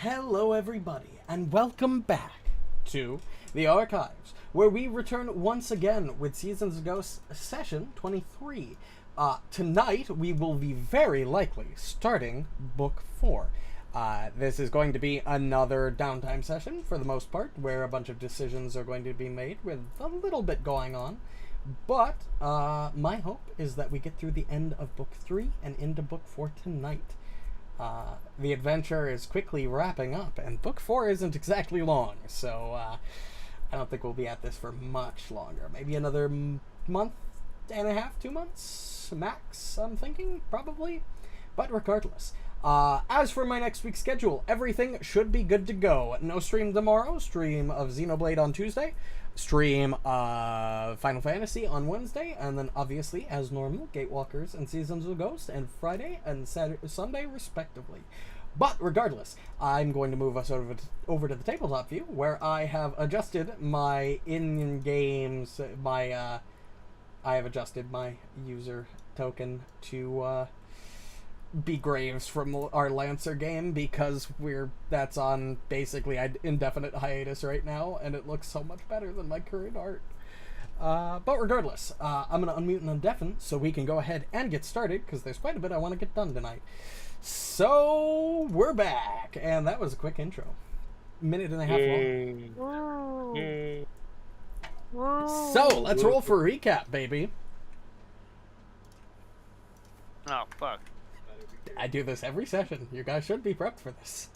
Hello, everybody, and welcome back to the Archives, where we return once again with Seasons of Ghosts Session 23. Tonight, we will be very likely starting Book 4. This is going to be another downtime session, for the most part, where a bunch of decisions are going to be made with a little bit going on. But my hope is that we get through the end of Book 3 and into Book 4 tonight. The adventure is quickly wrapping up, and Book 4 isn't exactly long, so I don't think we'll be at this for much longer. Maybe another month and a half, 2 months max, I'm thinking, probably. But regardless, as for my next week's schedule, everything should be good to go. No stream tomorrow, stream of Xenoblade on Tuesday, stream Final Fantasy on Wednesday, and then obviously, as normal, Gatewalkers and Seasons of Ghost, and Friday and Sunday, respectively. But regardless, I'm going to move us over to the tabletop view, where I have adjusted my in-games, I have adjusted my user token to be Graves from our Lancer game, because that's on basically an indefinite hiatus right now, and it looks so much better than my current art. But regardless, I'm going to unmute and undeafen so we can go ahead and get started, because there's quite a bit I want to get done tonight. So, we're back, and that was a quick intro. Minute and a half long. So, let's roll for recap, baby. Oh, fuck. I do this every session. You guys should be prepped for this.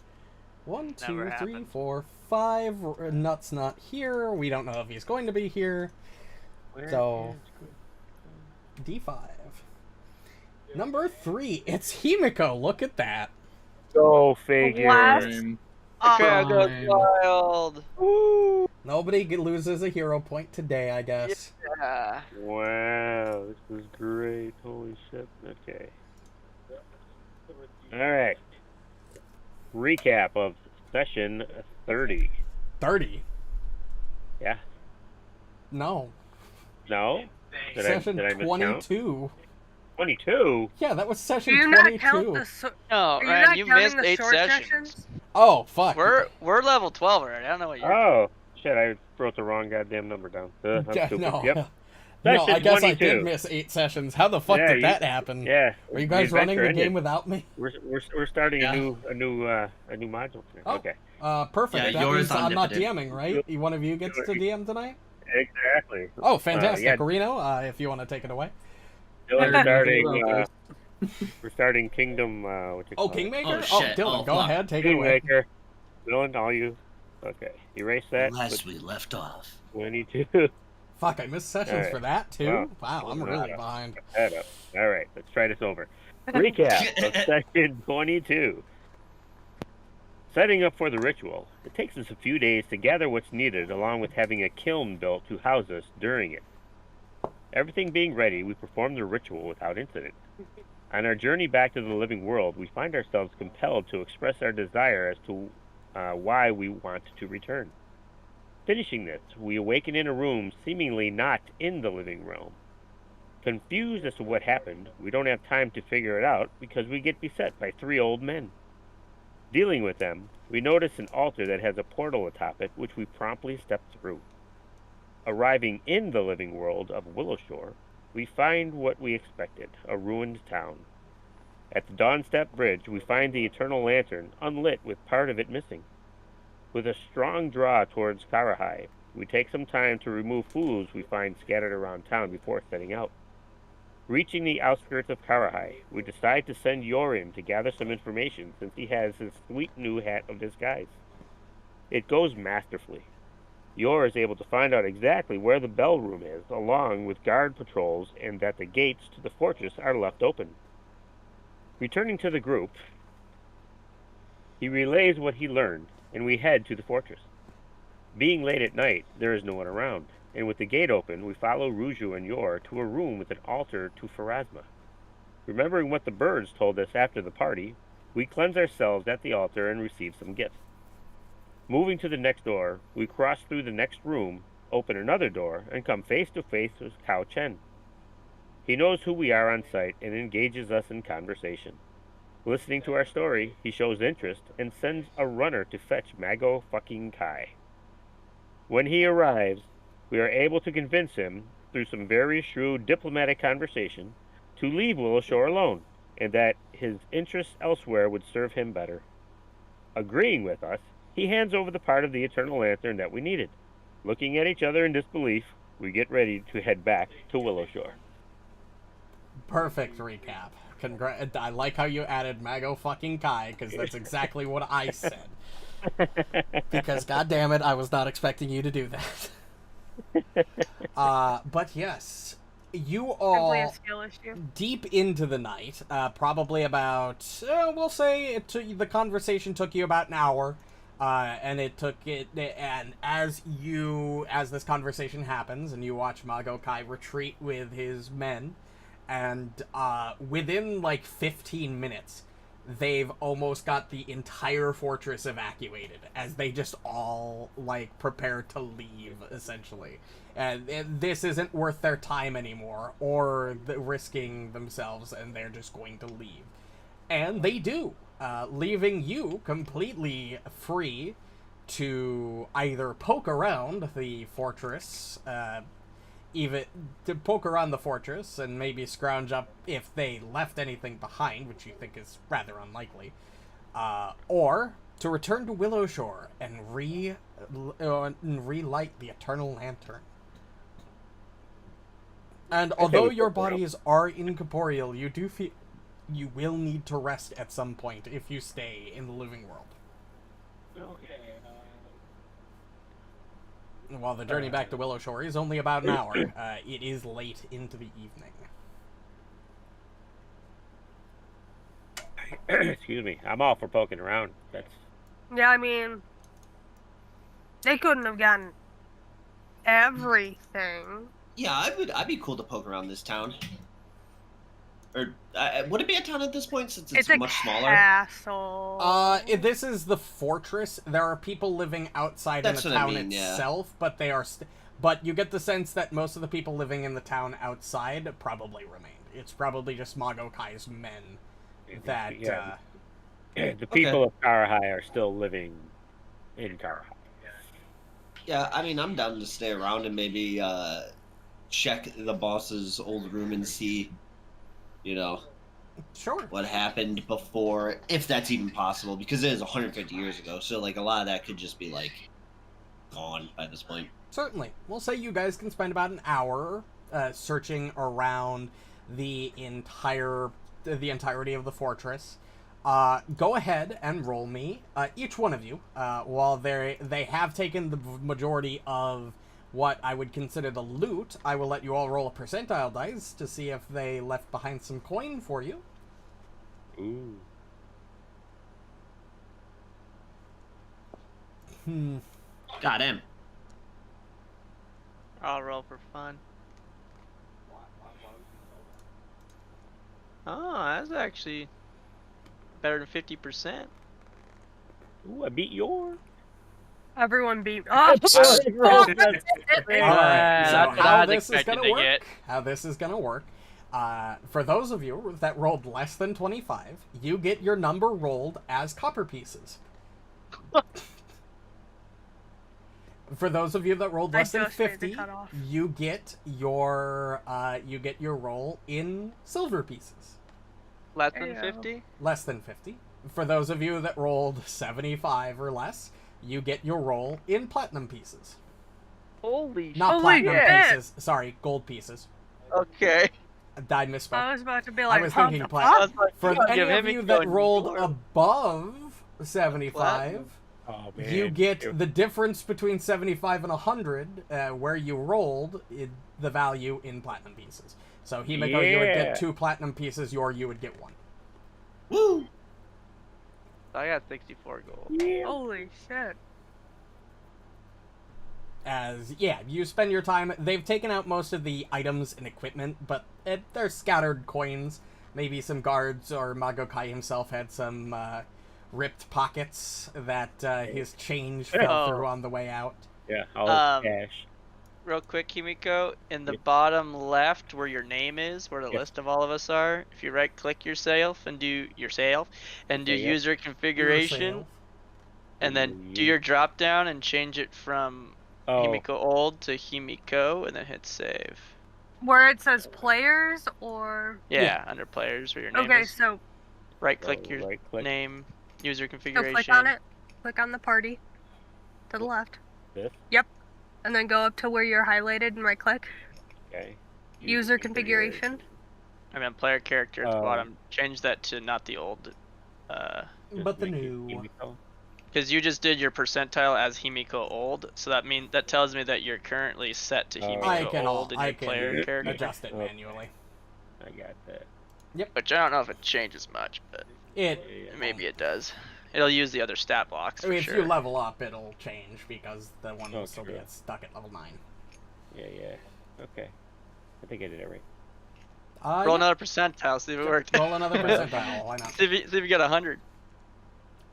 1, 2, Never 3, happened. 4, 5. Nut's not here. We don't know if he's going to be here. So, D5. Number 3. It's Himiko. Look at that. Go figure. Chicago's wild. Woo. Nobody loses a hero point today, I guess. Yeah. Wow, this is great. Holy shit. Okay. Alright. Recap of session 30. 30? Yeah. No. No? Session did I miscount? 22. 22? Yeah, that was session Do you 22. not count the No, Are you Ryan, not you counting missed the 8 sword sessions. Oh, fuck. We're level 12 already. I don't know what you're. Oh, shit, I wrote the wrong goddamn number down. I'm Yeah, stupid. no. Yep. No, I Session guess 22. I did miss 8 sessions. How the fuck Yeah, did that happen? Yeah. Are you guys running the game without me? We're starting Yeah. a new module. Oh. Okay. Perfect. Yeah, that yours means I'm not omnipotent. DMing, right? One of you gets to DM tonight? Exactly. Oh, fantastic. yeah. Reno, if you want to take it away. We're starting Kingdom. Oh, Kingmaker? Oh, Oh, shit. Dylan, Oh, go fuck. ahead. Take it away. Kingmaker. Dylan, all you. Okay. Erase that. Last we left off. 22. Fuck, I missed sessions Alright. for that, too? Wow. Wow, I'm really behind. That up. All right. Let's try this over. Recap of session 22. Setting up for the ritual. It takes us a few days to gather what's needed, along with having a kiln built to house us during it. Everything being ready, we perform the ritual without incident. On our journey back to the living world, we find ourselves compelled to express our desire as to why we want to return. Finishing this, we awaken in a room seemingly not in the living realm. Confused as to what happened, we don't have time to figure it out because we get beset by 3 old men. Dealing with them, we notice an altar that has a portal atop it, which we promptly step through. Arriving in the living world of Willowshore, we find what we expected, a ruined town. At the Dawnstep Bridge, we find the Eternal Lantern, unlit with part of it missing. With a strong draw towards Karahai, we take some time to remove fools we find scattered around town before setting out. Reaching the outskirts of Karahai, we decide to send Yorin to gather some information since he has his sweet new hat of disguise. It goes masterfully. Yor is able to find out exactly where the bell room is, along with guard patrols, and that the gates to the fortress are left open. Returning to the group, he relays what he learned, and we head to the fortress. Being late at night, there is no one around, and with the gate open, we follow Ruju and Yor to a room with an altar to Pharasma. Remembering what the birds told us after the party, we cleanse ourselves at the altar and receive some gifts. Moving to the next door, we cross through the next room, open another door, and come face to face with Cao Chen. He knows who we are on sight and engages us in conversation. Listening to our story, he shows interest and sends a runner to fetch Mago fucking Kai. When he arrives, we are able to convince him, through some very shrewd diplomatic conversation, to leave Willowshore alone, and that his interests elsewhere would serve him better. Agreeing with us, he hands over the part of the Eternal Lantern that we needed. Looking at each other in disbelief, we get ready to head back to Willowshore. Perfect recap. I like how you added Mago fucking Kai, because that's exactly what I said. Because, goddammit, I was not expecting you to do that. But yes, you all, a skill issue. deep into the night, probably about, we'll say the conversation took you about an hour, and as this conversation happens, and you watch Mago Kai retreat with his men, and within like 15 minutes, they've almost got the entire fortress evacuated as they just all like prepare to leave, essentially. And this isn't worth their time anymore, or risking themselves, and they're just going to leave. And they do, leaving you completely free to either poke around the fortress, even to poke around the fortress and maybe scrounge up if they left anything behind, which you think is rather unlikely, or to return to Willowshore and relight the Eternal Lantern. And although your bodies are incorporeal, you do feel you will need to rest at some point if you stay in the living world. Okay. While the journey back to Willowshore is only about an hour, it is late into the evening. Excuse me. I'm all for poking around. Yeah, I mean, they couldn't have gotten everything. Yeah, I'd be cool to poke around this town. Or would it be a town at this point since it's a much smaller? Castle. This is the fortress. There are people living outside in the town itself, but they are. But you get the sense that most of the people living in the town outside probably remained. It's probably just Mago Kai's men that. Yeah. The people of Karahai are still living in Karahai. Yeah, I mean, I'm down to stay around and maybe check the boss's old room and see, sure, what happened before, if that's even possible, because it is 150 years ago, so like a lot of that could just be like gone by this point. Certainly. We'll say you guys can spend about an hour searching around the entirety of the fortress. Go ahead and roll me, each one of you, while they have taken the majority of what I would consider the loot. I will let you all roll a percentile dice to see if they left behind some coin for you. Ooh. Goddamn. I'll roll for fun. Oh, that's actually better than 50%. Ooh, I beat yours. Everyone beat. Oh, Alright, so that's what I was expecting to get. How this is gonna work. For those of you that rolled less than 25, you get your number rolled as copper pieces. For those of you that rolled less than 50, you get your roll in silver pieces. Less than 50? Less than 50. For those of you that rolled 75 or less, you get your roll in platinum pieces. Holy shit. Not platinum pieces. Sorry, gold pieces. Okay. I misspoke. I was about to be like, I was thinking platinum. For any of Himiko you that rolled more. above 75, Oh, man. you get the difference between 75 and 100, where you rolled the value in platinum pieces. So Himiko, you would get 2 platinum pieces, you would get 1. Woo! I got 64 gold. Yeah. holy shit. You spend your time. They've taken out most of the items and equipment, but they're scattered coins. Maybe some guards or Mago Kai himself had some ripped pockets that his change fell through on the way out. Yeah, all cash. real quick, Himiko, in the Yeah. bottom left where your name is, where the Yeah. list of all of us are, if you right-click yourself and do yourself, and do Okay, yeah. user configuration, Yourself. and then do your drop down and change it from Oh, Himiko old to Himiko, and then hit save. Where it says players or... Yeah, under players where your name Okay, is. so Right-click your right-click name, user so configuration. click on it. Click on the party. To the left. this. Yep. And then go up to where you're highlighted and right click. Okay. User configuration. I mean, player character at the Oh. bottom. Change that to not the old. Just But the make it new. Himiko. Because you just did your percentile as Himiko old, so that tells me that you're currently set to Oh. Himiko I can old in your player can character. adjust it Oh. manually. I got that. Which I don't know if it changes much, but It. Yeah. maybe it does. It'll use the other stat blocks I for mean, if sure. you level up, it'll change because the one will Oh, still true. be stuck at level 9. Yeah. Okay. I think I did it right. Roll Yeah. another percentile, see if it worked. Roll another percentile. Why not? see if you get 100.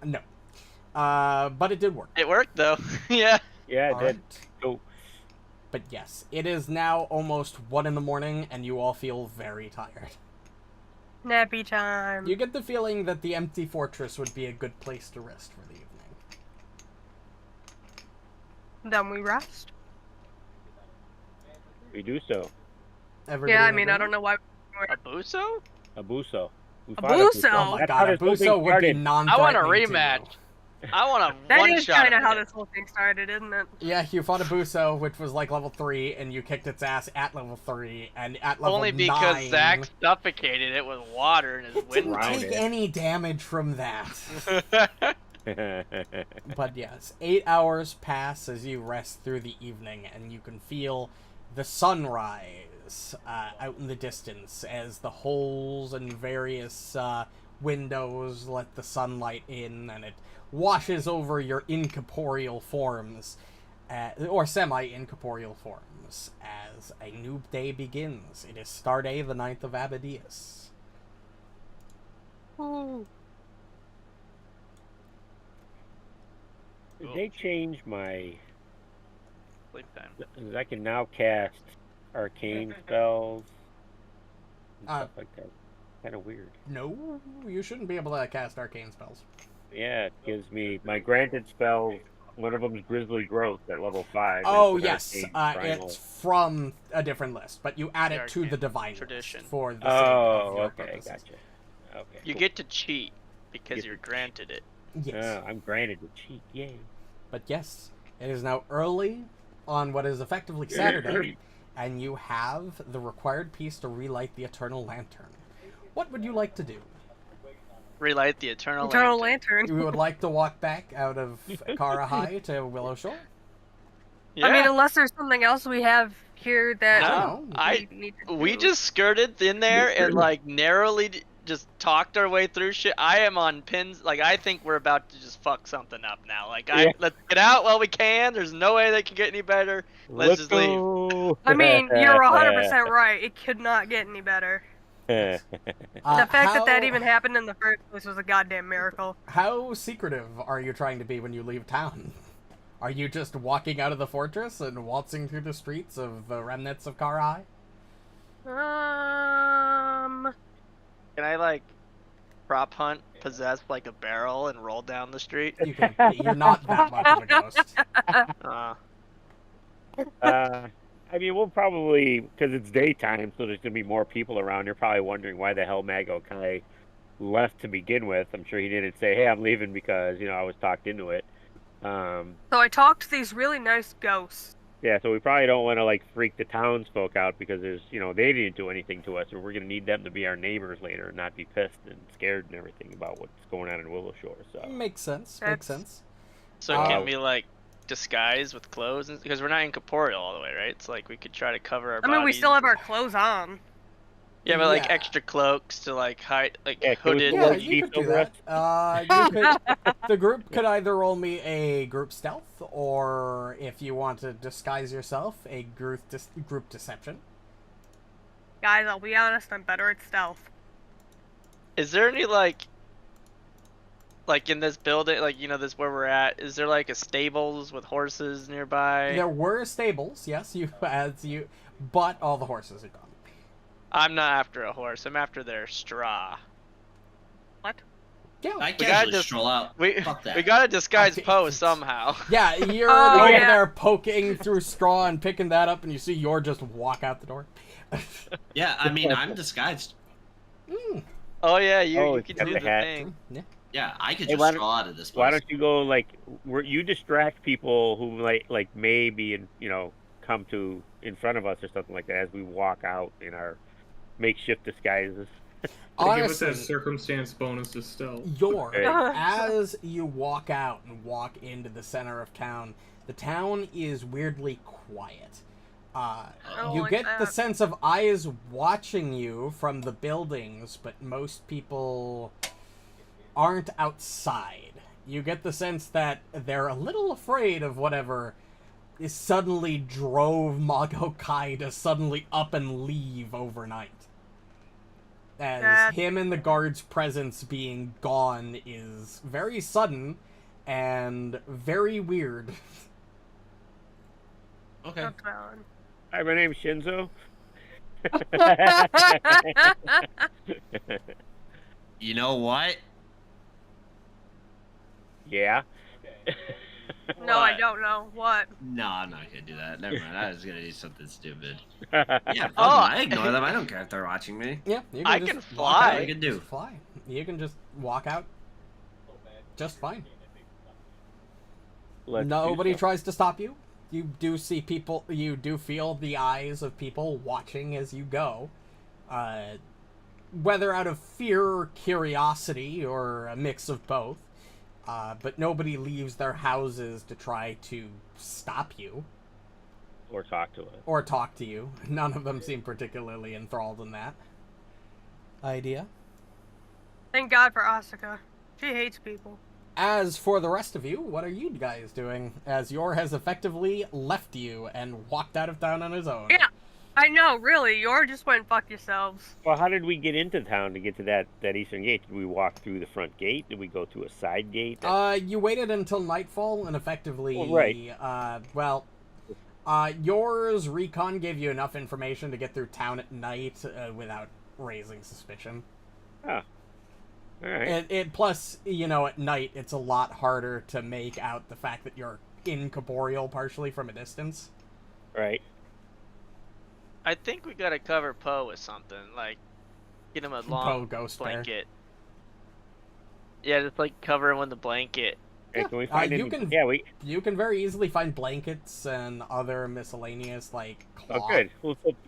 No. But it did work. It worked though. Yeah. Yeah, I All did. right. Oh, But yes, it is now almost 1 in the morning, and you all feel very tired. Nappy time. You get the feeling that the empty fortress would be a good place to rest for the evening. Then we rest. we do so. Everybody Yeah, I in mean, I agreement? don't know why. Abuso? Abuso. We Abuso? fought Oh my That's how god, this whole thing Abuso would be started. non-threatening I want a to you. rematch. I want a That one is shot. kind of how this whole thing started, isn't it? Yeah, you fought Abuso, which was like level 3, and you kicked its ass at level 3, and at level 9... Only because Zach suffocated it with water in his It didn't wind. Drowned take it. any damage from that. Yeah. But yes, 8 hours pass as you rest through the evening, and you can feel the sunrise out in the distance as the holes and various windows let the sunlight in, and it washes over your incorporeal forms, or semi-incorporeal forms, as a new day begins. It is Starday, the 9th of Abadius. Ooh. Did they change my... Sleep time. I can now cast arcane spells and Uh, stuff like that. Kind of weird. No, you shouldn't be able to cast arcane spells. Yeah, it gives me my granted spells. One of them is Grizzly Growth at level 5. Oh, and yes, Arcane Primal. it's from a different list, but you add The it to the Arcane Divine Tradition. list for the sake of Oh, your okay, purposes. gotcha. Okay. You cool. get to cheat because Get you're to granted it. Yes, I'm granted to cheat. Yay. but yes, it is now early on what is effectively Saturday, and you have the required piece to relight the Eternal Lantern. What would you like to do? Relight the Eternal Lantern. You would like to walk back out of Kara High to Willow Shore? Yeah. I mean, unless there's something else we have here that No, we need to we do. just skirted in there and like narrowly just talked our way through shit. I am on pins. Like I think we're about to just fuck something up now. Like Yeah. let's get out while we can. There's no way they can get any better. Let's just leave. go. I mean, you're 100% right. It could not get any better. The fact that even happened in the first place was a goddamn miracle. How secretive are you trying to be when you leave town? Are you just walking out of the fortress and waltzing through the streets of the remnants of Kara High? Can I like prop hunt, possess like a barrel and roll down the street? You can, you're not that much of a ghost. I mean, we'll probably, because it's daytime, so there's going to be more people around. You're probably wondering why the hell Mago Kai left to begin with. I'm sure he didn't say, hey, I'm leaving because, I was talked into it. So I talked to these really nice ghosts. Yeah, so we probably don't want to, like, freak the townsfolk out because there's, they didn't do anything to us, and we're going to need them to be our neighbors later and not be pissed and scared and everything about what's going on in Willow Shore, so. Makes sense. That's- Makes sense. So can we like disguise with clothes? Because we're not incorporeal all the way, right? It's like we could try to cover our I mean, we bodies. still have our clothes on. Yeah, but like Yeah. extra cloaks to like hide, like Yeah, can we hooded. go Yeah, Lord you could do Chiefs over that. You could. The group could either roll me a group stealth, or if you want to disguise yourself, a group deception. Guys, I'll be honest, I'm better at stealth. Is there any like Like in this building, like this where we're at, is there like a stables with horses nearby? There were stables, yes, but all the horses are gone. I'm not after a horse. I'm after their straw. What? Yeah, I casually stroll out. We Fuck that. we gotta disguise Poe somehow. yeah, you're Oh, over yeah. there poking through straw and picking that up, and you see Yor just walk out the door. Yeah, I mean, I'm disguised. Oh yeah, you Oh, can got do the the hat. thing. Yeah, I could Hey, just stroll out of this place. Why don't you go you distract people who like maybe come to in front of us or something like that as we walk out in our makeshift disguises. Give us Honestly, that circumstance bonus to stealth. Yor, Hey. as you walk out and walk into the center of town, the town is weirdly quiet. don't You like get the that. sense of eyes watching you from the buildings, but most people aren't outside. You get the sense that they're a little afraid of whatever is suddenly drove Magokai to suddenly up and leave overnight. As Yeah. him and the guard's presence being gone is very sudden and very weird. Okay. That's valid. Hi, my name's Shinzo. You know what? Yeah. No, I What? don't know. What? No, I'm not gonna do that. Never mind. I was gonna do something stupid. Yeah. Yeah, fuck Oh. 'em. I ignore them. I don't care if they're watching me. Yeah, you I just can walk fly. out. I can do. Just fly. You can just walk out just fine. Let's do Nobody so. tries to stop you. You do see people, you do feel the eyes of people watching as you go. Whether out of fear or curiosity or a mix of both. But nobody leaves their houses to try to stop you Or talk to us. or talk to you. None of them seem particularly enthralled in that idea. Thank God for Asuka. She hates people. As for the rest of you, what are you guys doing? As Yor has effectively left you and walked out of town on his own. Yeah, I know, really. You're just went fuck yourselves. Well, how did we get into town to get to that eastern gate? Did we walk through the front gate? Did we go to a side gate? You waited until nightfall and effectively, Well, right. Yor's recon gave you enough information to get through town at night without raising suspicion. Oh. All right. It plus, at night it's a lot harder to make out the fact that you're incorporeal partially from a distance. Right. I think we gotta cover Poe with something, like get him a Poe long ghost bear. blanket. Yeah, just like cover him with a blanket. Hey, can we find you any? can- Yeah, we. You can very easily find blankets and other miscellaneous, like, cloth. Oh, good.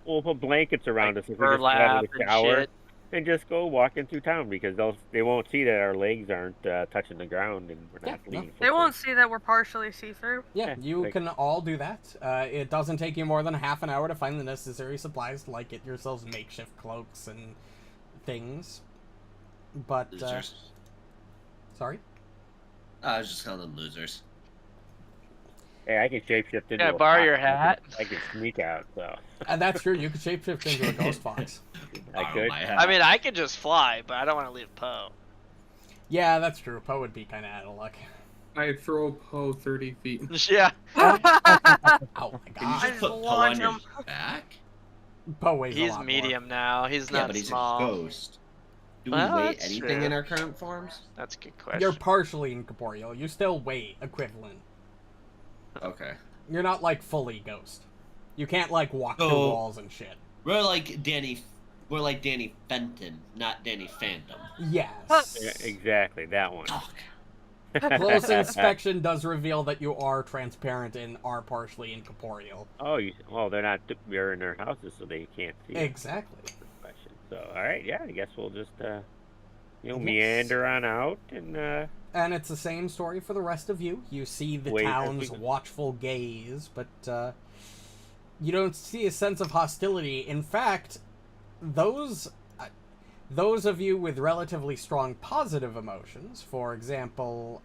We'll put blankets around us if we just get out Burlap of the and shower shit. and just go walking through town because they won't see that our legs aren't touching the ground and we're not Yeah, no. leaving. They won't see that we're partially see-through. Yeah, Yeah, you like- can all do that. It doesn't take you more than half an hour to find the necessary supplies, like get yourselves makeshift cloaks and things. But, Losers. sorry? I was just calling them losers. Hey, I can shapeshift into Can I a borrow fox. your hat? I can sneak out, so And that's true, you could shapeshift into a ghost fox. I Borrow could. my hat. I mean, I could just fly, but I don't want to leave Poe. Yeah, that's true. Poe would be kind of out of luck. I throw Poe 30 feet. Yeah. Oh my Can you gosh. just I put just Poe on launch your him. back? Poe weighs a He's lot more. medium now. He's Yeah, not but he's small. a ghost. Do we Well, weigh that's anything true. in our current forms? That's a good question. You're partially incorporeal. You still weigh equivalent. Okay. You're not, like, fully ghost. You can't, like, walk through Oh. walls and shit. We're like Danny Fenton, not Danny Phantom. Yes. Yeah, exactly, that one. Fuck. Close inspection does reveal that you are transparent and are partially incorporeal. Oh, they're not. They're in their houses, so they can't see. Exactly. So, all right, yeah, I guess we'll just Yes. meander on out and And it's the same story for the rest of you. You see the Wait, town's I think- watchful gaze, but you don't see a sense of hostility. In fact, those of you with relatively strong positive emotions, for example,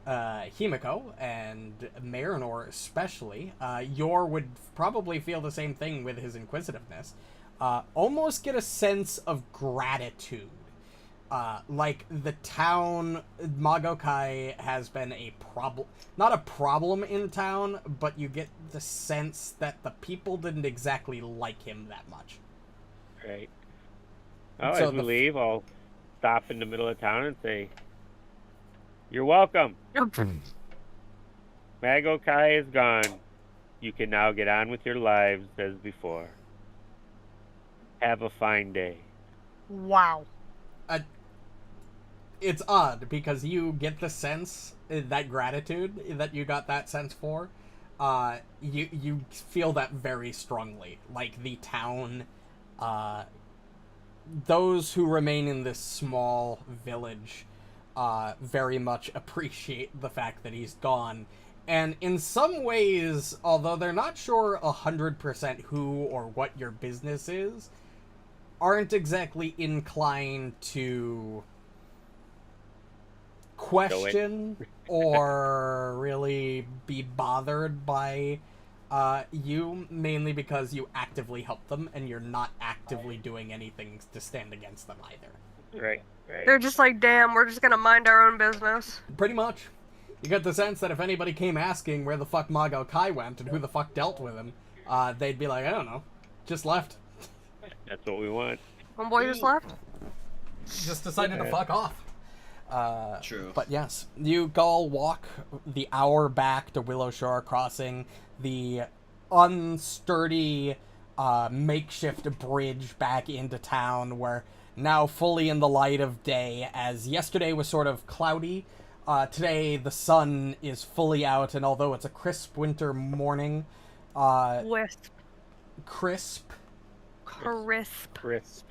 Himiko and Marynor especially, Yor would probably feel the same thing with his inquisitiveness. Almost get a sense of gratitude Like, the town, Magokai has been a problem, not a problem in town, but you get the sense that the people didn't exactly like him that much. Right. Oh, So as we leave, I'll stop in the middle of town and say, "You're welcome. Magokai is gone. You can now get on with your lives as before. Have a fine day." Wow. It's odd because you get the sense, that gratitude that you got that sense for, you feel that very strongly. Like, the town, those who remain in this small village very much appreciate the fact that he's gone. And in some ways, although they're not sure 100% who or what your business is, aren't exactly inclined to question or really be bothered by you, mainly because you actively help them and you're not actively doing anything to stand against them either. Right. They're just like, damn, we're just gonna mind our own business. Pretty much. You get the sense that if anybody came asking where the fuck Magokai went and who the fuck dealt with him, they'd be like, I don't know, just left. That's what we want. Homeboy just left? Just decided to fuck off. True. But yes, you all walk the hour back to Willow Shore, crossing the unsturdy makeshift bridge back into town, where now fully in the light of day, as yesterday was sort of cloudy. Today the sun is fully out, and although it's a crisp winter morning, Crisp.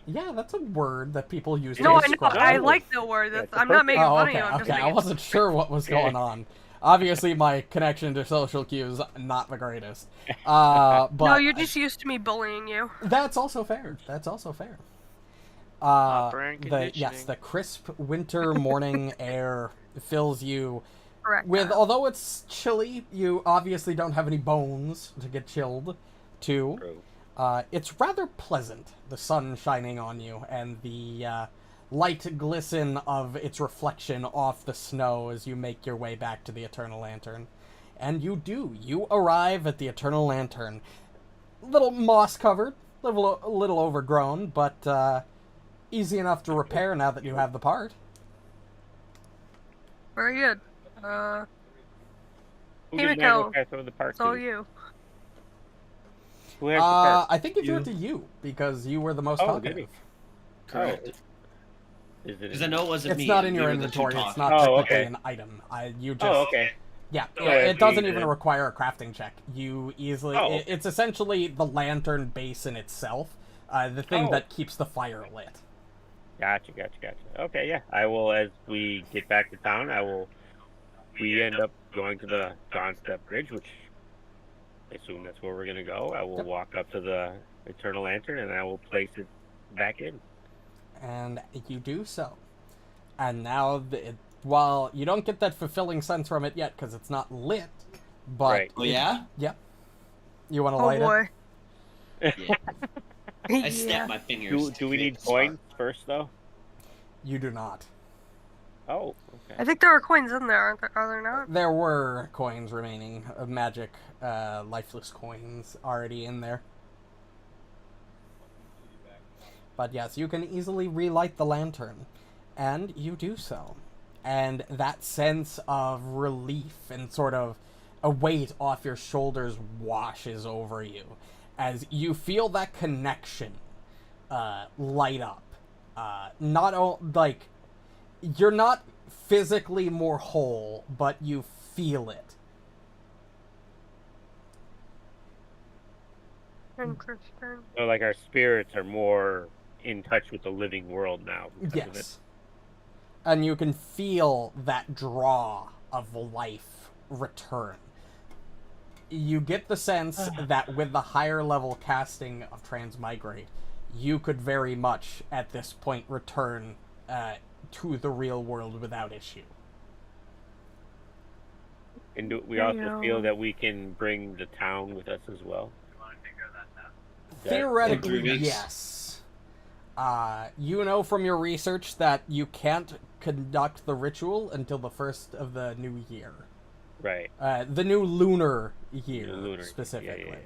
Yeah, that's a word that people use. No, I know. describe. I like the word. I'm not making fun of you. I'm just I making... wasn't sure what was going on. Obviously, my connection to social cues not the greatest. But no, you're just used to me bullying you. That's also fair. The crisp winter morning air fills you with. Although it's chilly, you obviously don't have any bones to get chilled to. True. It's rather pleasant, the sun shining on you, and the light glisten of its reflection off the snow as you make your way back to the Eternal Lantern. And you arrive at the Eternal Lantern. Little moss-covered, a little overgrown, but easy enough to repair now that you have the part. Very good. Himiko, it's all you. I think it threw it to you, because you were the most talkative. Correct. Because I know it wasn't me. It's not in your inventory. It's not technically an item. Yeah, it doesn't even require a crafting check. You easily... It's essentially the lantern base in itself, the thing that keeps the fire lit. Gotcha. Okay, yeah. I will, as we get back to town, we end up going to the Dawn Step Bridge, which I assume that's where we're going to go. I will walk up to the Eternal Lantern, and I will place it back in. And you do so. And now, while you don't get that fulfilling sense from it yet, because it's not lit, but... Right. Oh, yeah? Yep. You want to light it? Yeah. I snap my fingers. Do we need coins first, though? You do not. Oh, okay. I think there are coins in there, are there not? There were coins remaining, magic, lifeless coins already in there. But yes, you can easily relight the lantern, and you do so. And that sense of relief and sort of a weight off your shoulders washes over you, as you feel that connection light up. You're not physically more whole, but you feel it. Interesting. So, like, our spirits are more in touch with the living world now. Yes. And you can feel that draw of life return. You get the sense that with the higher level casting of Transmigrate, you could very much, at this point, return to the real world without issue. And do we also feel that we can bring the town with us as well? Theoretically, yes. You know from your research that you can't conduct the ritual until the first of the new year. Right. The new lunar year, Lunar, specifically.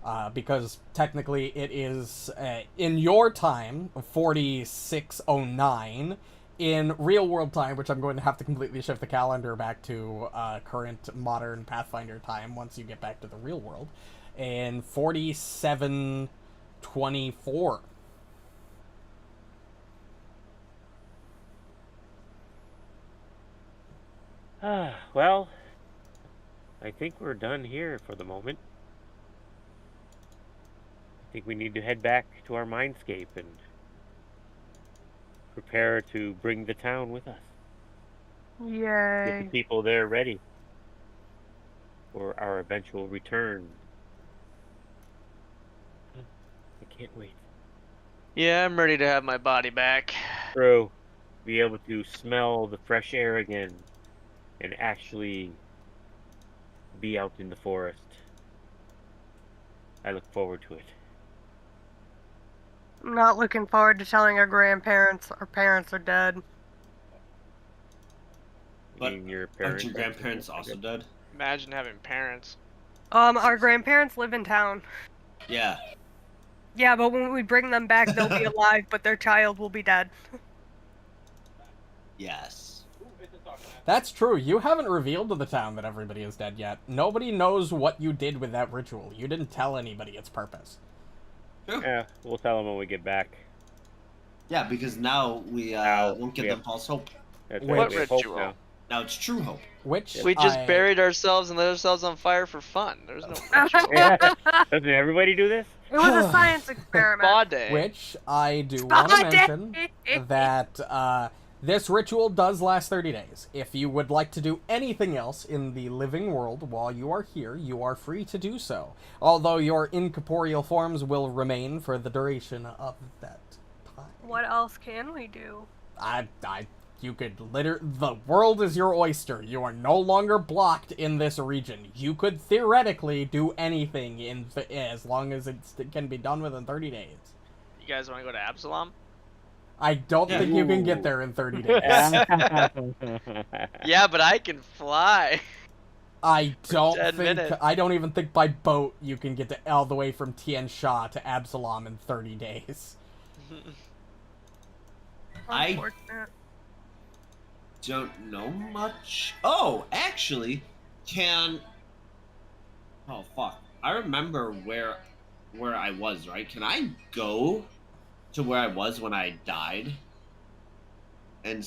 yeah. Because technically it is, in your time, 4609. In real world time, which I'm going to have to completely shift the calendar back to current modern Pathfinder time once you get back to the real world, in 4724. Well, I think we're done here for the moment. I think we need to head back to our mindscape and prepare to bring the town with us. Get the Yay. people there ready for our eventual return. I can't wait. Yeah, I'm ready to have my body back. True. Be able to smell the fresh air again and actually be out in the forest. I look forward to it. I'm not looking forward to telling our grandparents our parents are dead. But Mean your Aren't parents your grandparents also dead? Imagine having parents. Our grandparents live in town. Yeah. Yeah, but when we bring them back, they'll be alive, but their child will be dead. Yes. That's true. You haven't revealed to the town that everybody is dead yet. Nobody knows what you did with that ritual. You didn't tell anybody its purpose. Yeah, we'll tell them when we get back. Yeah, because now we won't give we them have- false hope. That's What right, we have hope ritual? now. Now it's true hope. Which We just I- buried ourselves and lit ourselves on fire for fun. There's no Yeah. Doesn't everybody do this? It was a science experiment. spa day. Which I do want to Spa mention day. that this ritual does last 30 days. If you would like to do anything else in the living world while you are here, you are free to do so. Although your incorporeal forms will remain for the duration of that time. What else can we do? You could the world is your oyster. You are no longer blocked in this region. You could theoretically do anything as long as it can be done within 30 days. You guys want to go to Absalom? I don't think you can get there in 30 days. Yeah, but I can fly. I don't 10 think minutes. I don't even think by boat you can get to all the way from Tian Sha to Absalom in 30 days. I- Unfortunate. Don't know much. Oh, actually, Oh, fuck. I remember where I was, right? Can I go to where I was when I died? And,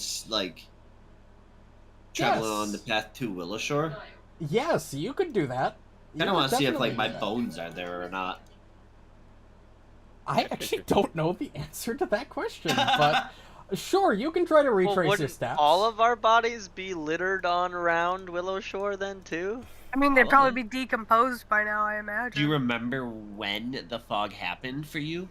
travel Yes. on the path to Willowshore? Yes, you could do that. I don't want to see if, my bones. bones are there or not. I actually don't know the answer to that question, but sure, you can try to retrace your wouldn't steps. all of our bodies be littered on around Willowshore then too? I mean, they'd probably be decomposed by now, I imagine. Do you remember when the fog happened for you?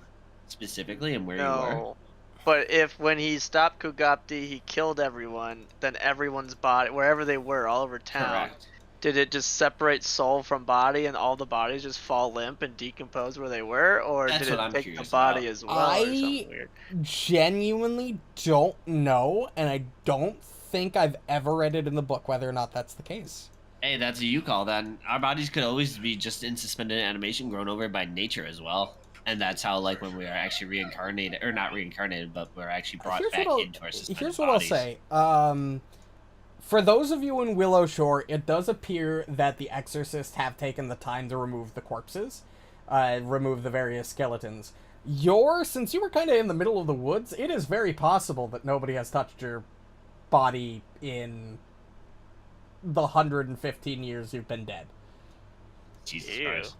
Specifically, and where you were? No. But if when he stopped Kugapti, he killed everyone, then everyone's body, wherever they were, all over town, Correct. did it just separate soul from body and all the bodies just fall limp and decompose where they were? Or That's did what it I'm take the curious body about. as well or I- something weird? Genuinely don't know, and I don't think I've ever read it in the book whether or not that's the case. Hey, that's what you call that. Our bodies could always be just in suspended animation, grown over by nature as well. And that's how, when we are actually reincarnated, or not reincarnated, but we're actually brought back into our suspended Here's what bodies. I'll say. For those of you in Willowshore, it does appear that the exorcists have taken the time to remove the corpses, remove the various skeletons. Since you were kind of in the middle of the woods, it is very possible that nobody has touched your body in the 115 years you've been dead. Jesus Ew. Christ.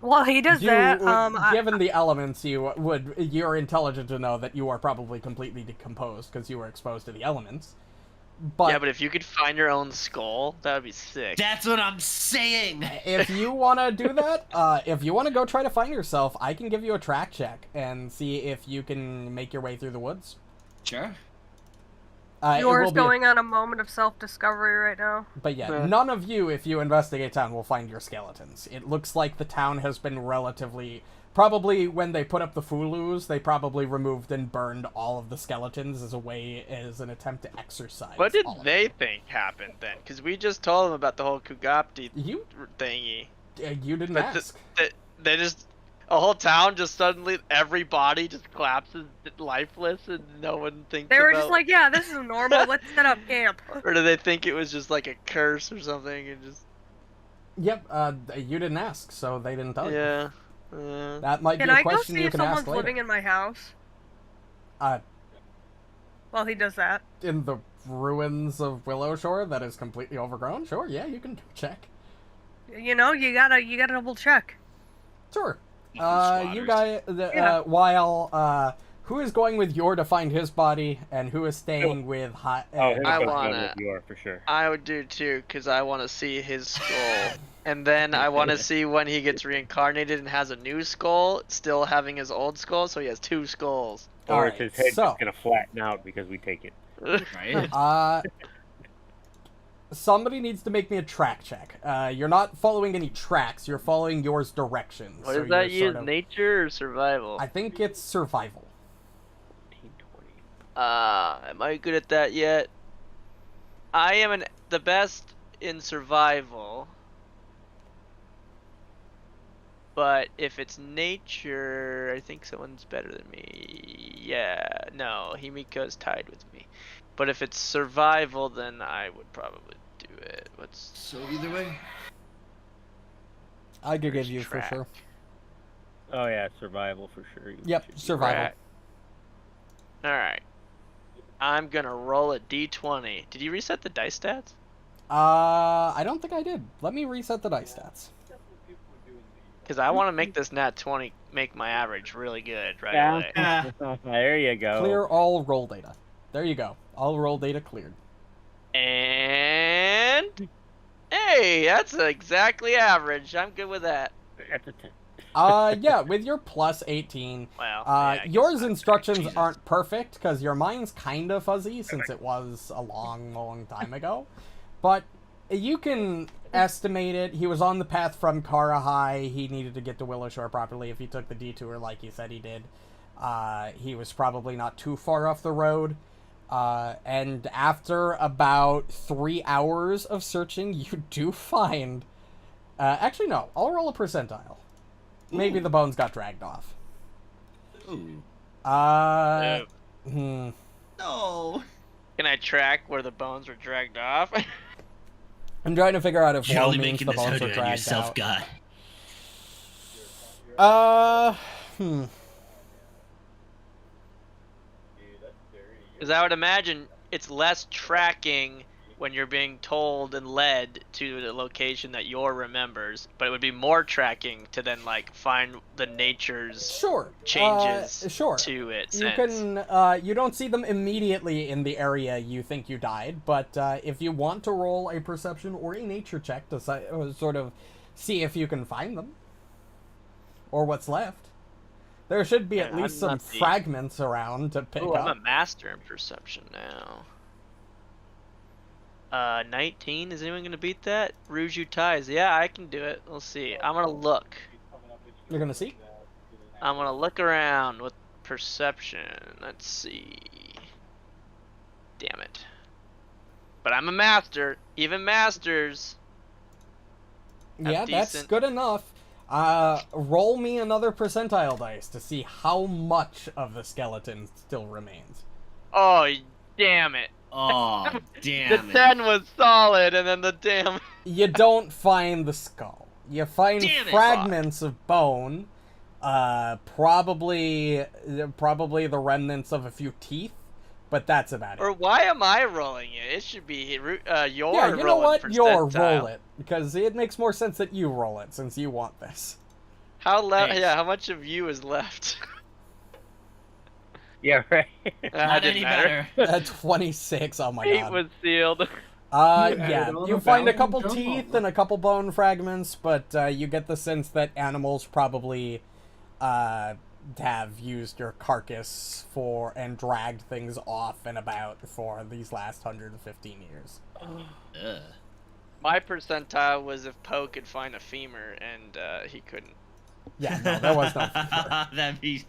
Well, he does that. Given the elements, you're intelligent to know that you are probably completely decomposed because you were exposed to the elements. But Yeah, but if you could find your own skull, that would be sick. That's what I'm saying! if you want to do that, if you want to go try to find yourself, I can give you a track check and see if you can make your way through the woods. Sure. Yours going on a moment of self-discovery right now. But yeah, none of you, if you investigate town, will find your skeletons. It looks like the town has been relatively... Probably when they put up the Fulus, they probably removed and burned all of the skeletons as an attempt to exercise. What did they think happened then? Because we just told them about the whole Kugapti thingy. You didn't ask. They just... A whole town just suddenly, everybody just collapses lifeless and no one thinks They were just like, yeah, this is normal, let's set up camp. Or do they think it was just like a curse or something and just... Yep, you didn't ask, so they didn't tell you. Yeah. That might be a question you can ask later. Can I go see if someone's living in my house? While he does that. In the ruins of Willowshore that is completely overgrown? Sure, yeah, you can check. You know, you gotta double check. Sure. You guys, while, who is going with Yor to find his body, and who is staying with I wanna, with Yor, for sure. I would do too, because I want to see his skull. And then I want to see when he gets reincarnated and has a new skull, still having his old skull, so he has 2 skulls. Or is his head just gonna flatten out because we take it? Right? Somebody needs to make me a track check. You're not following any tracks, you're following Yor's directions. What does that use, nature or survival? I think it's survival. Am I good at that yet? I am the best in survival. But if it's nature, I think someone's better than me. Yeah, no, Himiko's tied with me. But if it's survival, then I would probably do it. So either way? I could give you for sure. Oh yeah, survival for sure. Yep, survival. Alright. I'm gonna roll a d20. Did you reset the dice stats? I don't think I did. Let me reset the dice stats. Because I want to make this nat 20 make my average really good right away. There you go. Clear all roll data. There you go. All roll data cleared. And... Hey, that's exactly average. I'm good with that. That's a 10. Yeah, with your plus 18. Well, yeah, yours instructions aren't perfect, because your mind's kind of fuzzy, since it was a long, long time ago. But you can estimate it. He was on the path from Karahai. He needed to get to Willowshore properly if he took the detour like he said he did. He was probably not too far off the road. And after about 3 hours of searching, you do find... actually, no. I'll roll a percentile. Maybe the bones got dragged off. Ooh. No. Can I track where the bones were dragged off? I'm trying to figure out if You're well only means making the this bones harder were on dragged yourself, out. guy. Because I would imagine it's less tracking when you're being told and led to the location that Yor remembers, but it would be more tracking to then like find the nature's changes to it. You can you don't see them immediately in the area you think you died, but if you want to roll a perception or a nature check to sort of see if you can find them or what's left, there should be at least some fragments around to pick up. I'm a master in perception now. 19. Is anyone gonna beat that? Ruju ties. Yeah, I can do it. We'll see. I'm gonna look. You're gonna see? I'm gonna look around with perception. Let's see. Damn it. But I'm a master. Even masters. Yeah, that's good enough. Roll me another percentile dice to see how much of the skeleton still remains. Oh, damn it. Oh, damn The 10 was solid, and then the damn... You don't find the skull. You find fragments of bone, probably the remnants of a few teeth, but that's about it. Or why am I rolling it? It should be Yor Yeah, you know what? Yor roll it, because it makes more sense that you roll it, since you want this. How much of you is left? Yeah, right. Not any better. 26, oh my god. 8 was sealed. Yeah, you find a couple teeth and a couple bone fragments, but you get the sense that animals probably have used your carcass for and dragged things off and about for these last 115 years. Ugh. My percentile was if Poe could find a femur, and he couldn't. Yeah, no, there was no femur. That'd be.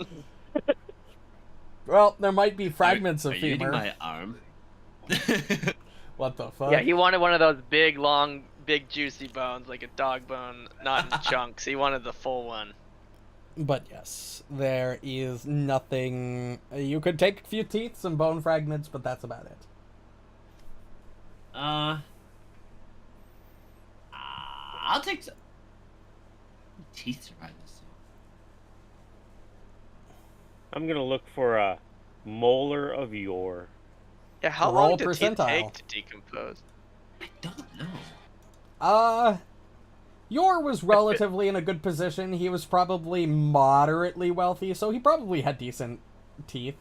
Well, there might be fragments Are of you eating femur. my arm? What the fuck? Yeah, he wanted one of those big, long, big, juicy bones, like a dog bone, not in chunks. He wanted the full one. But yes, there is nothing. You could take a few teeth, some bone fragments, but that's about it. I'll take some. Teeth survive this thing. I'm gonna look for a molar of yore. Yeah, how Roll long did teeth percentile. take to decompose? I don't know. Yor was relatively in a good position. He was probably moderately wealthy, so he probably had decent teeth.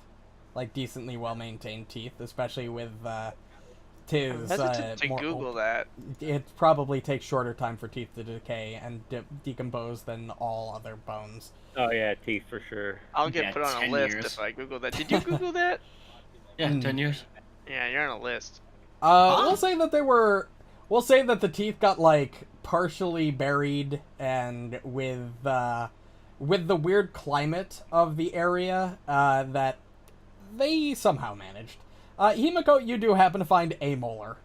Like, decently well-maintained teeth, especially with, his, I'm hesitant to more- Google that. It probably takes shorter time for teeth to decay and decompose than all other bones. Oh yeah, teeth for sure. I'll get Yeah, put on a 10 list years. if I Google that. Did you Google that? Yeah, 10 years. Yeah, you're on a list. We'll say that we'll say that the teeth got, like, partially buried, and with the weird climate of the area, that they somehow managed. Himiko, you do happen to find a molar.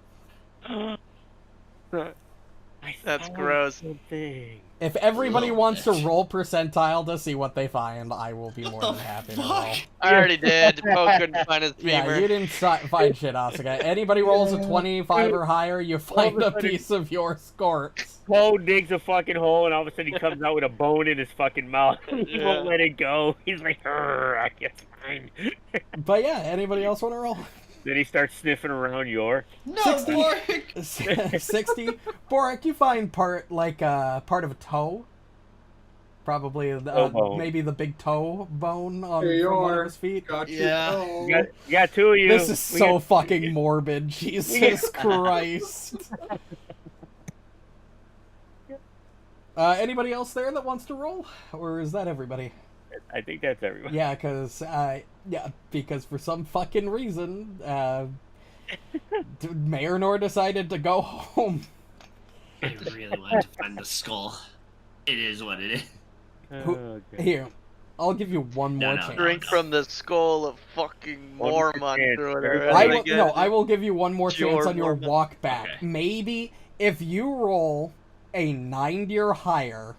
That's gross. Something. If everybody Little wants to bitch. roll percentile to see what they find, I will be more than happy to roll. I already did. Poe couldn't find his femur. Yeah, you didn't find shit, Asuka. Anybody rolls a 25 or higher, you find a piece of your scorps. Poe digs a fucking hole, and all of a sudden he comes out with a bone in his fucking mouth. He Yeah. won't let it go. He's like, I guess fine. But yeah, anybody else want to roll? Then he starts sniffing around York. No, 60. Borraeck! 60. Borraeck, you find part of a toe. Probably bone. maybe the big toe bone on Hey, from one of York. his feet. Got you. Yeah. Oh. You got two of you. This is We so got- fucking morbid. Jesus Christ. Anybody else there that wants to roll? Or is that everybody? I think that's everyone. Yeah, because for some fucking reason, Marynor decided to go home. I really wanted to find the skull. It is what it is. Oh, God. Here, I'll give you one more No, chance. Drink from the skull of fucking One Mormont chance, or everybody. whatever. I will give you one more Pure chance on your Mormon. walk back. Okay. Maybe if you roll a 90 or higher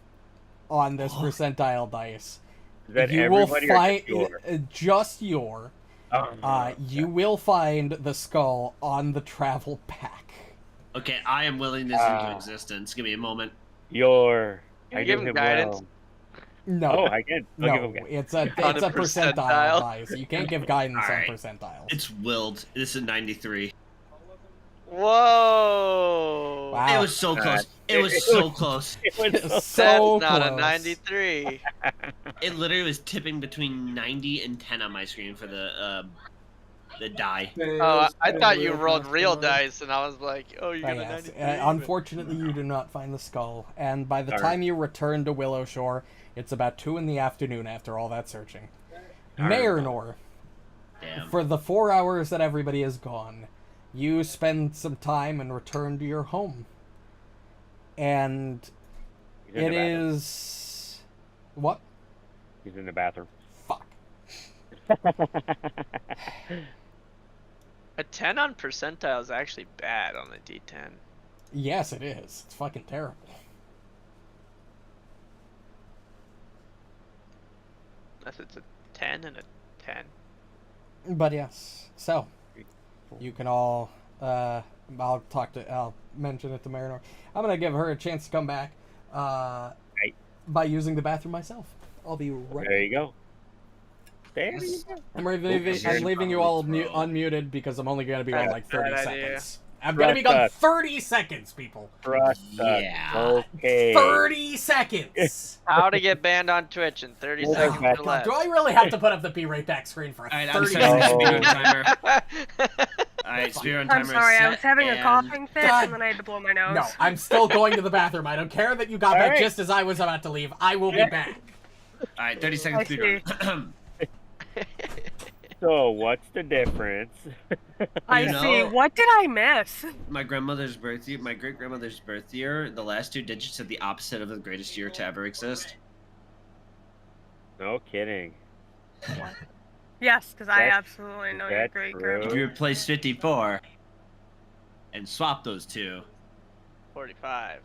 on this percentile dice, Is that you will everybody or find just York? you will find the skull on the travel back. Okay, I am willing this into existence. Give me a moment. Can I you give knew him him guidance? well. No, Oh, I can. I'll give no, him guidance. it's a On a percentile percentile? dice. You can't give guidance Alright. on percentiles. It's willed. This is 93. Whoa! Wow. It was so close. It was it so was- close. It was It's so- so That's not close. a 93. It literally was tipping between 90 and 10 on my screen for the die. Oh, I thought you rolled real dice, and I was like, oh, you got a Yes. 93. Unfortunately, you do not find the skull, and by the Darn. time you return to Willow Shore, it's about 2 in the afternoon after all that searching. Darn. Marynor, Damn. for the 4 hours that everybody is gone, you spend some time and return to your home. And He's in it the bathroom. is... What? He's in the bathroom. Fuck. A 10 on percentile is actually bad on the D10. Yes, it is. It's fucking terrible. Unless it's a 10 and a 10. But yes, so you can all. I'll mention it to Marynor. I'm gonna give her a chance to come back. By using the bathroom myself. I'll be right. There you go. There you go. I'm leaving you all unmuted because I'm only gonna be on like 30 Bad idea. seconds. I'm gonna be gone 30 seconds, people. Trust us. Yeah. Okay. 30 seconds. How to get banned on Twitch in 30 Oh, seconds God. or less. Do I really have to put up the Be Right Back screen for a Alright, I'm 30 setting the seconds? speedrun timer. Alright, speedrun timer I'm sorry, I was set, having a and- coughing fit God. and then I had to blow my nose. No, I'm still going to the bathroom. I don't care that you got back Alright. just as I was about to leave. I will be back. right, 30 seconds I speedrun. So what's the difference? I see. What did I miss? My grandmother's birth year, my great grandmother's birth year, the last 2 digits are the opposite of the greatest year to ever exist. No kidding. Yes, because I That's- absolutely know is your that great true? grandma. If you replace 54 and swap those two, 45.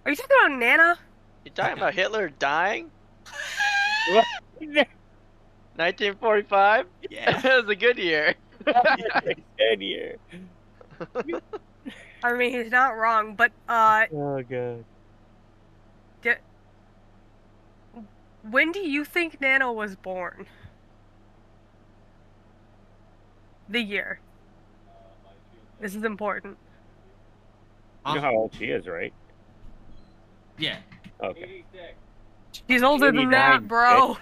Are you talking about Nana? You talking about Hitler dying? What? 1945? yeah. That was a good year. Good year. I mean, he's not wrong, but Oh god. when do you think Nana was born? The year. This is important. You know how old she is, right? Yeah. Okay. She's older than that, 89, bro.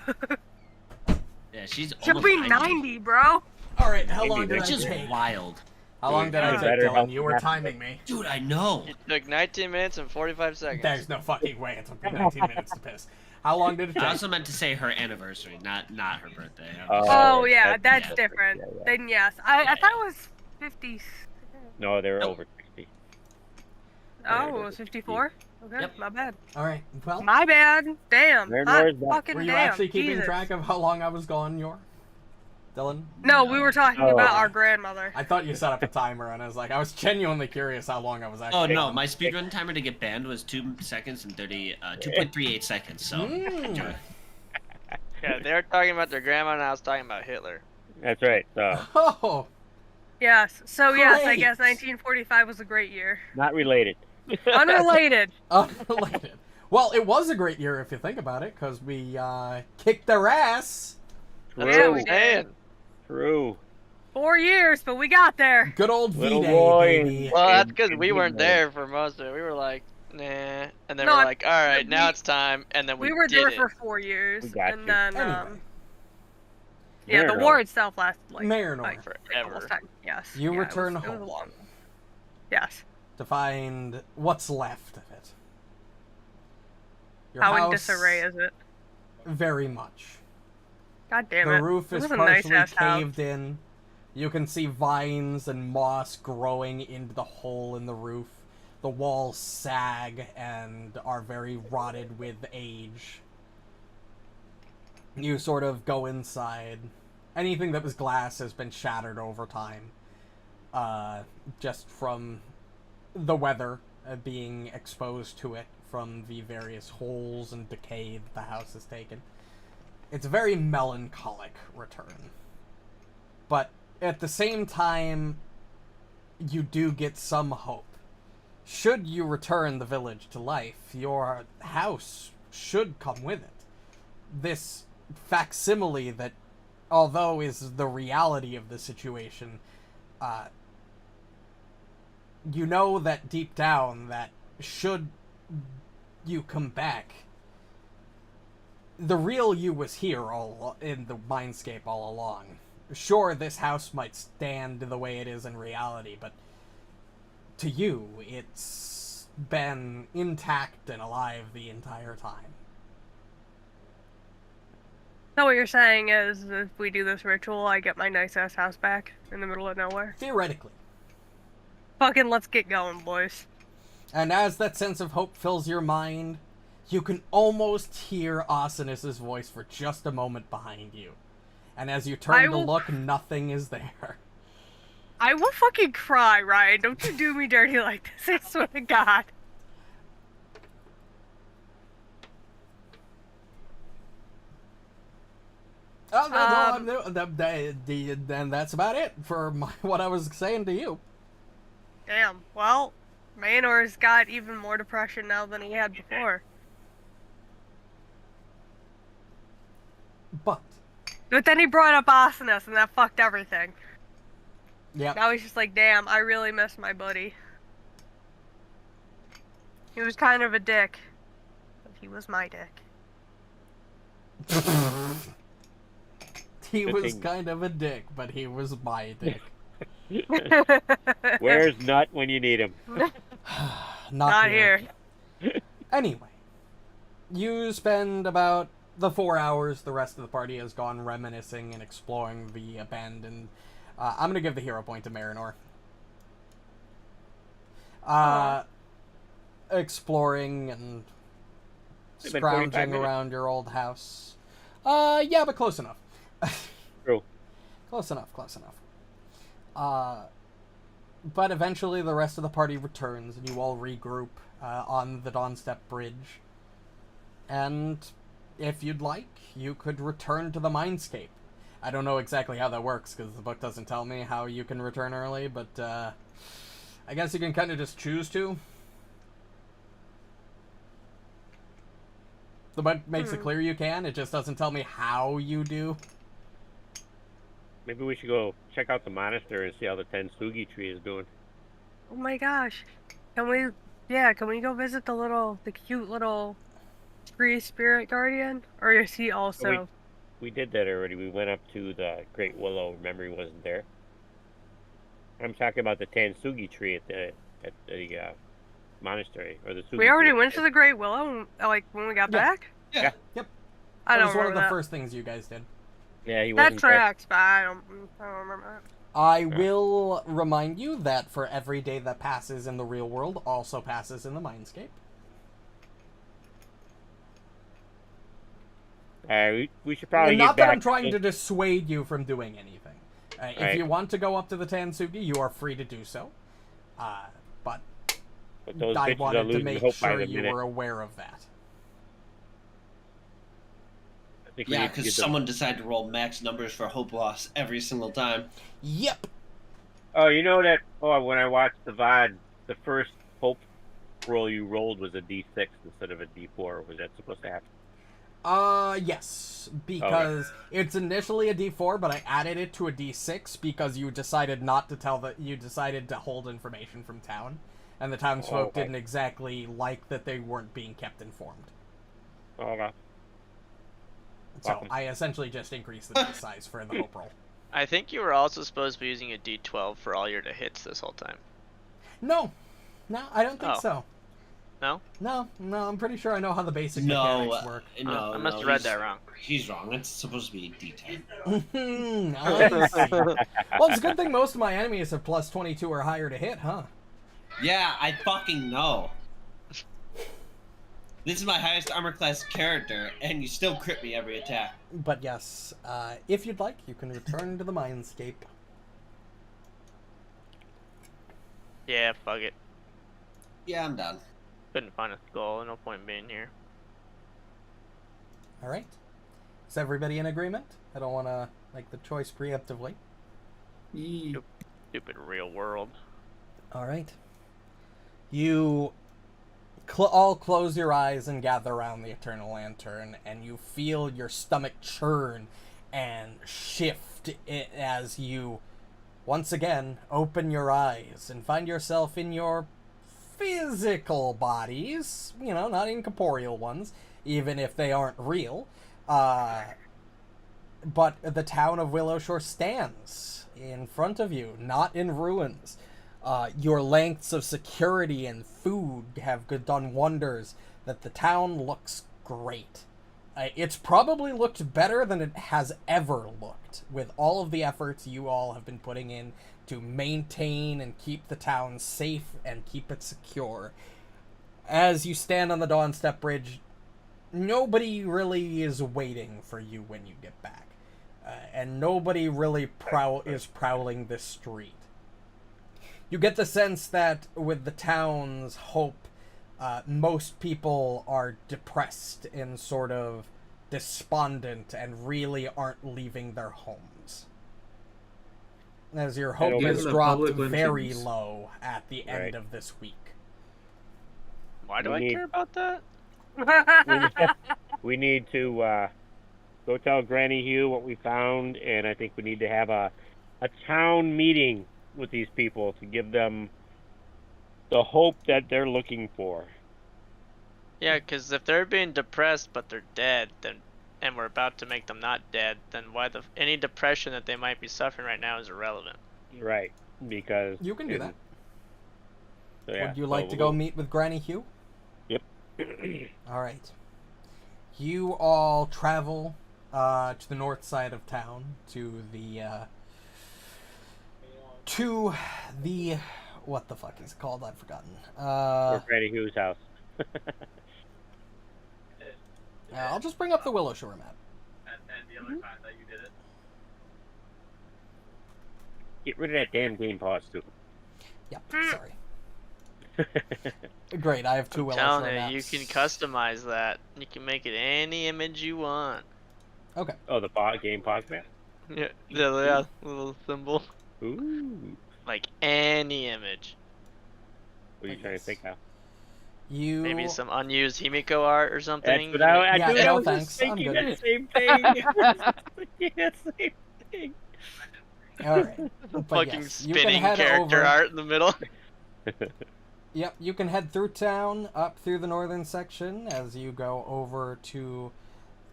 Yeah, she's She'll almost be 90, 90, bro. All right, how long did I which is take? wild. How long did I Dude, take, better Dylan? help You were me. timing me. Dude, I know. It took 19 minutes and 45 seconds. There's no fucking way it took me 19 minutes to piss. How long did it I take? also meant to say her anniversary, not her birthday. Oh, yeah, that's yeah. different. Yeah. Then yes. I thought it was 50. No, they were Nope. over 60. Oh, it was 54? Okay, Yep. my bad. All right. Well, My bad. Damn. Marynor's Hot back. fucking were you damn. actually keeping Jesus. track of how long I was gone, Dylan? No, we were talking Oh. about our grandmother. I thought you set up a timer, and I was genuinely curious how long I was actually. Oh no, gone. my speedrun timer to get banned was 2 seconds and 2.38 seconds. So enjoy. Yeah, they were talking about their grandma, and I was talking about Hitler. That's right. So, Oh, Yes. So yes, I Great. guess 1945 was a great year. not related. Unrelated. unrelated. Well, it was a great year if you think about it, because we kicked their ass. That's Yeah, what we I'm did. saying. True. 4 years, but we got there. Good old Little V-Day, boy. baby. Well, that's And- because and we he weren't knows. there for most of it. We were like, nah. And then No, we're I- like, all right, now we- it's time. And then We we were did there it. for 4 years, We got and you. then Anyway, yeah, the Marynor. war itself lasted like Marynor. Forever. almost time. Yes. You yeah, return it was home. long. Yes. To find what's left of it. Your How in house, disarray is it? very much. God damn The it. roof This is was a nice partially ass house. caved in. You can see vines and moss growing into the hole in the roof. The walls sag and are very rotted with age. You sort of go inside. Anything that was glass has been shattered over time. Just from the weather being exposed to it from the various holes and decay that the house has taken. It's a very melancholic return. But at the same time, you do get some hope. Should you return the village to life, your house should come with it. This facsimile that, although is the reality of the situation, you know that deep down that should you come back, the real you was here all in the mindscape all along. Sure, this house might stand the way it is in reality, but to you, it's been intact and alive the entire time. So what you're saying is, if we do this ritual, I get my nice ass house back in the middle of nowhere? Theoretically. Fucking let's get going, boys. And as that sense of hope fills your mind, you can almost hear Asinus's voice for just a moment behind you. And as you turn to look, nothing is there. I will fucking cry, Ryan. Don't you do me dirty like this, I swear to God. And that's about it for what I was saying to you. Damn. Well, Maynor's got even more depression now than he had before. But then he brought up Asinus, and that fucked everything. yeah, Now he's just like, damn, I really miss my buddy. He was kind of a dick. But he was my dick. he was kind of a dick, but he was my dick. Where's Nut when you need him? Not here. Anyway, you spend about the 4 hours the rest of the party has gone reminiscing and exploring the abandoned... I'm going to give the hero point to Marynor. Exploring and scrounging around your old house. Yeah, but close enough. True. Close enough. But eventually the rest of the party returns and you all regroup on the Dawnstep Bridge. And if you'd like, you could return to the Mindscape. I don't know exactly how that works because the book doesn't tell me how you can return early, but I guess you can kind of just choose to. The book makes it clear you can, it just doesn't tell me how you do. Maybe we should go check out the monastery and see how the Tensugi tree is doing. Oh my gosh. Can we go visit the cute little tree spirit guardian? Or is he also... We did that already. We went up to the Great Willow. Remember, he wasn't there. I'm talking about the Tensugi tree at the monastery, or the Sugi We already tree. went to the Great Willow, like, when we got back? Yeah. Yep. I That don't was one of remember the that. first things you guys did. Yeah, he That wasn't there. tracks, but I don't remember that. I will remind you that for every day that passes in the real world also passes in the Mindscape. We should probably Not get that back. I'm trying to dissuade you from doing anything. If Right. you want to go up to the Tansugi, you are free to do so. But those I bitches are wanted to losing make hope by sure the you minute. were aware of that. I think we Yeah, need to because get them- someone decided to roll max numbers for hope loss every single time. Yep. Oh, you know that? Oh, when I watched the VOD, the first hope roll you rolled was a D6 instead of a D4. Was that supposed to happen? Yes, because it's initially a D4, but I added it to a D6 because you decided not to you decided to hold information from town, and the townsfolk didn't exactly like that they weren't being kept informed. Okay. So I essentially just increased the dice size for the hope roll. I think you were also supposed to be using a D12 for all your hits this whole time. No, I don't think Oh. so. No? No, I'm pretty sure I know how the basic No, mechanics work. no, I must have no, read he's- that wrong. He's wrong. It's supposed to be D10. I see. Well, it's a good thing most of my enemies have plus 22 or higher to hit, huh? Yeah, I fucking know. This is my highest armor class character, and you still crit me every attack. But yes, if you'd like, you can return to the Mindscape. Yeah, fuck it. Yeah, I'm done. Couldn't find a skull. No point in being here. All right. Is everybody in agreement? I don't want to make the choice preemptively. Yee. Stupid real world. All right. You all close your eyes and gather around the Eternal Lantern, and you feel your stomach churn and shift as you, once again, open your eyes and find yourself in your physical bodies, not incorporeal ones, even if they aren't real. But the town of Willowshore stands in front of you, not in ruins. Your lengths of security and food have done wonders that the town looks great. It's probably looked better than it has ever looked, with all of the efforts you all have been putting in to maintain and keep the town safe and keep it secure. As you stand on the Dawnstep Bridge, nobody really is waiting for you when you get back. And nobody really is prowling this street. You get the sense that with the town's hope, most people are depressed and sort of despondent and really aren't leaving their homes. As your hope Given has the dropped public very lynchings. low at the end Right. of this week. Why do We I need- care about that? We need to go tell Granny Hugh what we found, and I think we need to have a town meeting with these people to give them the hope that they're looking for. Yeah, because if they're being depressed but they're dead, and we're about to make them not dead, then any depression that they might be suffering right now is irrelevant. Right, because... You can do that. So, yeah, Would you like to go meet with Granny Hugh? Yep. All right. you all travel to the north side of town to the what the fuck is it called? I've forgotten. Or Granny Hugh's house. I'll just bring up the Willow Shore map. Get rid of that damn game pause, too. Yep, sorry. Great, I have two Willow Shore Telling maps. you, you can customize that. You can make it any image you want. Okay. Oh, the game pause map? Yeah, the little symbol. Ooh. Like any image. What are you trying to think of? You Maybe some unused Himiko art or something. That's what I Yeah, knew no, I was thanks. just thinking I'm good. the same thing. Yeah, same thing. all right. But Fucking yes, you can spinning head character over. art in the middle. Yep, you can head through town, up through the northern section as you go over to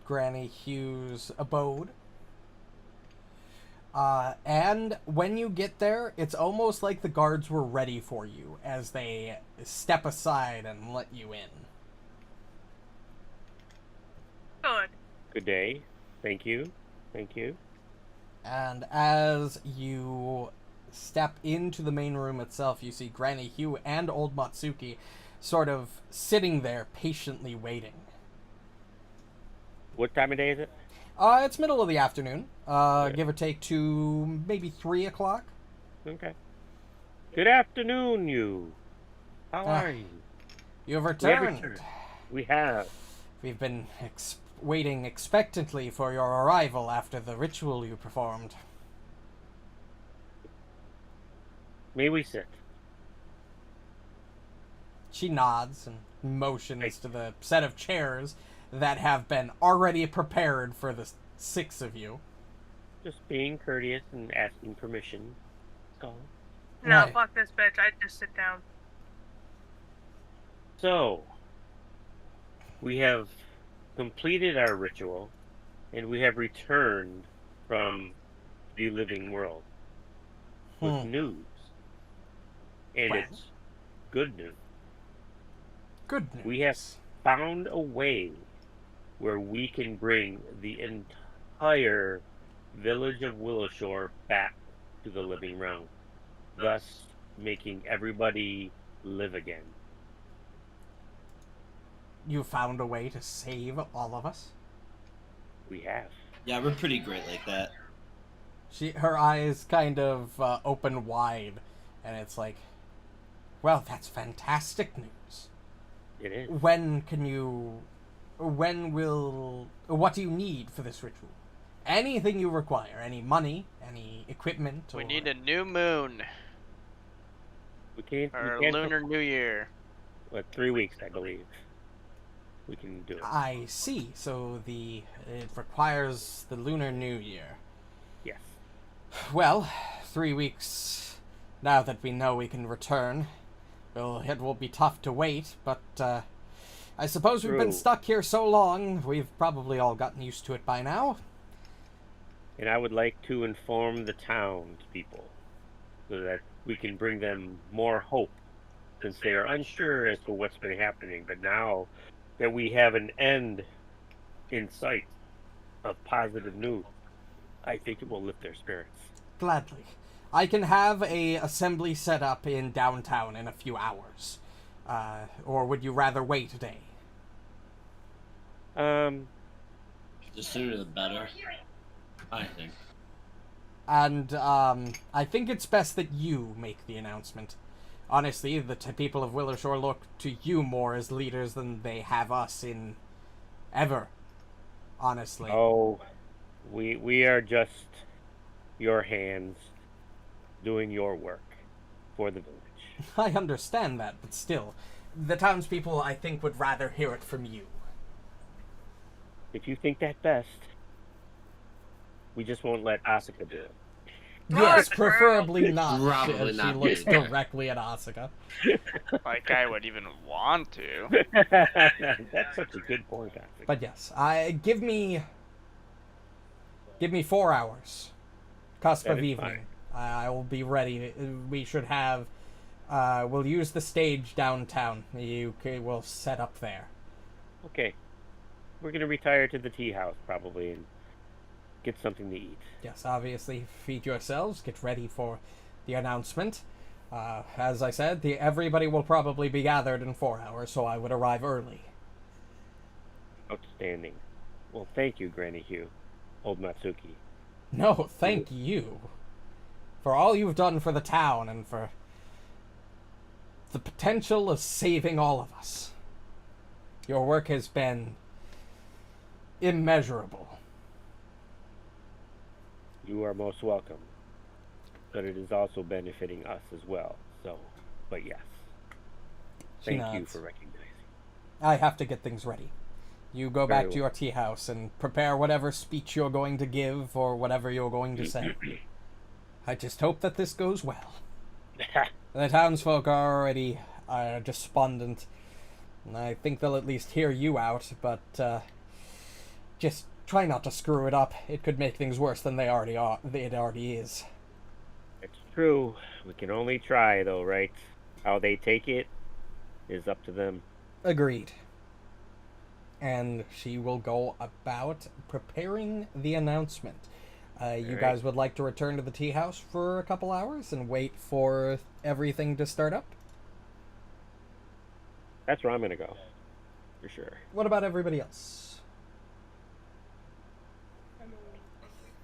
Granny Hugh's abode. And when you get there, it's almost like the guards were ready for you as they step aside and let you in. Good. Good day. Thank you. Thank you. And as you step into the main room itself, you see Granny Hugh and old Matsuki sort of sitting there patiently waiting. What time of day is it? It's middle of the afternoon, give or take to maybe 3 o'clock. Okay. Good afternoon, you. How are you? You have We have returned. returned. We have. We've been waiting expectantly for your arrival after the ritual you performed. May we sit? She nods and motions to the set of chairs that have been already prepared for the 6 of you. Just being courteous and asking permission. So, No, Right. fuck this bitch. I'd just sit down. so we have completed our ritual, and we have returned from the living world with news, and Well. it's good news. Good news. We have found a way where we can bring the entire village of Willowshore back to the living realm, thus making everybody live again. You found a way to save all of us? We have. Yeah, we're pretty great like that. Her eyes kind of open wide, and it's like, well, that's fantastic news. It is. What do you need for this ritual? Anything you require, any money, any equipment, We or... need a new moon. We can't. Or We can't Lunar New Year. 3 weeks, I believe. We can do it. I see, so it requires the Lunar New Year. Yes. Well, 3 weeks now that we know we can return. Well, it will be tough to wait, but I suppose we've been True. stuck here so long, we've probably all gotten used to it by now. And I would like to inform the townspeople so that we can bring them more hope, since they are unsure as to what's been happening. But now that we have an end in sight of positive news, I think it will lift their spirits. Gladly. I can have a assembly set up in downtown in a few hours. Or would you rather wait a day? The sooner the better, I think. And I think it's best that you make the announcement. Honestly, the people of Willowshore look to you more as leaders than they have us in ever. Honestly. Oh, we are just your hands doing your work for the village. I understand that, but still, the townspeople, I think, would rather hear it from you. If you think that best, we just won't let Asuka do it. Yes, preferably not. Probably She not looks me. directly at Asuka. Like I would even want to. That's such a good point, Asuka. But yes, give me 4 hours. Cusp That of is evening. I will be ready. We should have. We'll use the stage downtown. We'll set up there. Okay. we're gonna retire to the tea house probably and get something to eat. Yes, obviously, feed yourselves, get ready for the announcement. As I said, everybody will probably be gathered in 4 hours, so I would arrive early. Outstanding. Well, thank you, Granny Hugh. Old Matsuki. No, thank you. For all you've done for the town and for the potential of saving all of us. Your work has been immeasurable. You are most welcome. But it is also benefiting us as well. So, but yes. She Thank you nods. for recognizing. I have to get things ready. You go Very back to your tea house and prepare whatever speech you're going to give or whatever you're going to say. I just hope that this goes well. The townsfolk are already despondent. And I think they'll at least hear you out, but just try not to screw it up. It could make things worse than they already are. It already is. It's true. We can only try, though, right? How they take it is up to them. Agreed. And she will go about preparing the announcement. You Alright. guys would like to return to the tea house for a couple hours and wait for everything to start up? That's where I'm gonna go. For sure. What about everybody else?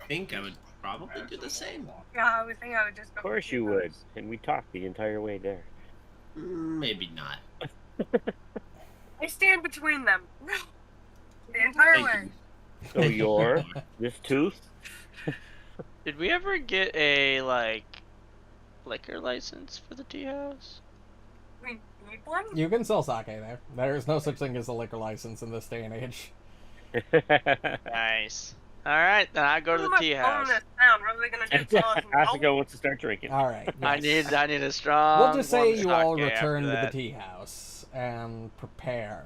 I think I would probably do the same. Yeah, I would think I would just go. Of course you would. And we talked the entire way there. Maybe not. I stand between them. The entire Thank way. you. So you're this tooth? Did we ever get a liquor license for the tea house? We need one? You can sell sake there. There is no such thing as a liquor license in this day and age. Nice. All right, then I go to the tea house. This town. What are they gonna do? Tell us no? Asuka wants to start drinking. All right. I yes. need a strong. We'll just say warm you all sake return to after the that. tea house and prepare.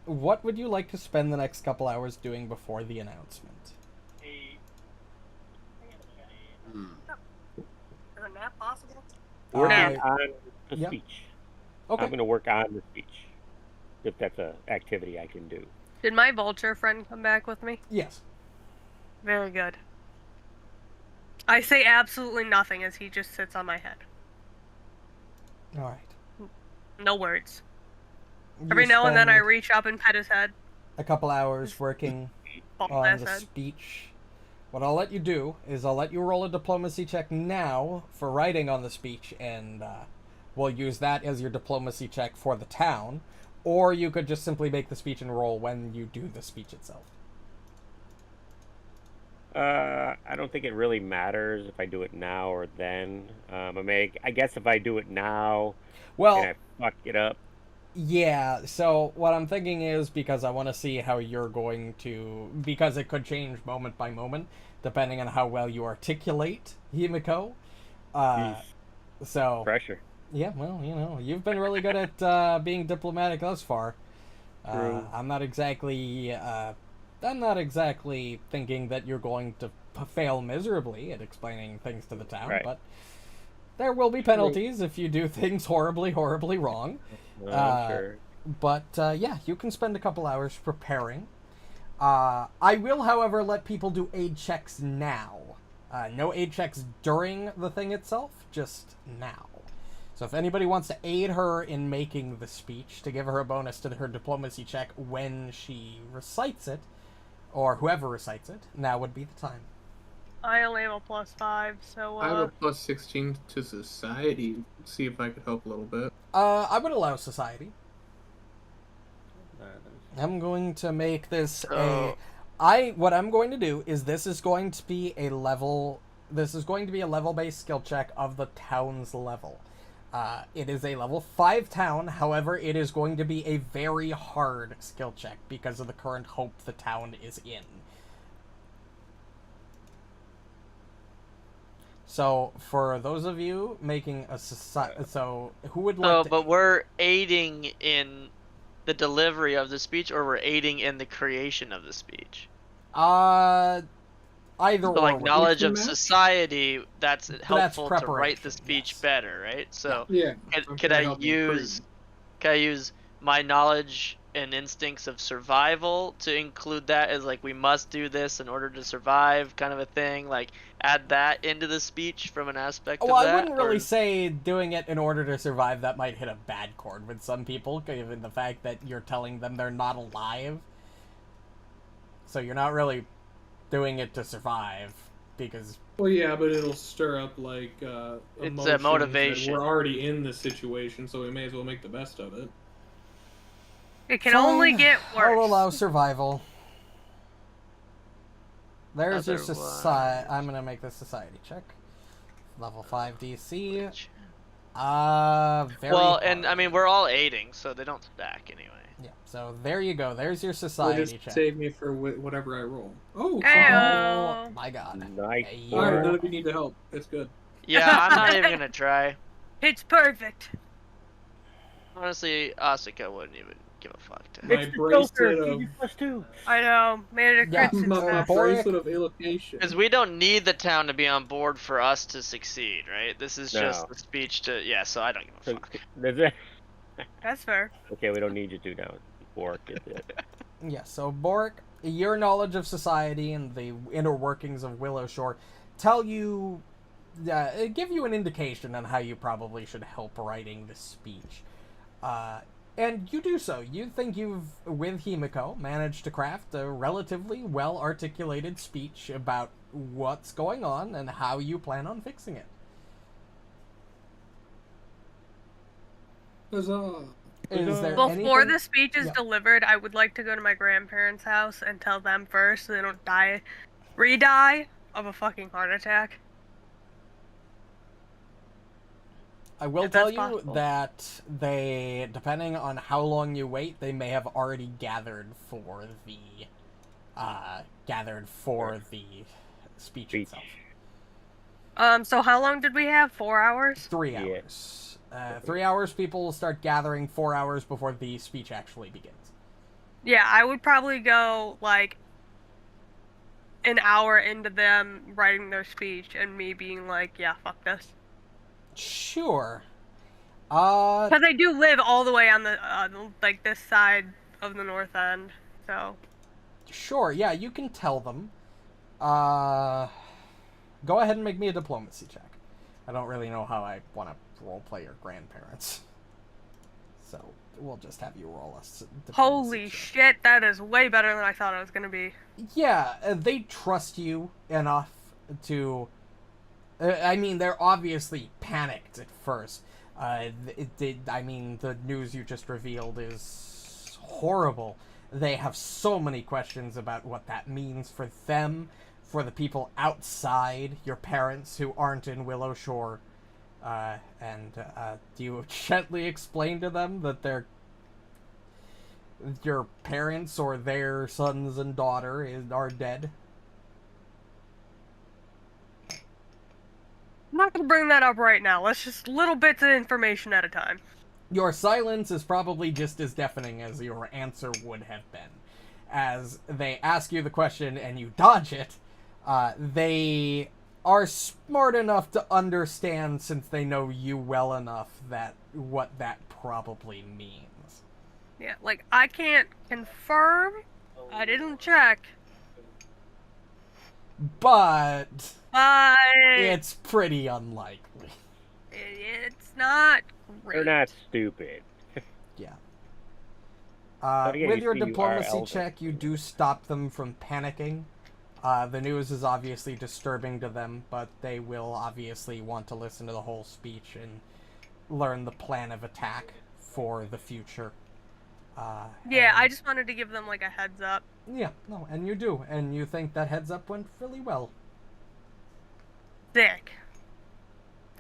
What would you like to spend the next couple hours doing before the announcement? Hmm. Is a nap possible? Working on the yep. speech. Okay. I'm going to work on the speech. If that's an activity I can do. Did my vulture friend come back with me? Yes. Very good. I say absolutely nothing as he just sits on my head. All right. No words. You Every now and then I spend reach up and pet his head. a couple hours working Bald on ass the head. speech. What I'll let you do is I'll let you roll a diplomacy check now for writing on the speech, and we'll use that as your diplomacy check for the town. Or you could just simply make the speech and roll when you do the speech itself. I don't think it really matters if I do it now or then. I guess if I do it now Well, and I fuck it up. yeah, so what I'm thinking is, because I want to see how you're going to... Because it could change moment by moment, depending on how well you articulate Himiko. So... Pressure. Yeah, well, you've been really good at being diplomatic thus far. True. I'm not exactly thinking that you're going to fail miserably at explaining things to the town, Right. but there will be penalties if you do things horribly, horribly wrong. Sure. But yeah, you can spend a couple hours preparing. I will, however, let people do aid checks now. No aid checks during the thing itself, just now. So if anybody wants to aid her in making the speech, to give her a bonus to her diplomacy check when she recites it, or whoever recites it, now would be the time. I only have a +5, so I have a plus 16 to society. See if I could help a little bit. I would allow society. I'm going to make this what I'm going to do is this is going to be a level-based skill check of the town's level. It is a level 5 town, however, it is going to be a very hard skill check because of the current hope the town is in. So, for those of you making a society... So, who would like to... But we're aiding in the delivery of the speech, or we're aiding in the creation of the speech? Either So, or. like, knowledge of Matt? society, that's helpful to write the preparation, speech yes. better, right? So, Yeah. could I use my knowledge and instincts of survival to include that as like we must do this in order to survive kind of a thing, like add that into the speech from an aspect Well, of that? I wouldn't really or... say doing it in order to survive. That might hit a bad chord with some people, given the fact that you're telling them they're not alive. So you're not really doing it to survive, because... Well, yeah, but it'll stir up, like, It's emotions a motivation. that we're already in this situation, so we may as well make the best of it. It can only Fine, get worse. I'll allow survival. There's your Otherwise- society. I'm gonna make this society check. Level 5 DC. Very well, hard. and I mean we're all aiding, so they don't stack anyway. Yeah, so there you go. There's your Will society just check. save me for whatever I roll. Oh, Oh my god. Nice. Hey, Alright, none of you need to help. It's good. Yeah, I'm not even gonna try. It's perfect. Honestly, Asuka wouldn't even give a fuck to. My bracelet of +2. I know. Made it a Yeah. crit my success. Borraeck- bracelet of elocation. Because we don't need the town to be on board for us to succeed, right? This is just No. the speech to... Yeah, so I don't give a So, fuck. does it- That's fair. okay, we don't need you to now. Borraeck is it. Yeah, so Borraeck, your knowledge of society and the inner workings of Willowshore tell you, give you an indication on how you probably should help writing the speech. And you do so. You think you've, with Himiko, managed to craft a relatively well-articulated speech about what's going on and how you plan on fixing it. Huzzah. Is there Before anything... the speech is Yeah. delivered, I would like to go to my grandparents' house and tell them first so they don't re-die of a fucking heart attack. I will If tell that's you possible. that they, depending on how long you wait, they may have already gathered for the speech itself. So how long did we have? 4 hours? 3 hours. 3 hours, people will start gathering 4 hours before the speech actually begins. Yeah, I would probably go, like, an hour into them writing their speech and me being like, yeah, fuck this. Sure. Because I do live all the way on the, like, this side of the north end, so... Sure, yeah, you can tell them. Go ahead and make me a diplomacy check. I don't really know how I want to roleplay your grandparents. So, we'll just have you roll us. Holy shit, that is way better than I thought it was gonna be. Yeah, they trust you enough to... I mean, they're obviously panicked at first. I mean, the news you just revealed is horrible. They have so many questions about what that means for them, for the people outside, your parents who aren't in Willowshore. Do you gently explain to them that they're your parents or their sons and daughter are dead? I'm not gonna bring that up right now. Let's just little bits of information at a time. Your silence is probably just as deafening as your answer would have been. As they ask you the question and you dodge it, they are smart enough to understand, since they know you well enough, that what that probably means. Yeah, like, I can't confirm. I didn't check. But But it's pretty unlikely. it's not great. They're not stupid. Yeah. But again, With you your see you are diplomacy elder. check, you do stop them from panicking. The news is obviously disturbing to them, but they will obviously want to listen to the whole speech and learn the plan of attack for the future. Yeah, and- I just wanted to give them, like, a heads up. Yeah, no, and you do, and you think that heads up went really well. Sick.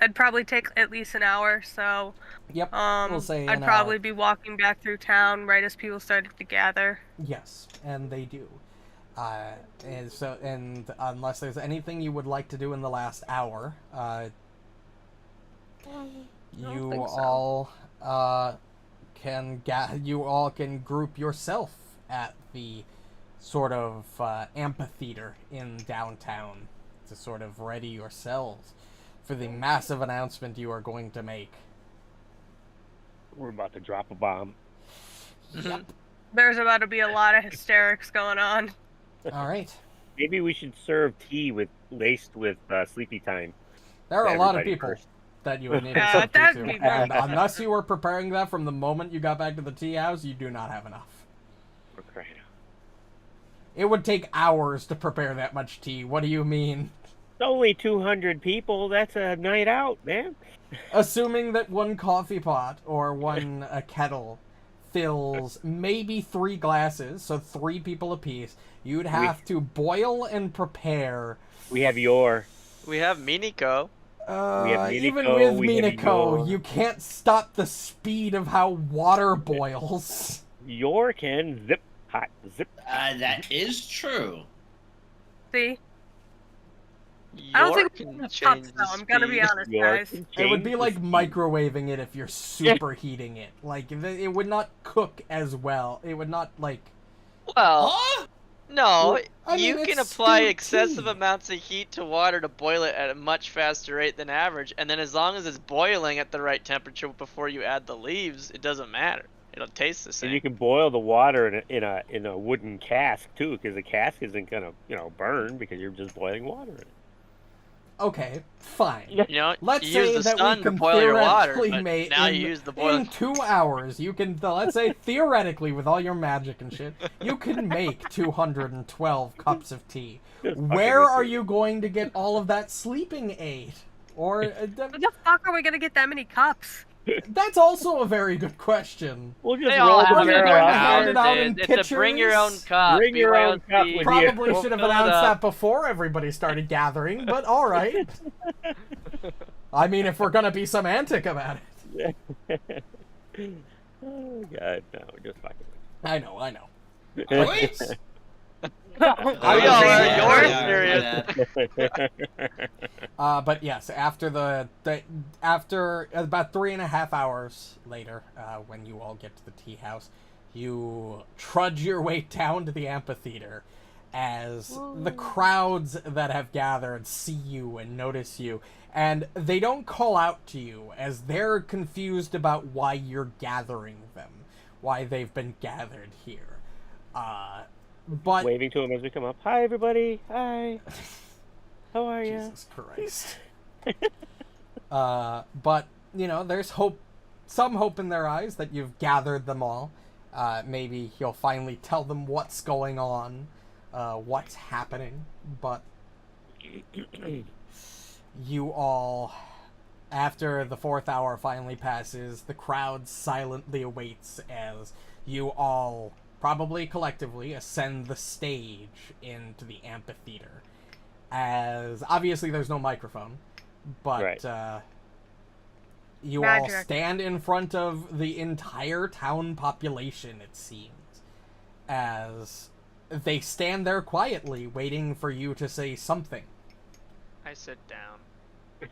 It'd probably take at least an hour, so Yep, we'll say I'd an probably hour. be walking back through town right as people started to gather. Yes, and they do. And unless there's anything you would like to do in the last hour, you think so. all can group yourself at the sort of amphitheater in downtown to sort of ready yourselves for the massive announcement you are going to make. We're about to drop a bomb. Yep. There's about to be a lot of hysterics going on. All right. Maybe we should serve tea laced with sleepy time. There are a lot of Everybody people first. that you would need Yeah, to serve tea that'd to. be very And unless you were preparing that from the moment you got back to the tea house, you do not have enough. We're crying out. It would take hours to prepare that much tea. What do you mean? It's only 200 people. That's a night out, man. Assuming that one coffee pot or one kettle fills maybe 3 glasses, so 3 people apiece, you'd have to boil and prepare. We have your. We have Miniko. Even Miniko, with we have Miniko, your. you can't stop the speed of how water boils. Your can zip hot zip. That is true. See? I don't York think can it's change cups, the though. I'm gonna be speed. honest, Your guys. can It would change be the like speed. microwaving it if you're superheating it. Like, it would not cook as well. It would not, like... Well, Huh? no, I mean, you can it's apply stewed excessive tea. amounts of heat to water to boil it at a much faster rate than average, and then as long as it's boiling at the right temperature before you add the leaves, it doesn't matter. It'll taste the And same. you can boil the water in a wooden cask too, because the cask isn't gonna burn because you're just boiling water in it. Okay, fine. You know, Let's you say use the that sun we to can boil your water, theoretically but make now in, you use the in boiling. 2 hours. You can let's say theoretically with all your magic and shit, you can make 212 cups of tea. Just Where fucking are with you going to get all of that sleeping aid? Or Where the fuck are we gonna get that many cups? that's also a very good question. We'll just They roll all the have You're it barrel going to out hand there. it out in It's a bring your own pitchers? cup. Bring your own cup with you. Probably We'll should have fill it announced up. that before everybody started gathering, but all right. I mean, if we're gonna be semantic about it. Oh god, no, just fucking. I know. Wait. We all are. Yeah, You're serious. But yes, after after about 3.5 hours later, when you all get to the tea house, you trudge your way down to the amphitheater as the crowds that have gathered see you and notice you, and they don't call out to you as they're confused about why you're gathering them, why they've been gathered here. But Waving to him as we come up. Hi, everybody. Hi. How are you? Jesus Christ. But, there's some hope in their eyes that you've gathered them all. Maybe you'll finally tell them what's going on, what's happening. But you all, after the 4th hour finally passes, the crowd silently awaits as you all, probably collectively, ascend the stage into the amphitheater. As obviously there's no microphone, but Right. you Magic. all stand in front of the entire town population, it seems, as they stand there quietly waiting for you to say something. I sit down.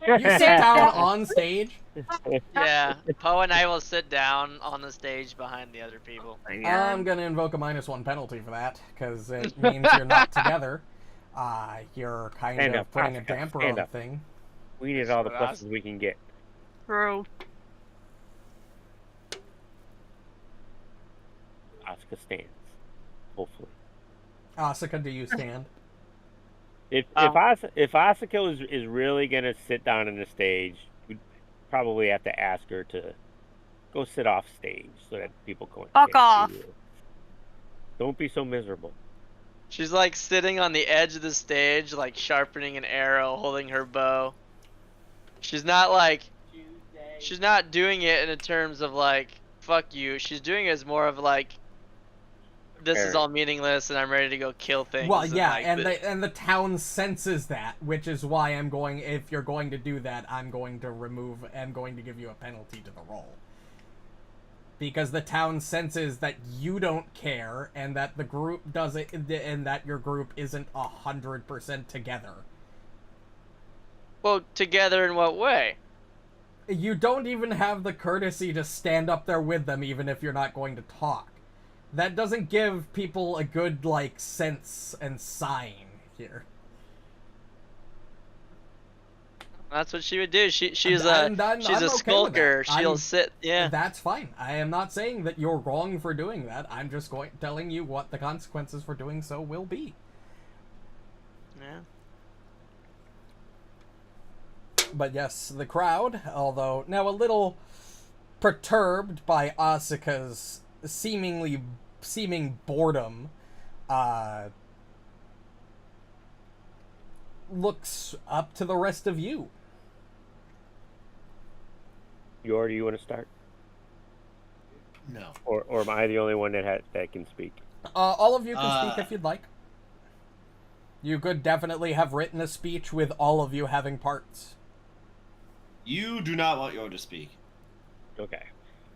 You sit down on stage. Yeah, Poe and I will sit down on the stage behind the other people. I'm gonna invoke a -1 penalty for that, because it means you're not together. You're kind Stand of up, putting a Asuka, damper stand on the up. thing. We need all the That's what I pluses we can get. True. Asuka stands. Hopefully. Asuka, do you stand? If Asuka is really gonna sit down on the stage, we'd probably have to ask her to go sit off stage so that people can Fuck off. Don't be so miserable. She's like sitting on the edge of the stage, like sharpening an arrow, holding her bow. She's not doing it in terms of like, fuck you. She's doing it as more of like, this is all meaningless and I'm ready to go kill things. Well, yeah, like, and the town senses that, which is why if you're going to do that, I'm going to give you a penalty to the roll. Because the town senses that you don't care, and that the group doesn't, and that your group isn't 100% together. Well, together in what way? You don't even have the courtesy to stand up there with them, even if you're not going to talk. That doesn't give people a good, sense and sign here. That's what she would do. She's And I'm she's okay a with skulker. that. She'll sit. Yeah. That's fine. I am not saying that you're wrong for doing that. I'm just telling you what the consequences for doing so will be. Yeah. But yes, the crowd, although now a little perturbed by Asuka's seeming boredom, looks up to the rest of you. Yor, do you want to start? No. Or am I the only one that can speak? All of you can speak if you'd like. You could definitely have written a speech with all of you having parts. You do not want Yor to speak. Okay.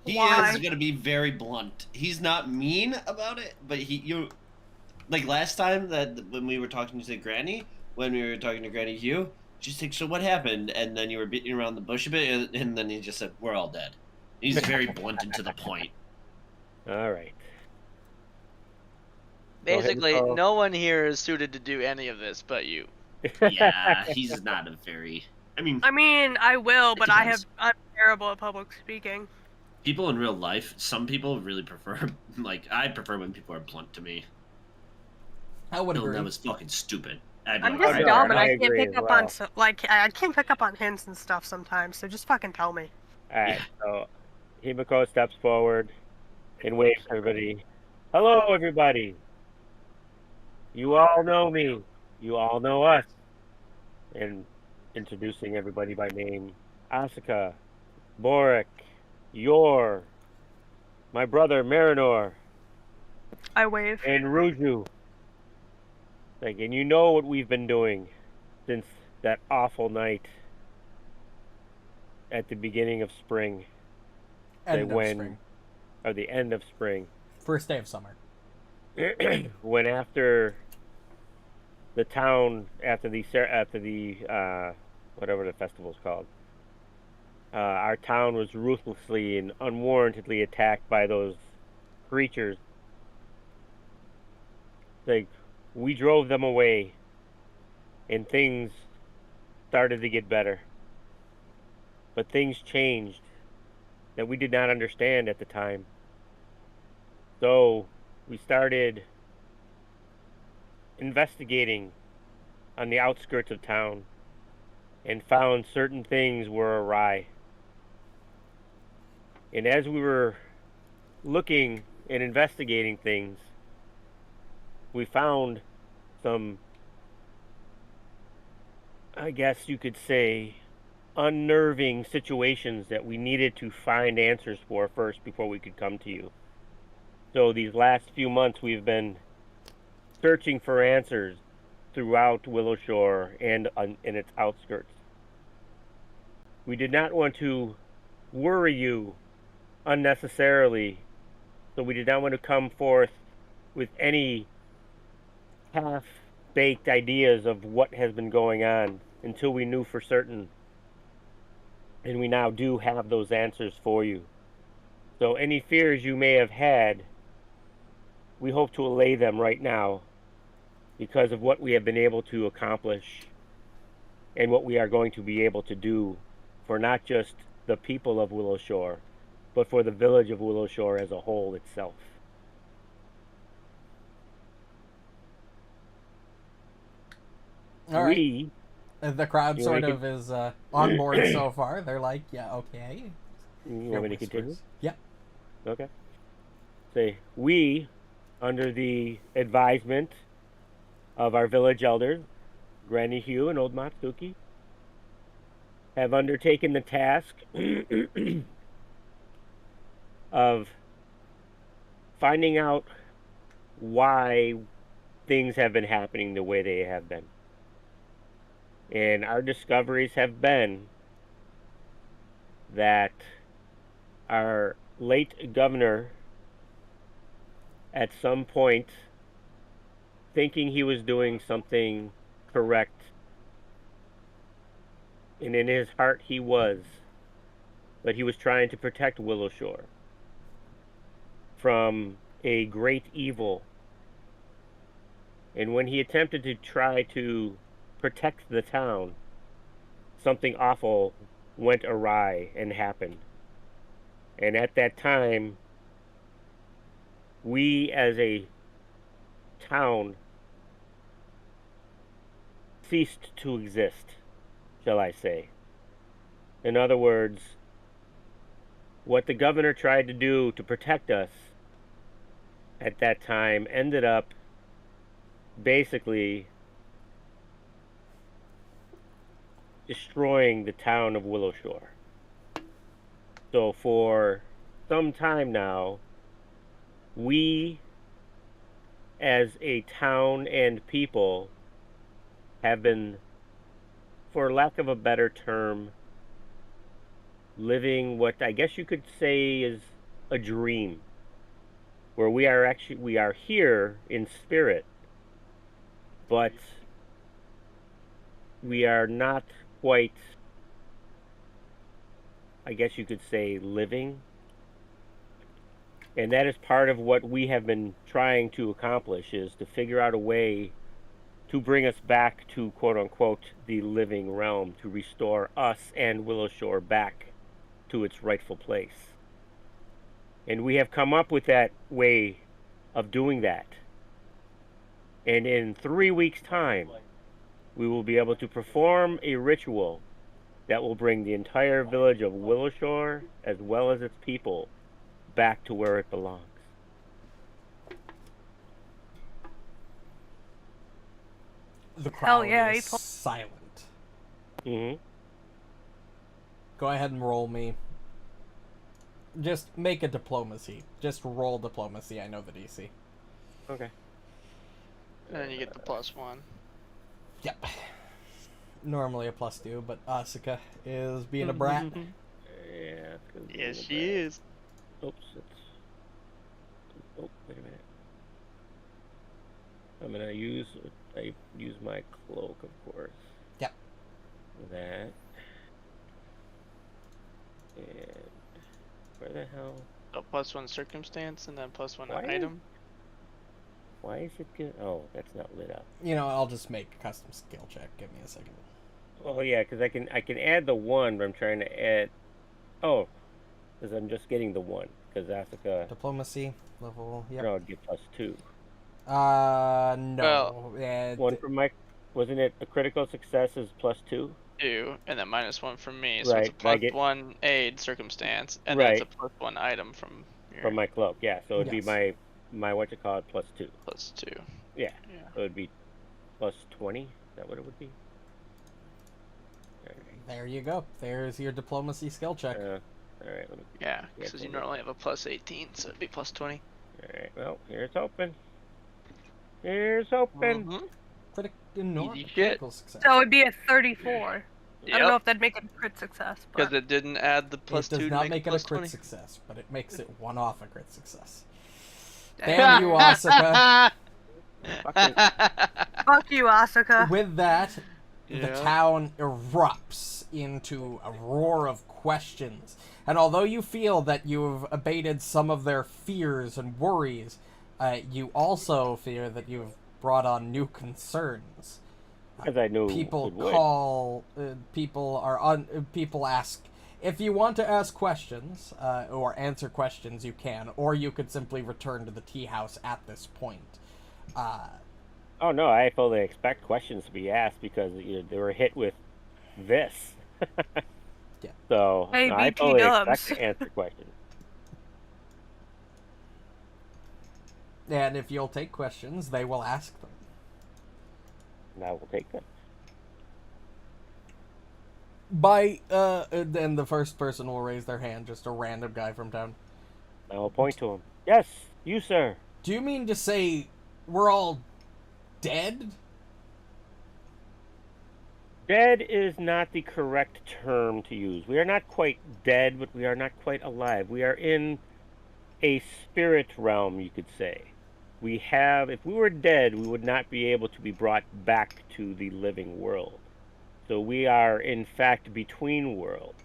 He Why? is gonna be very blunt. He's not mean about it, but like last time that when we were talking to Granny Hugh, she's like, "So what happened?" And then you were beating around the bush a bit, and then he just said, "We're all dead." He's very blunt and to the point. All right. Basically, Go ahead, no one here is suited to do any of this but you. Yeah, he's not a very. I mean, I will, but I'm depends. terrible at public speaking. People in real life, some people really prefer. Like, I prefer when people are blunt to me. I would No, agree. that was fucking stupid. I'd be I'm like, just "All right, dumb, and I I can't agree pick as up well. on I can't pick up on hints and stuff sometimes. So just fucking tell me. All right. So Himiko steps forward and waves to everybody. Hello, everybody. You all know me. You all know us. And introducing everybody by name. Asuka, Borraeck, Yor, my brother Marynor, I wave. and Ruju. Like, and you know what we've been doing since that awful night at the beginning of spring. End of when, spring. Or the end of spring. First day of summer. When after the town, after the whatever the festival's called, our town was ruthlessly and unwarrantedly attacked by those creatures. Like, we drove them away, and things started to get better. But things changed that we did not understand at the time. So we started investigating on the outskirts of town and found certain things were awry. And as we were looking and investigating things, we found some, I guess you could say, unnerving situations that we needed to find answers for first before we could come to you. So these last few months we've been searching for answers throughout Willowshore and in its outskirts. We did not want to worry you unnecessarily, so we did not want to come forth with any half-baked ideas of what has been going on until we knew for certain. And we now do have those answers for you. So any fears you may have had, we hope to allay them right now because of what we have been able to accomplish and what we are going to be able to do for not just the people of Willowshore, but for the village of Willowshore as a whole itself. All right. We, The crowd You sort wanna of is on board so far. They're like, yeah, okay. you Hear want me to whispers. continue? Yeah. Okay. Say, we, under the advisement of our village elders, Granny Hugh and Old Matsuki, have undertaken the task of finding out why things have been happening the way they have been. And our discoveries have been that our late governor, at some point, thinking he was doing something correct, and in his heart he was, but he was trying to protect Willowshore from a great evil. And when he attempted to try to protect the town, something awful went awry and happened. And at that time, we as a town ceased to exist, shall I say. In other words, what the governor tried to do to protect us at that time ended up basically destroying the town of Willowshore. So for some time now, we as a town and people have been, for lack of a better term, living what I guess you could say is a dream, where we are here in spirit, but we are not quite, I guess you could say, living. And that is part of what we have been trying to accomplish, is to figure out a way to bring us back to, quote unquote, the living realm, to restore us and Willowshore back to its rightful place. And we have come up with that way of doing that. And in 3 weeks' time, we will be able to perform a ritual that will bring the entire village of Willowshore, as well as its people, back to where it belongs. The Hell crowd yeah, is he pulled- silent. Mm-hmm. Go ahead and roll me. Just make a diplomacy. Just roll diplomacy. I know the DC. Okay. And then you get the +1. Yep. Normally a +2, but Asuka is being a brat. Yeah. Yes, she is. Oops. Oh, wait a minute. I'm gonna use my cloak, of course. Yep. That. And where the hell? So +1 circumstance and then +1 Why? item. Why is it good? Oh, that's not lit up. You know, I'll just make a custom skill check. Give me a second. Oh yeah, because I can add the 1, but I'm trying to add. Oh, because I'm just getting the 1. Because Asuka. Diplomacy level. Yep. No, I'd get +2. No. One from my. Wasn't it a critical success is +2? 2, and then -1 from me. So Right, it's a I get- +1 aid circumstance, and then it's a +1 item from your From my cloak, yeah. So it'd Yes. be my what you call it +2. +2. Yeah. Yeah. So it'd be +20. Is that what it would be? Alright. There you go. There's your diplomacy skill check. Alright, let me. Yeah, Yeah, because you totally. normally have a +18, so it'd be +20. Alright, well, here's hoping. Here's hoping. Mhm. Enormous Easy shit. critical success. So it'd be a 34. I don't know Yep, if that'd make it a crit success, because but it didn't add the It +2 does to not make make it it a crit +20. success, but it makes it one off a crit success. Damn you, Asuka. fuck you, Asuka. With that, the Yeah. town erupts into a roar of questions. And although you feel that you've abated some of their fears and worries, you also fear that you've brought on new concerns. Because I knew People it would. people ask, if you want to ask questions or answer questions, you can, or you could simply return to the tea house at this point. Oh no, I fully expect questions to be asked because they were hit with this. Yeah. So Hey, no, I BT fully dubs. expect to answer questions. And if you'll take questions, they will ask them. And I will take them. Then the first person will raise their hand, just a random guy from town. I will point to him. Yes, you sir. Do you mean to say we're all dead? Dead is not the correct term to use. We are not quite dead, but we are not quite alive. We are in a spirit realm, you could say. If we were dead, we would not be able to be brought back to the living world. So we are, in fact, between worlds.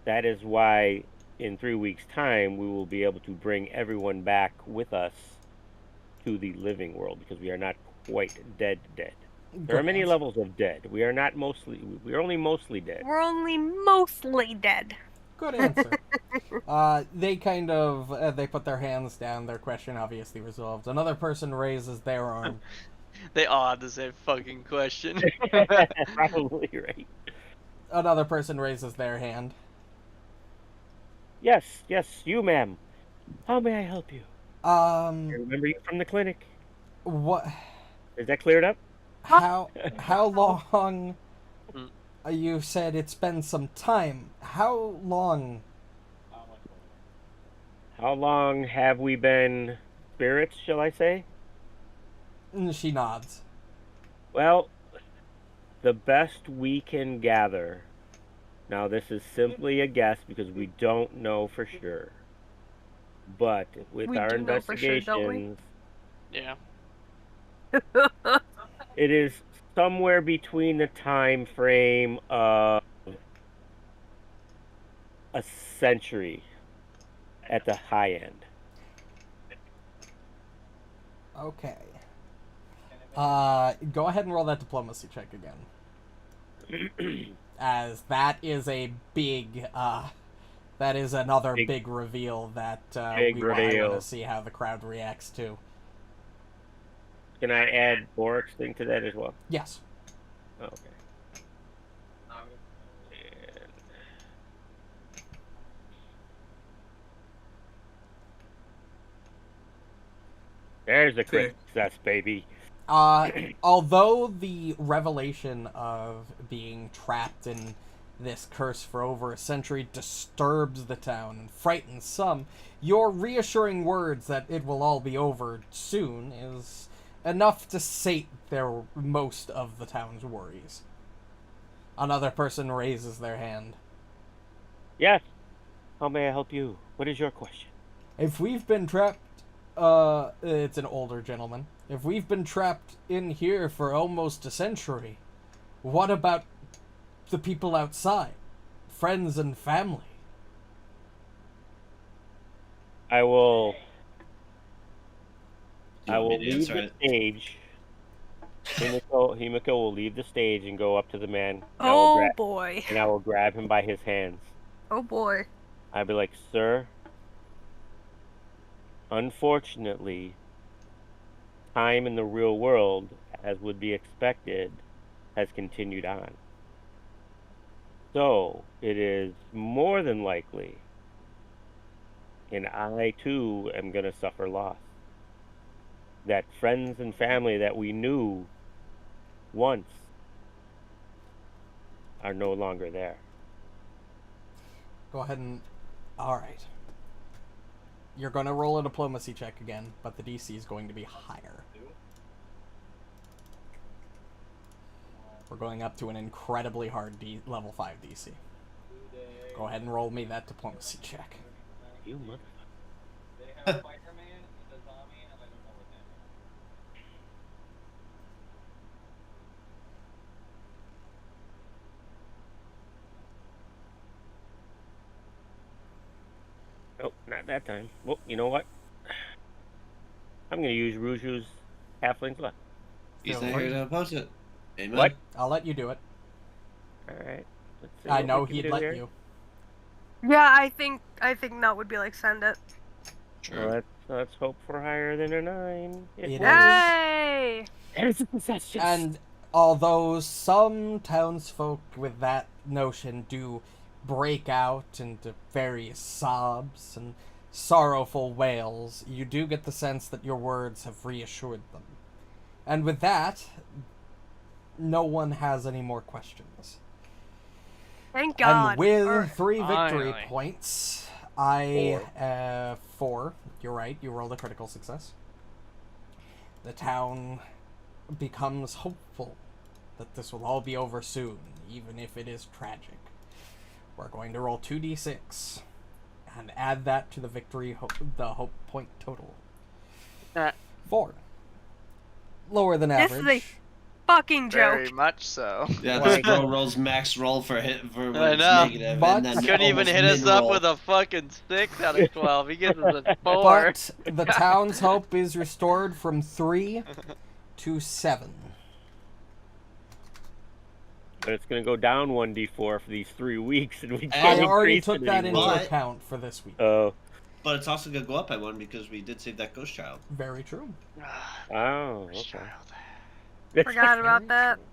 That is why, in 3 weeks' time, we will be able to bring everyone back with us to the living world, because we are not quite dead. There are many levels of dead. We are not mostly. We are only mostly dead. We're only mostly dead. Good answer. They kind of they put their hands down. Their question obviously resolved. Another person raises their arm. They all have the same fucking question. Probably right. Another person raises their hand. Yes, you, ma'am. How may I help you? I remember you from the clinic. What? Is that cleared up? How long? You said it's been some time. How long? How long have we been spirits, shall I say? She nods. Well, the best we can gather. Now, this is simply a guess because we don't know for sure. But with We our do know for sure, investigations, Yeah. it is somewhere between the time frame of a century at the high end. Okay. Go ahead and roll that diplomacy check again. As that is a big, that is another big reveal that we want to see how the crowd reacts to. Can I add Borraeck's thing to that as well? Yes. Oh, okay. There's a crit success, baby. Although the revelation of being trapped in this curse for over a century disturbs the town and frightens some, your reassuring words that it will all be over soon is enough to sate most of the town's worries. Another person raises their hand. Yes. How may I help you? What is your question? If we've been trapped, it's an older gentleman. If we've been trapped in here for almost a century, what about the people outside? Friends and family? I will You want me to leave answer the it? stage. Himiko will leave the stage and go up to the man. Oh boy. And I will grab him by his hands. Oh boy. I'll be like, sir, unfortunately, time in the real world, as would be expected, has continued on. So, it is more than likely, and I too am going to suffer loss, that friends and family that we knew once are no longer there. Go ahead and... Alright. You're going to roll a diplomacy check again, but the DC is going to be higher. We're going up to an incredibly hard level 5 DC. Go ahead and roll me that diplomacy check. You mother... Nope, not that time. Well, you know what? I'm going to use Ruju's halfling's luck. He's not here to oppose it. Amen. What? I'll let you do it. Alright. Let's see I what know we can he'd do let here. you. Yeah, I think Nut would be like, send it. Sure. Well, let's hope for higher than a 9. It is. Yay! There's a possession. And although some townsfolk with that notion do break out into various sobs and sorrowful wails, you do get the sense that your words have reassured them. And with that, no one has any more questions. Thank God. And with Or- 3 victory Finally. points, 4. You're right, you rolled a critical success. The town becomes hopeful that this will all be over soon, even if it is tragic. We're going to roll 2d6 and add that to the the hope point total. 4. Lower than This average. is a fucking joke. Very much so. Yeah, Like- this bro rolls max roll for when I it's know. negative, But- and then Couldn't even almost hit us up min-roll. with a fucking 6 out of 12. He gives us a 4. But the town's hope is restored from 3 to 7. But it's going to go down 1d4 for these 3 weeks, and we I can't already increase took it that into anymore. But- account for this week. Oh, But it's also gonna go up by 1 because we did save that ghost child. Very true. oh, Ghost okay. child. Forgot about Very that. true.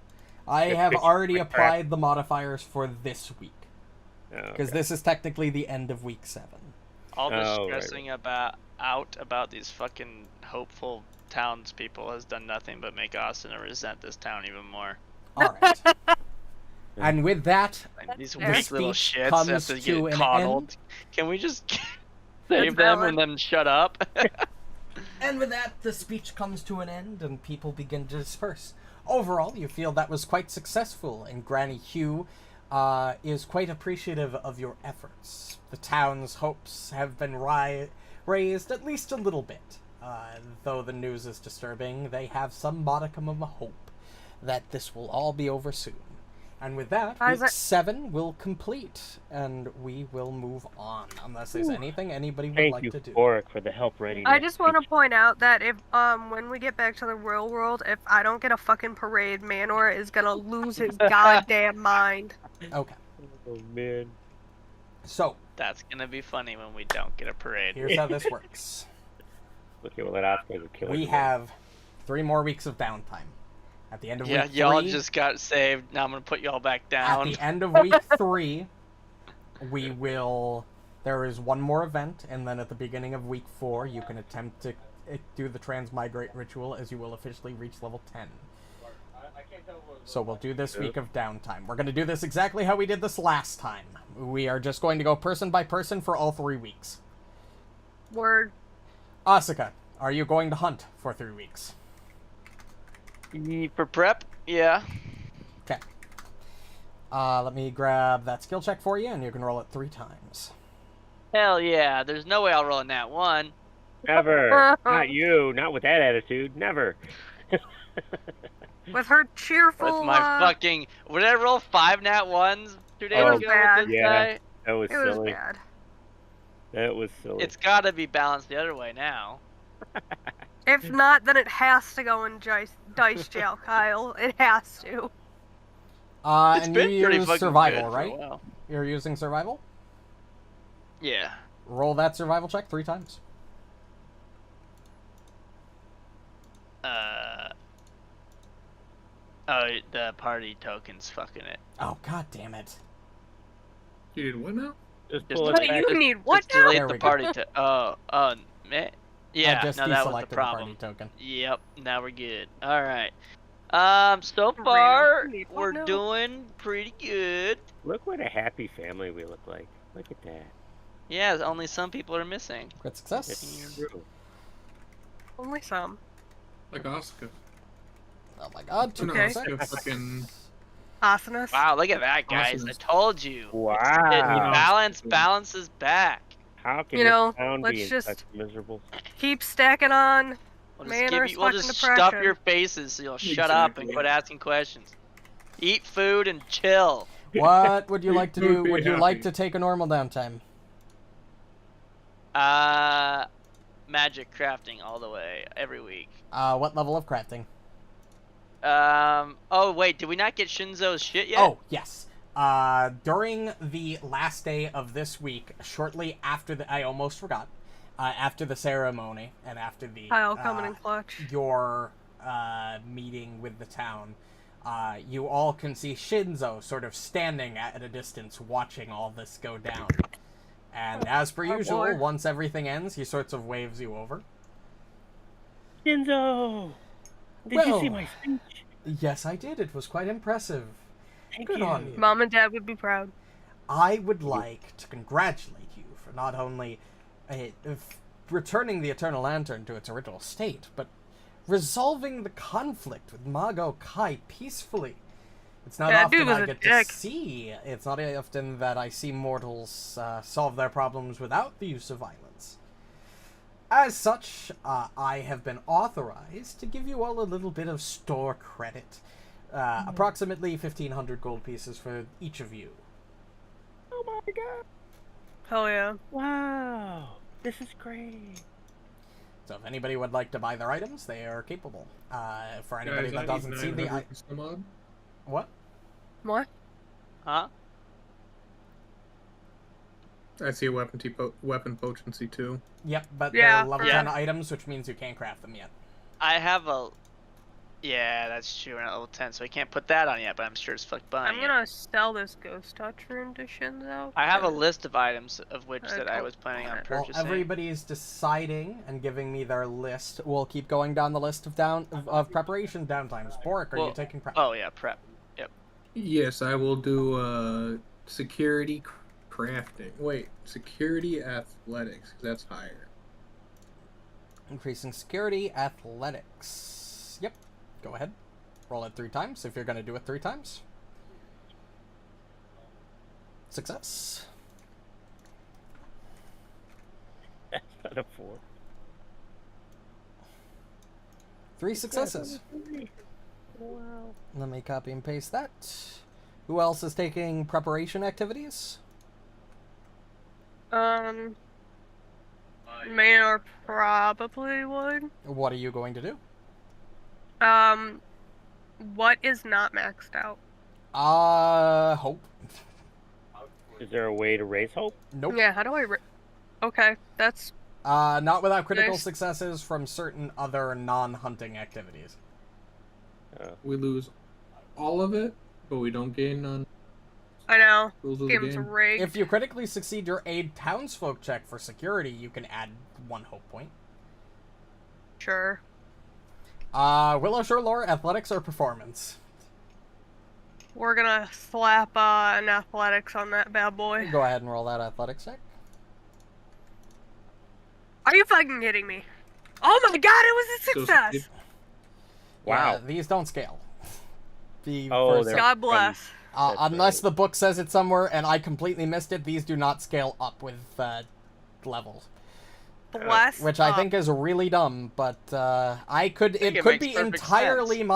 I Good have picture, already quick applied the modifiers for this week. Oh, Because okay. this is technically the end of week 7. All this Oh, right. stressing about these fucking hopeful townspeople has done nothing but make Austin resent this town even more. Alright. And with that, Like, these The weak little speech shits comes have to to get an coddled. end. Can we just That's save them valid. and then shut up? And with that, the speech comes to an end and people begin to disperse. Overall, you feel that was quite successful, and Granny Hugh is quite appreciative of your efforts. The town's hopes have been raised at least a little bit. Though the news is disturbing, they have some modicum of a hope that this will all be over soon. And with that, week Isaac- 7 will complete, and we will move on, unless there's anything anybody would Thank like you, to do. Borraeck, for the help ready. I just want to point out that if when we get back to the real world, if I don't get a fucking parade, Marynor is gonna lose his goddamn mind. Okay, Oh, man. so That's gonna be funny when we don't get a parade. here's how this works. Okay, well, that Asuka is a killer. We have 3 more weeks of downtime. At the end of Yeah, week 3, y'all just got saved. Now I'm gonna put y'all back at down. the end of week 3, we will. There is one more event, and then at the beginning of week 4, you can attempt to do the transmigrate ritual, as you will officially reach level 10. So we'll do this week of downtime. We're going to do this exactly how we did this last time. We are just going to go person by person for all 3 weeks. Word. Asuka, are you going to hunt for 3 weeks? For prep, yeah. Okay. Let me grab that skill check for you, and you can roll it 3 times. Hell yeah. There's no way I'll roll in that one. Never. Not you. Not with that attitude. Never. With her cheerful. With my fucking. Would I roll 5 nat 1s 2 days It was ago bad. with this Yeah. guy? That was It was silly. bad. That was silly. It's gotta be balanced the other way now. If not, then it has to go in dice jail, Kyle. It has to. It's And been you pretty use fucking survival, good for a right? while. You're using survival? Yeah. Roll that survival check 3 times. Oh, the party token's fucking it. Oh, god damn it. You did what now? Just Just pull What it do back. you need? What Just now? delete There the we go. party man. Yeah, I just no, that was deselected the problem. party token. Yep, now we're good. Alright. So Reno, far, you need what we're now? doing pretty good. Look what a happy family we look like. Look at that. Yeah, only some people are missing. Crit success. It's true. Only some. Like Asuka. Oh my god, 2 Okay. Asuka fucking. Awesomeness. Wow, look at that, guys. Awesome. I told you. Wow. Balance is back. How can You know, this town let's be in just- such miserable? Keep stacking on. We'll Man, just, we're we'll stuck in just stuff depression. your faces so you'll shut up and Exactly. quit asking questions. Eat food and chill. What would you like to do? Be Would you like happy. to take a normal downtime? Magic crafting all the way, every week. What level of crafting? Oh wait, did we not get Shinzo's shit yet? Oh, yes. During the last day of this week, shortly after I almost forgot, after the ceremony and after the Kyle coming in clutch. your meeting with the town, you all can see Shinzo sort of standing at a distance watching all this go down. And as per Oh, usual, boy. once everything ends, he sorts of waves you over. Shinzo! Did Well, you see my speech? Yes, I did. It was quite impressive. Thank Good you. on you. Mom and Dad would be proud. I would like to congratulate you for not only returning the Eternal Lantern to its original state, but resolving the conflict with Mago Kai peacefully. It's not That dude often was I a get dick. to see. It's not often that I see mortals solve their problems without the use of violence. As such, I have been authorized to give you all a little bit of store credit. Approximately 1,500 gold pieces for each of you. Oh my god. Hell yeah. Wow. This is great. So if anybody would like to buy their items, they are capable. For anybody Guys, that I doesn't need see the... 900 custom mod. What? What? Huh? I see a weapon potency too. Yep, but Yeah, they're level yeah. 10 items, which means you can't craft them yet. I have a. Yeah, that's true. We're not level 10, so I can't put that on yet. But I'm sure as fuck buying I'm it. gonna sell this Ghost Touch rune to Shinzo. I have a 'cause list of items of which I that I don't was planning on want it. While purchasing. everybody's deciding and giving me their list, we'll keep going down the list of preparation downtimes. Borraeck, are you Well, taking prep? Oh yeah, prep. Yep. Yes, I will do security crafting. Wait, security athletics, 'cause that's higher. Increasing security, athletics. Yep. Go ahead. Roll it 3 times if you're going to do it 3 times. Success. That's not a 4. 3 successes. Wow. Let me copy and paste that. Who else is taking preparation activities? Maynor probably would. What are you going to do? What is not maxed out? Hope. Is there a way to raise hope? Nope. Yeah, how do I Okay, that's... Not without critical Nice. successes from certain other non-hunting activities. We lose all of it, but we don't gain none. I know. Rules of the Game's game. rigged. If you critically succeed your aid townsfolk check for security, you can add 1 hope point. Sure. Willow Shore lore, athletics, or performance? We're gonna slap an athletics on that bad boy. Go ahead and roll that athletics check. Are you fucking kidding me? Oh my god, it was a So success! Wow. Yeah, these don't scale. Oh, they're- God bless. That's Unless right. the book says it somewhere and I completely missed it, these do not scale up with levels. Bless. Which I up. think is really dumb, but it could it be makes perfect entirely sense.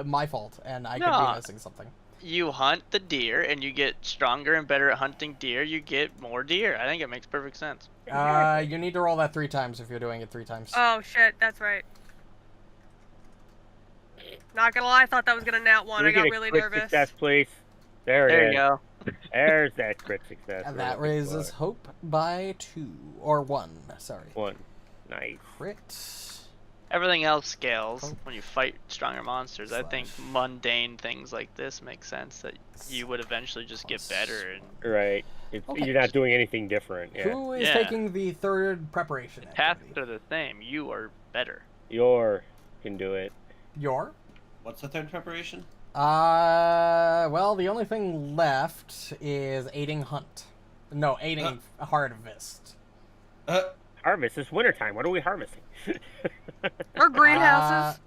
my fault, and I could No. be missing something. You hunt the deer, and you get stronger and better at hunting deer. You get more deer. I think it makes perfect sense. You need to roll that 3 times if you're doing it 3 times. Oh shit, that's right. Not gonna lie, I thought that was gonna nat one. Can we I got get a really crit nervous. success, please? There it There is. you go. There's that crit success. And we're that looking raises for. hope by 2 or 1. Sorry. 1. Nice. Crit. Everything else scales Oh. when you fight stronger monsters. I think Slash. mundane things like this make sense that you would eventually just get better. And Right. Okay. You're not doing anything different. Yeah. Who is Yeah. taking the 3rd preparation tasks activity? are the same. You are better. Your can do it. Your? What's the 3rd preparation? Well, the only thing left is aiding hunt. No, aiding harvest. Harvest. It's wintertime. What are we harvesting? Or greenhouses.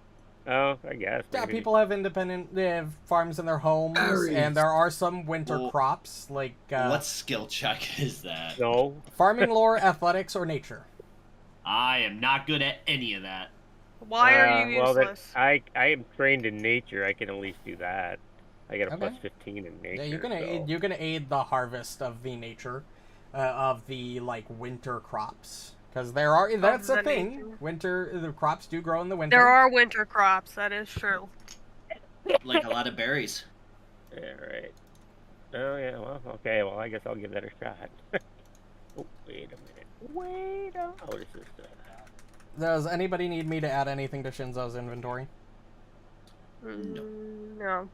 Oh, I guess. Yeah, maybe. people have independent farms in their homes, Berries. and there are some winter Well, crops, like What skill check is that? No. farming lore, athletics, or nature. I am not good at any of that. Why are you Well, useless? I am trained in nature. I can at least do that. I got a Okay. plus 15 in nature. Yeah, you're gonna aid the harvest of the nature, of the like winter crops, because that's the a thing. nature. Winter, the crops do grow in the winter. There are winter crops, that is true. Like a lot of berries. Yeah, right. Oh, yeah, well, okay, well, I guess I'll give that a shot. Oh, wait a minute. Wait a... What is this? Does anybody need me to add anything to Shinzo's inventory? No.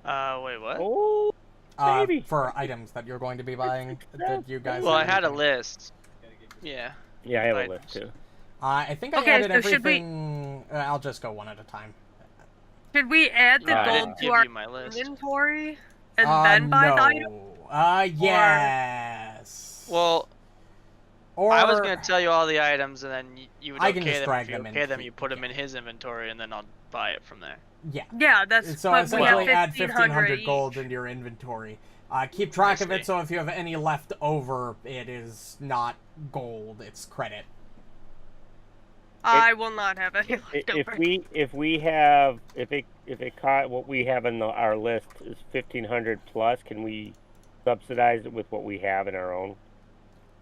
Wait, what? Oh, Maybe. For items that you're going to be buying, that you guys. Well, are I had a using. list. Yeah. yeah, I have a Items. list, too. I think I Okay, added so should we- everything. I'll just go one at a time. Should we add the I gold didn't to give our you my list. inventory and then buy the item? No. Yes. Well, or I was gonna tell you all the items, and then you would I okay can just them. drag If you them in okay them, too. you put them Yeah. in his inventory, and then I'll buy it from there. Yeah. Yeah, that's So but we essentially, have add 1,500 gold each. into your inventory. Keep track of I it, see. so if you have any left over, it is not gold; it's credit. I will not have any left If over. it caught what we have on our list is 1,500 plus, can we subsidize it with what we have in our own?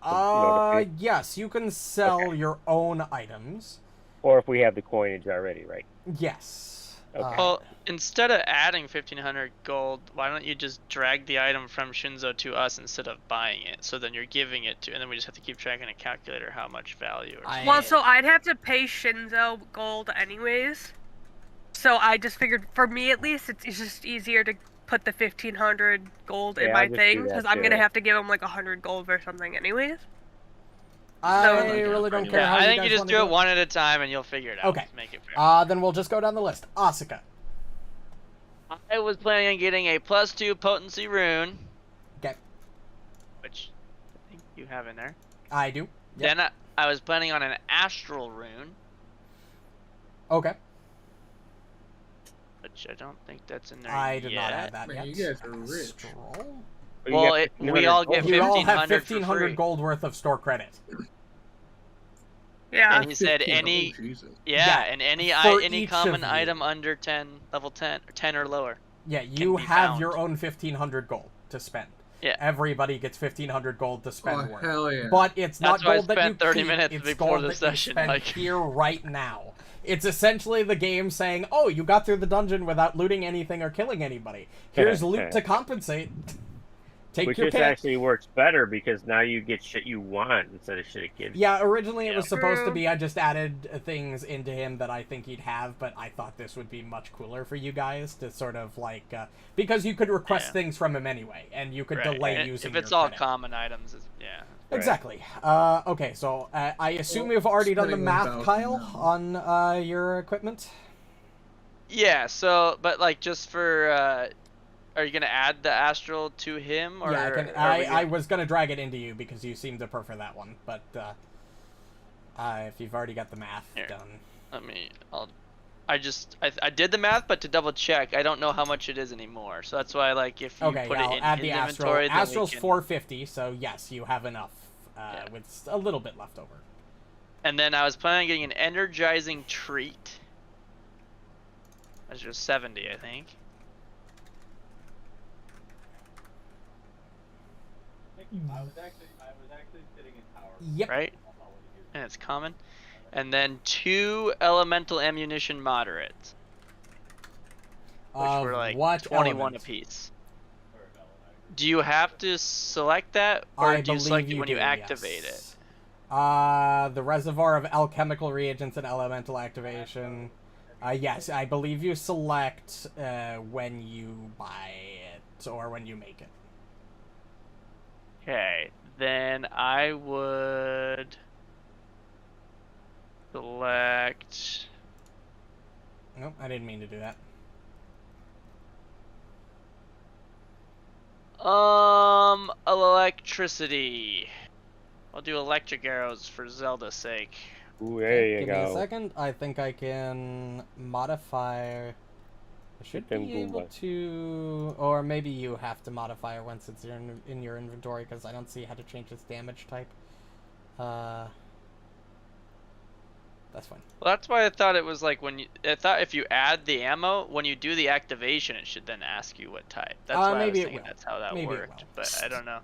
the Yes, you can sell Okay. your own items. Or if we have the coinage already, right? Yes. Okay. Well, instead of adding 1,500 gold, why don't you just drag the item from Shinzo to us instead of buying it? So then you're giving it to, and then we just have to keep tracking a calculator how much value. Or something. Well, so I'd have to pay Shinzo gold anyways. So I just figured, for me at least, it's just easier to put the 1,500 gold in Yeah, my I'll just do thing, that because I'm gonna too. have to give him like 100 gold or something anyways. I So- really don't care Yeah, how I you think guys you just wanna do it one at a time, and you'll figure it out. Okay. Just make it fair. Then we'll just go down the list. Asuka. I was planning on getting a +2 potency rune, Okay. which I think you have in there. I do. Yep. Then I was planning on an astral rune, Okay. which I don't think that's in there I did yet. not add that Man, yet. you guys are rich. Astral. Oh, you Well, got we 1,500 all gold. get You all have 1,500 for 1,500 free. gold worth of store credit. Yeah. And he said 15. any, Oh, Jesus. Yeah, and any for any each common of you. item under 10, level 10, or 10 or lower. Yeah, you be have found. your own 1,500 gold to spend. Yeah. Everybody gets 1,500 gold to spend Oh, worth. hell yeah. But it's not That's why I gold that you spent 30 keep, minutes it's before gold the that session, you spend like- here right now. It's essentially the game saying, oh, you got through the dungeon without looting anything or killing anybody. Here's loot to compensate. Take Which your just pick. actually works better because now you get shit you want instead of shit it gives you. Yeah, originally it was Yeah. supposed to True. be I just added things into him that I think he'd have, but I thought this would be much cooler for you guys to sort of like because you could request Yeah. things from him anyway, and you could Right. delay And using if it's your all credit. common items, yeah. Exactly. Okay, so I assume you've already done the spending math, 1,000 Kyle, now. on your equipment. Yeah, so, but like just for, are you gonna add the astral to him, or Yeah, are we I gonna- was gonna drag it into you because you seem to prefer that one, but if you've already got the math Here. done. I did the math, but to double check, I don't know how much it is anymore. So that's why, like, if you Okay, put yeah, it I'll in add his the astral. inventory, then we Astral's can- 450, so yes, you have enough, Yeah. with a little bit left over. And then I was planning on getting an energizing treat. That's just 70, I think. I was actually sitting in tower. Yep. Right? And it's common. And then 2 elemental ammunition moderates, which Of were like what 21 element? apiece. Do you have to select that, or I do you select believe it when do, you activate yes. it? The reservoir of alchemical reagents and elemental activation. Yes, I believe you select when you buy it or when you make it. Okay, then I would select. Nope, I didn't mean to do that. Electricity. I'll do electric arrows for Zelda's sake. Ooh, there you Give me a go. second. I think I can modify. I should them be able Goombas. to, or maybe you have to modify it once it's in your inventory because I don't see how to change its damage type. That's fine. Well, that's why I thought it was like I thought if you add the ammo, when you do the activation, it should then ask you what type. That's why I maybe was it thinking will. that's how that Maybe it worked, will. but I don't know.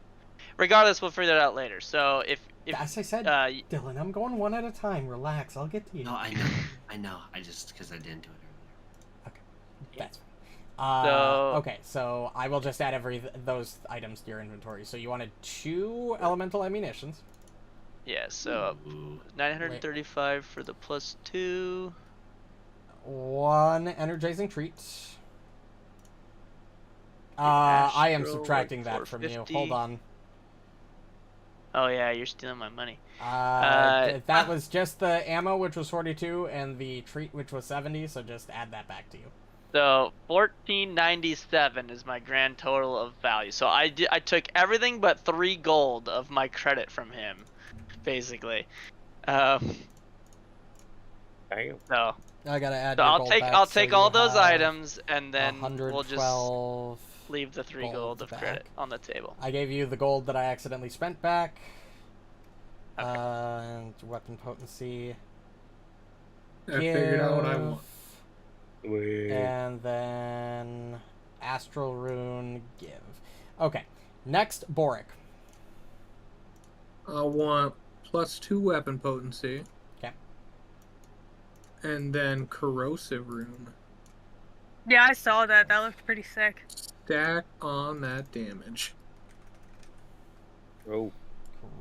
Regardless, we'll figure that out later. So if As I said, Dylan, I'm going one at a time. Relax. I'll get to you. No, I know. I just because I didn't do it earlier. That's fine. So- Okay, so I will just add those items to your inventory. So you wanted 2 elemental ammunitions. yeah, so Ooh. 935 for the +2. 1 energizing treat. I am Astral, subtracting like that from you. 450. Hold on. Oh yeah, you're stealing my money. That was just the ammo, which was 42, and the treat, which was 70. So just add that back to you. So 1497 is my grand total of value. So I took everything but 3 gold of my credit from him, basically. Damn. So I gotta add. So your I'll gold take back, all so those you have items, and then we'll just 112. leave the 3 gold gold of back. credit on the table. I gave you the gold that I accidentally spent back. Okay. And weapon potency. I figured out what I want. Wait. And then astral rune give. Okay. Next, Borraeck. I want +2 weapon potency. Okay. And then corrosive rune. Yeah, I saw that. That looked pretty sick. Stack on that damage. Oh,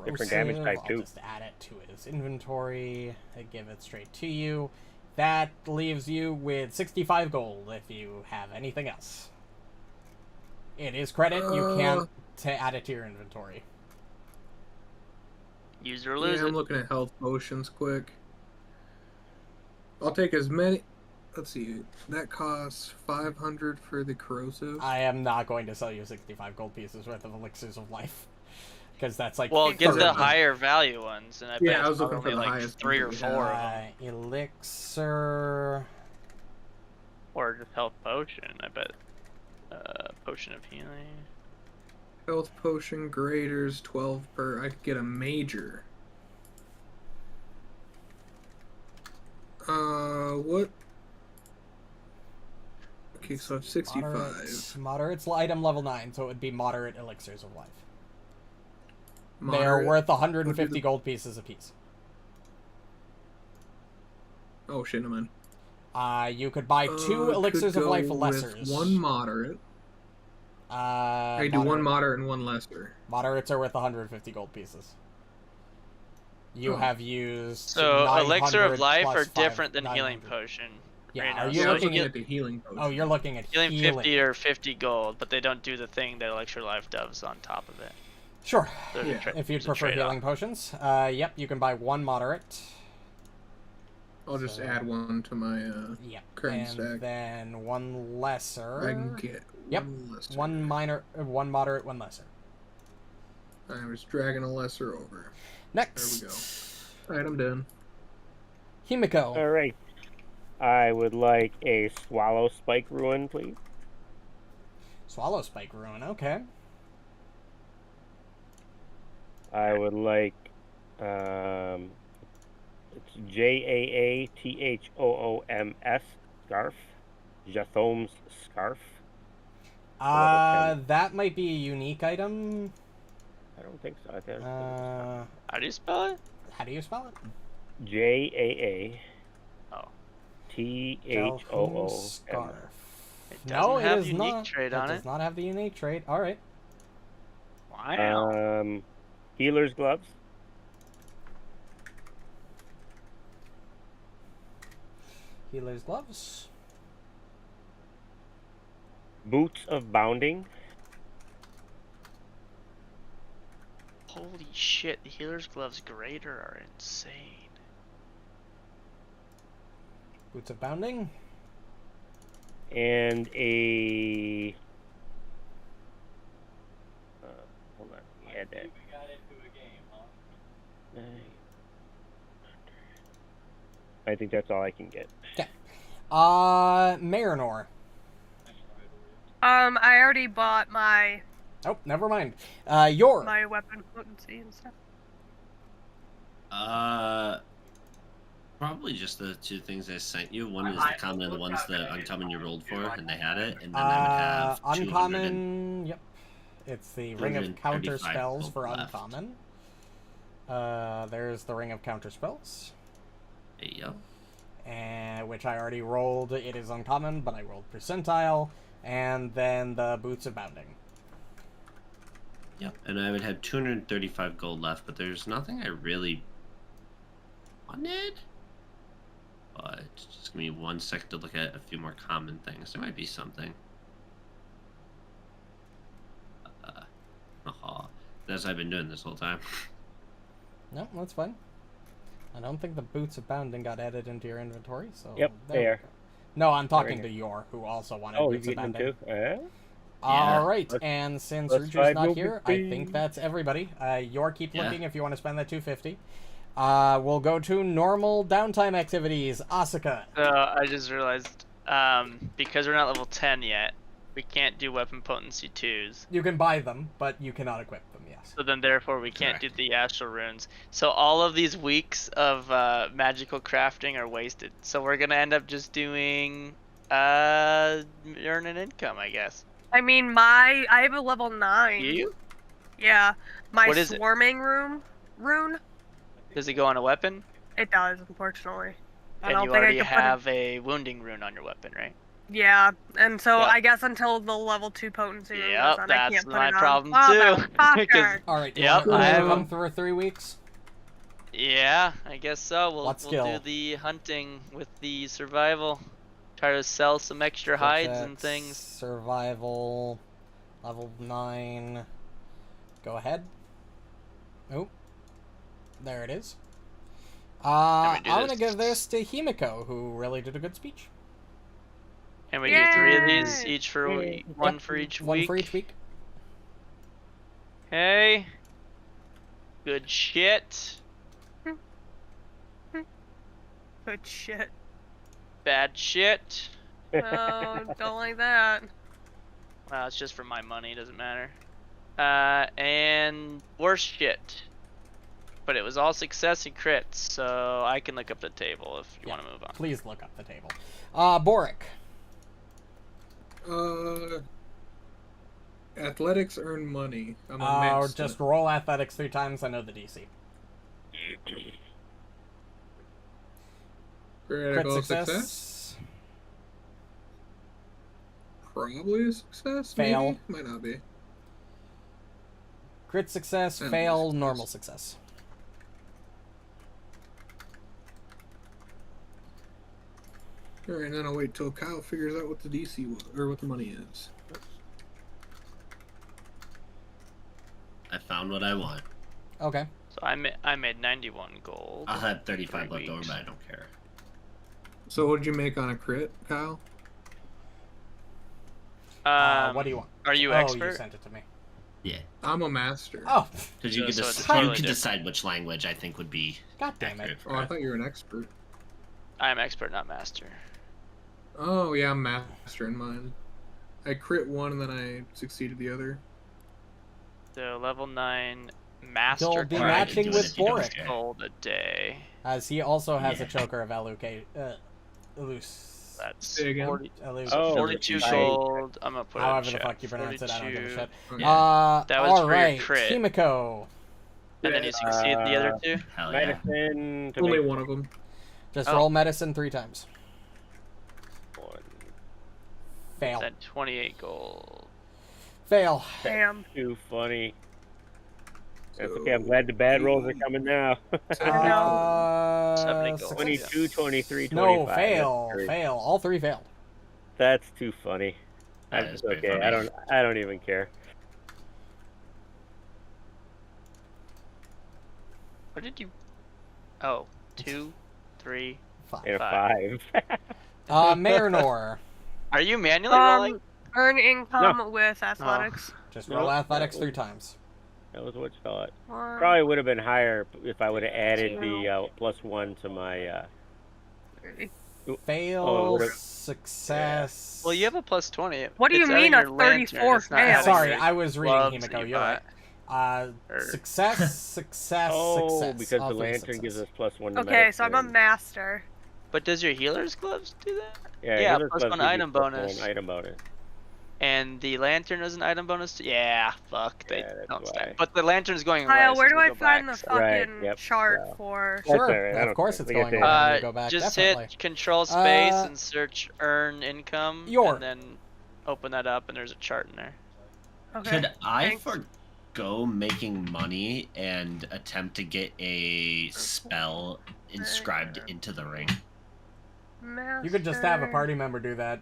different damage Corrosive, type, I'll too. just add it to his inventory and give it straight to you. That leaves you with 65 gold if you have anything else. It is credit, you can't add it to your inventory. Use or lose Yeah, I'm it. looking at health potions quick. I'll take as many. Let's see. That costs 500 for the corrosive. I am not going to sell you 65 gold pieces worth of elixirs of life. Because that's like Well, get the 30. higher value ones, and I Yeah, bet I was it's looking for probably the like highest 3 or ones 4 that we of them. Elixir. Or just health potion, I bet. Potion of healing. Health potion graders 12 per. I could get a major. What? Okay, so I have 65. Moderate's item level 9, so it would be moderate elixirs of life. They are Moderate. worth 150 gold pieces apiece. Oh shit, never mind. You could buy 2 elixirs of life lessers. One moderate. I do one moderate and one lesser. Moderates are worth 150 gold pieces. You have used So 900 elixir of life plus are 5, different than healing 900. potion. Yeah, right now. are you Yeah, I was looking looking at at the healing potion. Oh, you're looking at Healing 50 or 50 gold, but they don't do the thing that elixir life does on top of it. Sure. So Yeah. If you'd there's a prefer trade-off. healing potions, yep, you can buy 1 moderate. I'll just So- add one to my Yep. current And stack. then 1 lesser. I can get Yep. one lesser. 1 minor, 1 moderate, 1 lesser. I'm just dragging a lesser over. Next. There we go. Alright, I'm done. Himiko. All right. I would like a Swallow Spike Ruin, please. Swallow Spike Ruin, okay. I would like, it's Jaathoms Scarf. Jathom's Scarf. That might be a unique item. I don't think so. I think How How do you spell it? do you spell it? Jaathoms. Delhome's Scarf. It No, doesn't it have is unique not. trait It on does it. not have the unique trait. Alright. Wow. Healer's Gloves. Healer's Gloves. Boots of Bounding. Holy shit, the healer's gloves greater are insane. Boots of Bounding. And a... hold on. We had that. We got into a game, huh? I think that's all I can get. Marynor. I already bought my Oh, never mind. Your. my weapon potency and stuff. Probably just the 2 things I sent you. One is the common and the one's the uncommon you rolled for, and they had it. And then I would have 200 and- Uncommon. Yep. It's the Ring of Counter 235 Spells gold for left. uncommon. There's the Ring of Counter Spells, Yep. and which I already rolled. It is uncommon, but I rolled percentile. And then the Boots of Bounding. Yep. And I would have 235 gold left, but there's nothing I really wanted. But just give me 1 second to look at a few more common things. There might be something. That's what I've been doing this whole time. No, that's fine. I don't think the Boots of Bounding got added into your inventory, so... Yep, there we they are. go. No, I'm talking They're to in Yor, who also wanted Oh, Boots he's of getting Bounding. them too? Alright, Let's- and since let's Ruju's try not Blue here, I 50. think that's everybody. Yor, keep Yeah. looking if you want to spend that 250. We'll go to normal downtime activities. Asuka. So I just realized, because we're not level 10 yet, we can't do weapon potency 2s. You can buy them, but you cannot equip them, yes. So then therefore we can't do the astral runes. So all of these weeks of magical crafting are wasted. So we're gonna end up just doing earn an income, I guess. I mean, I have a level 9. You? Yeah, my What is it? swarming rune. Does it go on a weapon? It does, unfortunately. I And don't you think I already could put it- have a wounding rune on your weapon, right? Yeah, and so Yeah. I guess until the level 2 potency room Yep, goes on, I that's can't put my it on. problem Oh, too. the Because fucker. All right. Yep, You I want to have come them. through 3 weeks? Yeah, I guess so. We'll What do skill? the hunting with the survival. Try to sell some extra Skill hides checks, and things. Survival, level 9. Go ahead. Oh, there it is. Can we do I'm this? gonna give this to Himiko, who really did a good speech. And we do 3 of these Yay! each for one for each One week. for each week. Okay. Good shit. Good shit. Bad shit. Oh, don't like that. Well, it's just for my money. Doesn't matter. And worse shit. But it was all success and crits, so I can look up the table if you want to move on. Please look up the table. Borraeck. Athletics earn money. I'm a master. Just roll athletics 3 times. I know the DC. Crit Critical success. Probably a success. Fail. Maybe? Might not be. Crit success. And Fail. success. Normal success. Alright, and then I'll wait till Kyle figures out what the DC was, or what the money is. I found what I want. Okay. So I made 91 gold. I'll have 35 3 left over, weeks. but I don't care. So what did you make on a crit, Kyle? What do you want? Are you You expert? sent it to me. Yeah, I'm a master. Oh, because you So could it's you totally could different. decide which language I think would be god damn it. accurate for Oh, I it. thought you were an expert. I am expert, not master. Oh, yeah, I'm master in mine. I crit one and then I succeeded the other. So level 9 master. You'll be Or I matching can do it with if you don't Borraeck, care. Gold a day. as he also has Yeah. a choker of Elus. That's Say again? 40, Elus. Oh, 42 right. gold. I'm gonna put it in However the chat. fuck you pronounce it, I don't give a 42. shit. Yeah. That was for your alright, crit. Himiko. And then you succeed the other 2? Hell yeah. Medicine to Only make one of them. Just Oh. roll medicine 3 times. one. Fail. Then 28 gold. Fail. Damn. Too funny. That's okay. I'm glad the bad rolls are coming now. 70 gold. 22, 23, 25. No, That's fail. great. Fail. All 3 failed. That's too funny. That I'm is just pretty okay. funny. I don't even care. What did you... Oh, 2, 3... In a 5. 5. Marynor. Are you manually rolling? Earn income with athletics. Just roll Nope. athletics 3 times. That was what you thought. One, Probably would have been higher if I would have added Two. the +1 to my. three. Fail. Oh, would've- Success. Well, you have a plus 20. What do you It's adding mean a your lantern, 34 it's not fail? adding Sorry, your I was reading gloves that Himiko. you You're right. bought. Or- Success, success, Oh, success. because All the 3 lantern success. gives us +1 to Okay, so I'm a medicine. master. But does your healer's gloves do that? Yeah, Yeah, healer's plus gloves one give you item +1 bonus. Item bonus. And the lantern is an item bonus too? Yeah, fuck. They Yeah, that's don't why. stack. But the lantern's going away. Kyle, so where do we'll I go find back, the so- fucking Right, yep, chart so- for? That's Sure, alright, I of don't course care. it's We get going to- away when you go back. Just Definitely. hit control space Uh, and search earn income. Yor. And then open that up and there's a chart in there. Okay. Could I thanks. forgo making money and attempt to get a spell inscribed into the ring? You could just have a Master. party member do that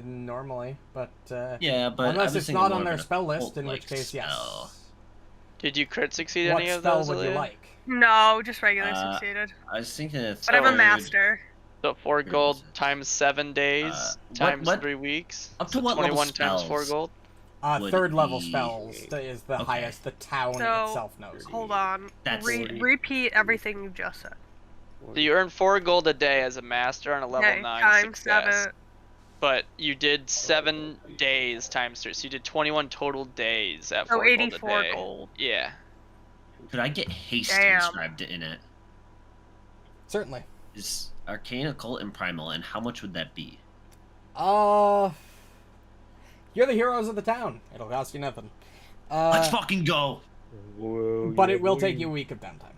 normally, but Yeah, but I unless was it's thinking not more on of their an spell list, occult, in which like, case, spell. yes. Did you crit succeed What any of spell those? would you Aaliyah? like? No, just regular Uh, succeeded. I was thinking a But I'm a third- master. So 4 Where gold was it? times 7 days times what- 3 weeks. up to so what level 21 times 4 spells? gold. Would Third level be- spells is the Okay. highest the town So, itself knows. Hold on. That's- Repeat everything you just said. So you earn 4 gold a day as a master on a level Okay, 9 times success. 7. But you did 7 days times 3, so you did 21 total days at So 4 gold a 84 day. gold. Yeah. Could I get haste Damn. inscribed in it? Certainly. Is arcane, occult, and primal, and how much would that be? You're the heroes of the town. It'll cost you nothing. Let's fucking go! Whoa, But yeah, it will boy. take you a week of downtime.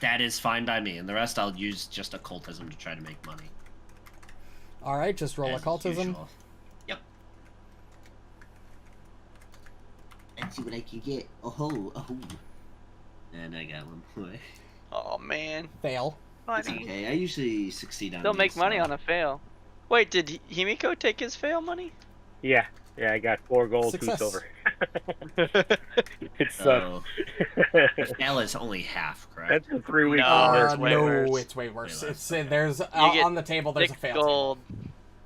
That is fine by me, and the rest I'll use just occultism to try to make money. All right, just roll as occultism. usual. Yep. Let's see what I can get. Oh. And I got one point. Oh man. Fail. It's Buddy. okay. I usually succeed on Still make these, money so- on a fail. Wait, did Himiko take his fail money? Yeah, I got 4 gold, Success. 2 silver. It sucks. So, fail is only half, correct? That's a 3-week No, order. it's way no, worse. it's way worse. Way It's less, there's get on the table. There's a 6 fail gold.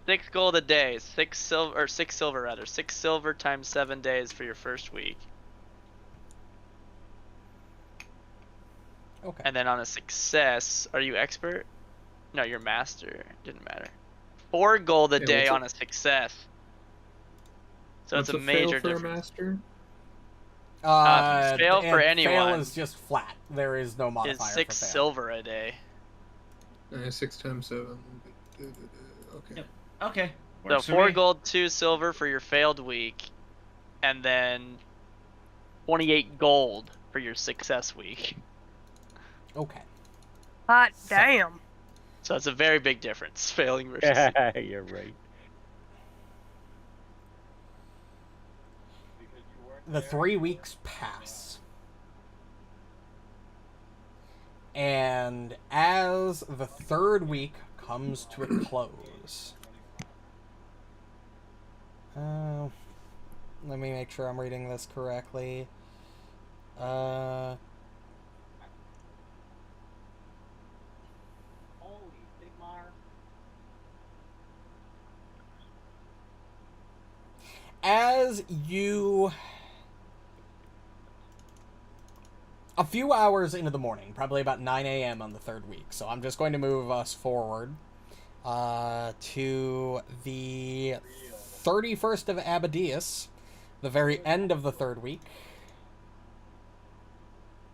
6 gold a day. 6 silver rather. 6 silver times 7 days for your first week. table. Okay. And then on a success, are you expert? No, you're master. Didn't matter. 4 gold a Yeah, day what's a- on a success. So What's it's a fail major for a difference. master? Fail for Fail anyone is just flat. There is no Is modifier 6 for fail. silver a day. 6 times 7. Okay. Yep. Okay. So Works for 4 me. gold, 2 silver for your failed week, and then 28 gold for your success week. Okay. Hot damn. So it's a very big difference, failing versus. You're right. The 3 weeks pass. And as the 3rd week comes to a close. Let me make sure I'm reading this correctly. As you... A few hours into the morning, probably about 9 a.m. on the 3rd week, so I'm just going to move us forward to the 31st of Abadius, the very end of the 3rd week.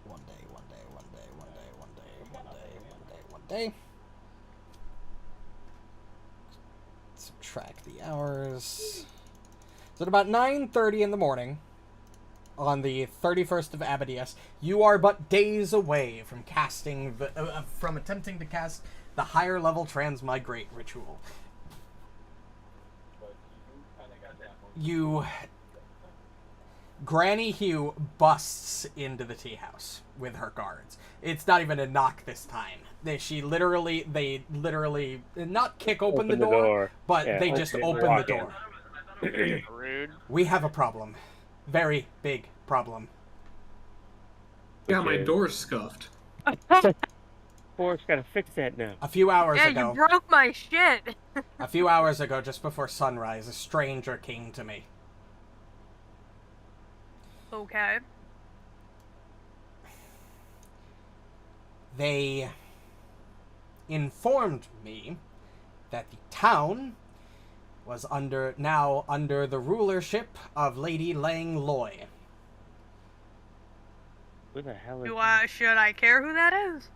One day. Subtract the hours. So at about 9:30 in the morning, on the 31st of Abadius, you are but days away from casting from attempting to cast the higher level transmigrate ritual. Granny Hugh busts into the tea house with her guards. It's not even a knock this time. They literally not kick open the door, but Yeah, they just open the walk in. door. Rude. We have a problem. Very big problem. Yeah, my Okay. door's scuffed. Forrest gotta fix that now. A few hours Yeah, ago, you broke my shit. just before sunrise, a stranger came to me. Okay. They informed me that the town was now under the rulership of Lady Lang Loy. Who the hell is Should I care who that is?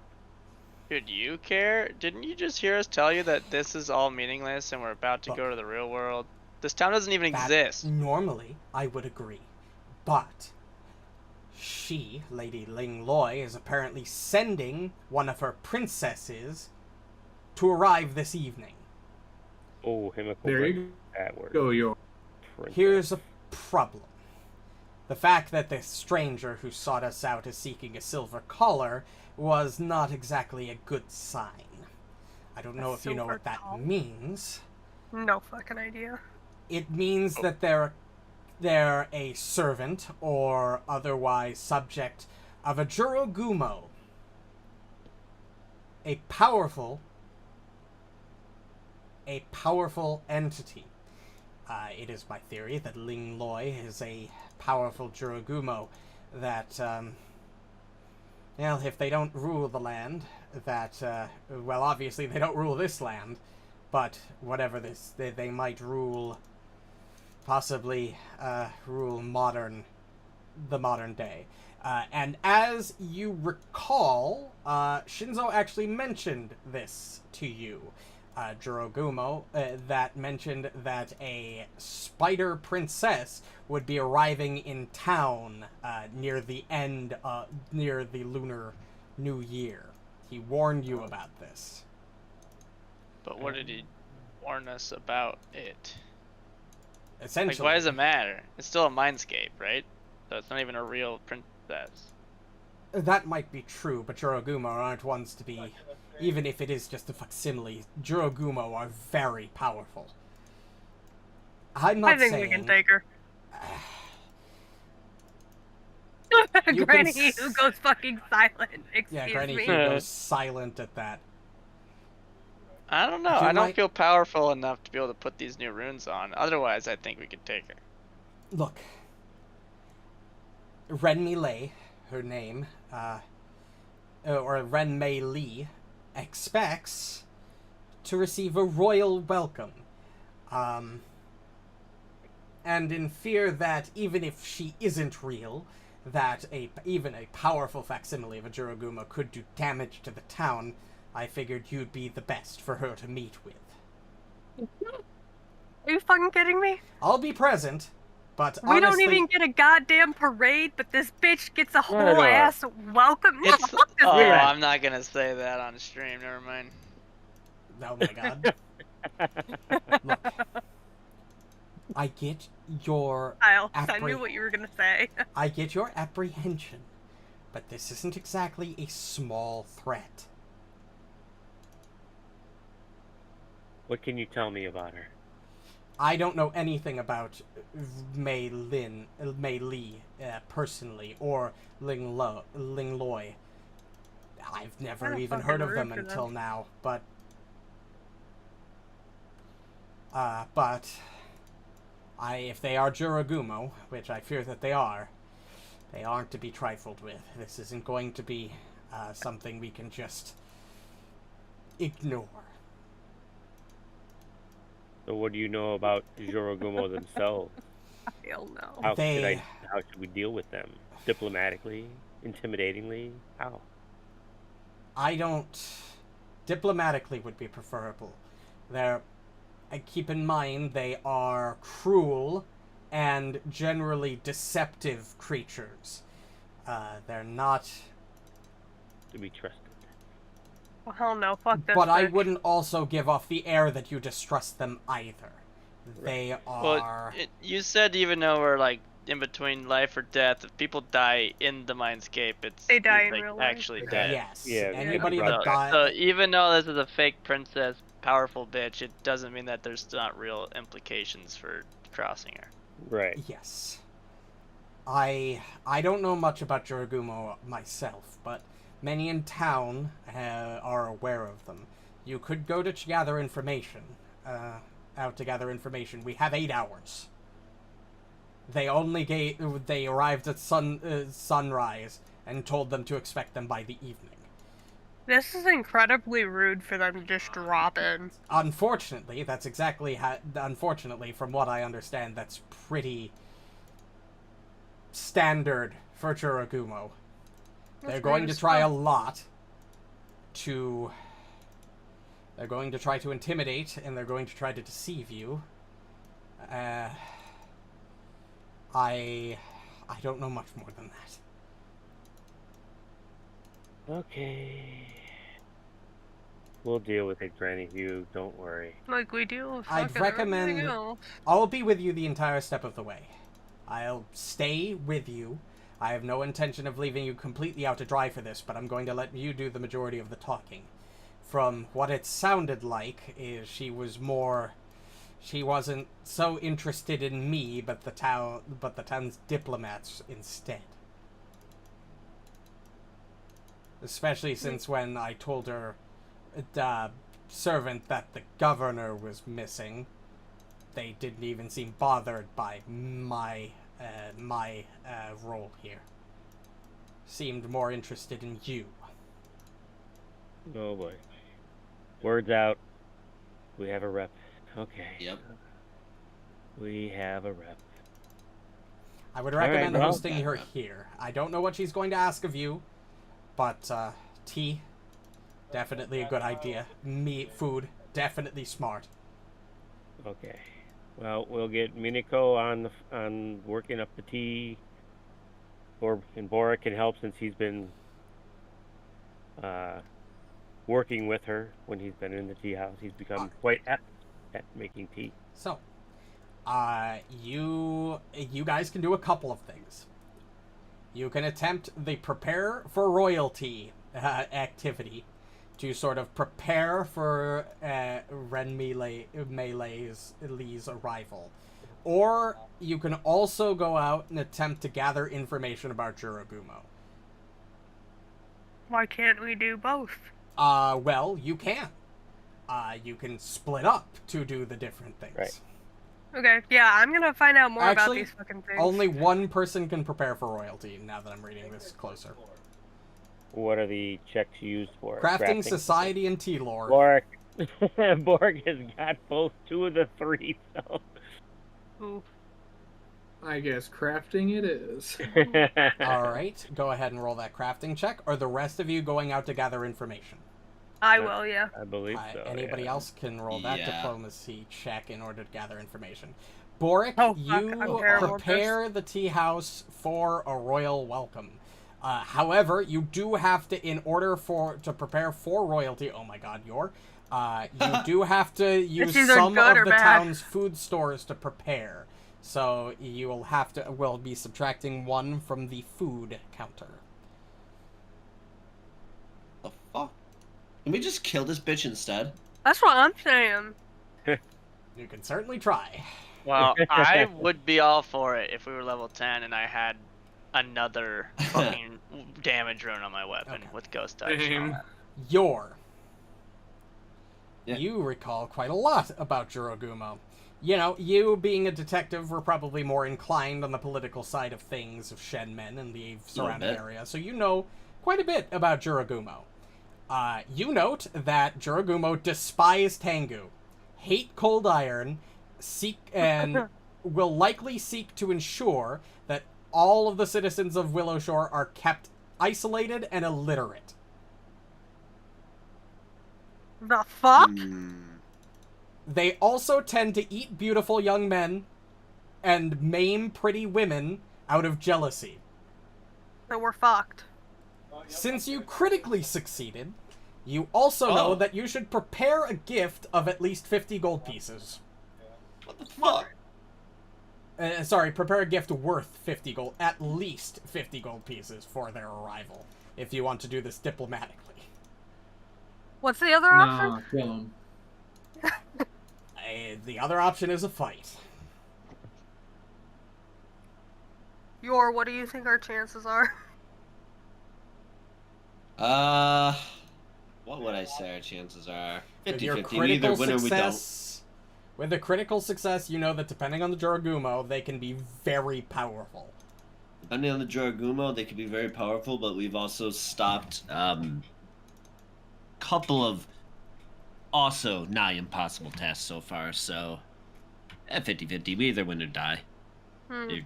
Should you care? Didn't you just hear us tell you that this is all meaningless and we're about to But- go to the real world? This town doesn't even That exist. Normally, I would agree. But she, Lady Ling Loy, is apparently sending one of her princesses to arrive this evening. Oh, Himiko. There you That word. go, your. Here's a problem. The fact that this stranger who sought us out is seeking a silver collar was not exactly a good sign. I don't know if you know silver what that collar? means. No fucking idea. It means that they're a servant or otherwise subject of a Jurogumo, a powerful entity. It is my theory that Ling Loy is a powerful Jurogumo that, well, if they don't rule the land, well, obviously they don't rule this land, but whatever they might rule, possibly rule the modern day. And as you recall, Shinzo actually mentioned this to you, Jurogumo, that mentioned that a spider princess would be arriving in town near the Lunar New Year. He warned you about this. But what did he warn us about it? Like, Essentially, why does it matter? It's still a mindscape, right? So it's not even a real princess. that might be true, but Jurogumo aren't ones to be, even if it is just a facsimile, Jurogumo are very powerful. I'm not I think saying... we can take her. You Granny can who goes fucking silent. Excuse Yeah, Granny me. Hugh goes silent at that. I don't know. You I don't might- feel powerful enough to be able to put these new runes on. Otherwise, I think we could take her. Look, Ren Milei, her name, or Ren Mei Li, expects to receive a royal welcome. And in fear that even if she isn't real, that even a powerful facsimile of a Jurogumo could do damage to the town, I figured you'd be the best for her to meet with. Are you fucking kidding me? I'll be present, but We don't honestly, even get a goddamn parade, but this bitch gets a whole Renolgz. ass welcome. No, It's. fuck this Oh, We're bitch. at- I'm not gonna say that on stream. Never mind. oh my god. Look, I get your Kyle, I knew appre- what you were gonna say. I get your apprehension, but this isn't exactly a small threat. What can you tell me about her? I don't know anything about Mei Li personally, or Ling Loi. I've never Kinda even fucking heard of rude them for them. until now, but if they are Jurogumo, which I fear that they aren't to be trifled with. This isn't going to be something we can just ignore. So what do you know about Jurogumo themselves? Hell no. How They- should we deal with them? Diplomatically? Intimidatingly? How? Diplomatically would be preferable. Keep in mind, they are cruel and generally deceptive creatures. They're not... To be trusted. Well, hell no. Fuck this But I bitch. wouldn't also give off the air that you distrust them either. They Well, are... you said even though we're like in between life or death, if people die in the mindscape, They die it's, in like, real life. actually dead. Yes. Yeah, Anybody yeah. that So, dies... so even though this is a fake princess, powerful bitch, it doesn't mean that there's not real implications for crossing her. Right. Yes. I don't know much about Jurogumo myself, but many in town are aware of them. You could go to gather information. Out to gather information. We have 8 hours. They arrived at sunrise and told them to expect them by the evening. This is incredibly rude for them to just drop in. Unfortunately, that's exactly how... Unfortunately, from what I understand, that's pretty standard for Jurogumo. They're That's going rude to as try a fuck. lot to... They're going to try to intimidate, and they're going to try to deceive you. I don't know much more than that. Okay. We'll deal with it, Granny Hugh. Don't worry. Like we do with I'd fucking recommend- everything else. I'll be with you the entire step of the way. I'll stay with you. I have no intention of leaving you completely out to dry for this, but I'm going to let you do the majority of the talking. From what it sounded like, is she wasn't so interested in me, but the town's diplomats instead. Especially since when I told her servant that the governor was missing, they didn't even seem bothered by my role here. Seemed more interested in you. Oh boy. Words out. We have a rep. Okay. Yep. We have a rep. I would right, recommend well- hosting her here. I don't know what she's going to ask of you, but tea, definitely a good idea. Meat, food, definitely smart. Okay. Well, we'll get Himiko on working up the tea, and Borraeck can help since he's been working with her when he's been in the tea house. He's become quite at making tea. So, you guys can do a couple of things. You can attempt the prepare for royalty activity to sort of prepare for Lee's arrival. Or you can also go out and attempt to gather information about Juragumo. Why can't we do both? Well, you can. You can split up to do the different things. Right. Okay, yeah, I'm gonna find out more about Actually, these fucking things. only one person can prepare for royalty, now that I'm reading this closer. What are the checks used for? Crafting, society, and tea lore. Borraeck. Borg has got both 2 of the 3, so... Ooh. I guess crafting it is. Alright, go ahead and roll that crafting check. Are the rest of you going out to gather information? I will, yeah. I believe so. Anybody yeah. else can roll that Yeah. diplomacy check in order to gather information. Borraeck, Oh, fuck, you I'm terrible at prepare the tea house for a royal welcome. However, you do have to, in order to prepare for royalty, oh my god, you do have to use either some good of or the bad. town's food stores to prepare. So you will be subtracting 1 from the food counter. The fuck? Can we just kill this bitch instead? That's what I'm saying. You can certainly try. Well, I would be all for it if we were level 10 and I had another fucking damage rune on my weapon Okay. with ghost touch. Same. Yeah. You recall quite a lot about Juragumo. You know, you being a detective were probably more inclined on the political side of things of Shenmen and the surrounding bit. area, so you know quite a bit about Juragumo. You note that Juragumo despise Tengu, hate cold iron, and will likely seek to ensure that all of the citizens of Willowshore are kept isolated and illiterate. The fuck? They also tend to eat beautiful young men and maim pretty women out of jealousy. So we're fucked. Since you critically succeeded, you also know that you should prepare a gift of at least 50 gold pieces. What the fuck? Sorry, prepare a gift worth 50 gold, at least 50 gold pieces for their arrival, if you want to do this diplomatically. What's the other option? Nah, kill him. The other option is a fight. What do you think our chances are? What would I say our chances are? With 50-50. your We critical either win or we don't. success, with a critical success, you know that depending on the Juragumo, they can be very powerful. Depending on the Juragumo, they could be very powerful, but we've also stopped Couple of also nigh impossible tasks so far, so at 50-50, we either win or die. Either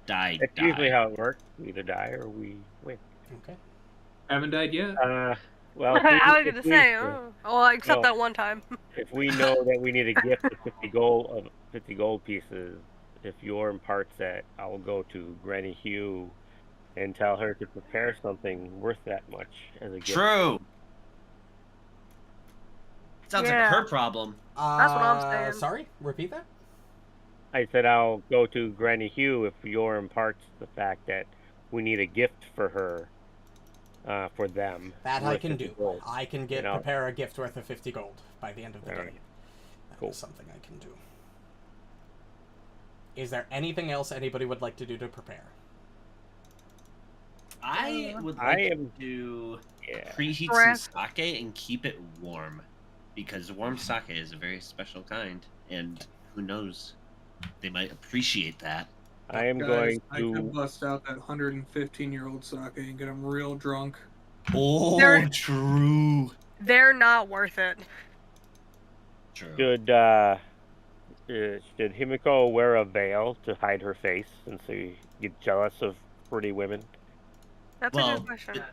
die. That's usually how it works. We either die or we win. Okay. Haven't died yet. Well, I was gonna say, well, except that one time. If we know that we need a gift of 50 gold pieces, if Yor imparts that, I will go to Granny Hugh and tell her to prepare something worth that much as a gift. True. Sounds Yeah. like her problem. That's what I'm saying. Sorry, repeat that? I said I'll go to Granny Hugh if Yor imparts the fact that we need a gift for her, for them. That I worth can 50 do. gold. I can prepare a gift worth of 50 gold by the end of the day. Alright. That Cool. is something I can do. Is there anything else anybody would like to do to prepare? I would I like am- to Yeah. preheat Correct. some sake and keep it warm, because warm sake is a very special kind, and who knows, they might appreciate that. I am Guys, going I to. could bust out that 115-year-old sake and get him real drunk. Oh, They're- true. They're not worth it. True. Should Himiko wear a veil to hide her face since they get jealous of pretty women? That's a Well, good question.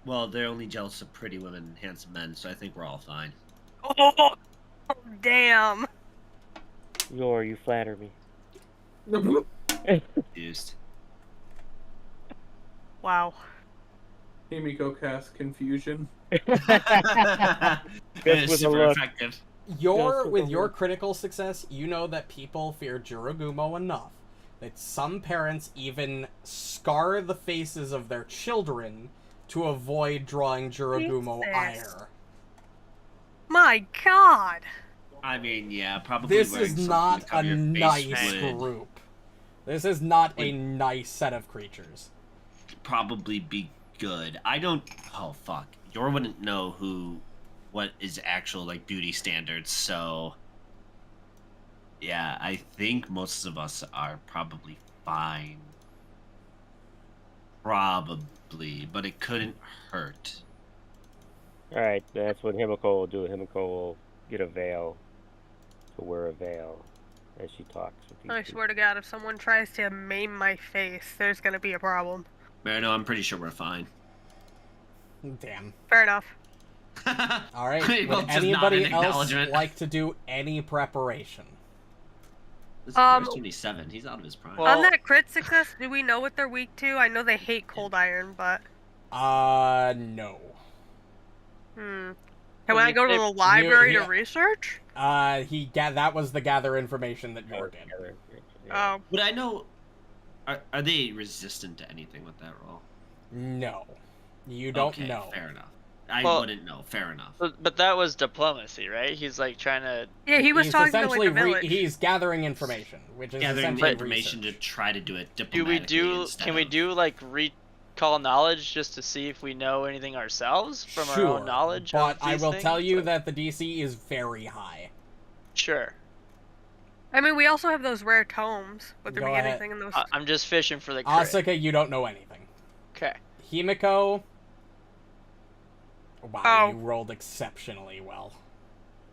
Well, they're only jealous of pretty women and handsome men, so I think we're all fine. Oh, damn. Yor, you flatter me. Used. Wow. Himiko cast confusion. Just with a Super look. effective. with your critical success, you know that people fear Juragumo enough that some parents even scar the faces of their children to avoid drawing Juragumo ire. My God. I mean, yeah, probably. This wearing is something not to cover a your nice face would group. This is not a nice set of creatures. probably be good. I don't. Oh fuck, Yor wouldn't know what is actual like beauty standards. So yeah, I think most of us are probably fine. Probably, but it couldn't hurt. All right, that's what Himiko will do. Himiko will get a veil to wear a veil as she talks with these I people. swear to God, if someone tries to maim my face, there's gonna be a problem. Marynor, I'm pretty sure we're fine. Damn. Fair enough. All right. We both Would just anybody nodded else acknowledgement. like to do any preparation? This Um, is 27. He's out of his prime. Well- On that crit success, do we know what they're weak to? I know they hate cold iron, but No. Can Well, I you go to say- the library you- to research? That was the gather information that Yor did. Together. Yeah. Oh, Would I know? Are they resistant to anything with that roll? No. You don't Okay, know. Fair enough. I Well- wouldn't know. Fair enough. But that was diplomacy, right? He's like trying to. yeah, he was He's talking to like essentially the village. he's gathering information, which is Gathering essentially information research. to try to do it Do diplomatically. we do? instead Can we of- do like recall knowledge just to see if we know anything ourselves from our own knowledge? But of I these will tell things? you Like- that the DC is very high. Sure. I mean, we also have those rare tomes. Would there Go be ahead. anything in those? I'm just fishing for the crit. Asuka, you don't know anything. Okay. Himiko. Wow, Oh. you rolled exceptionally well.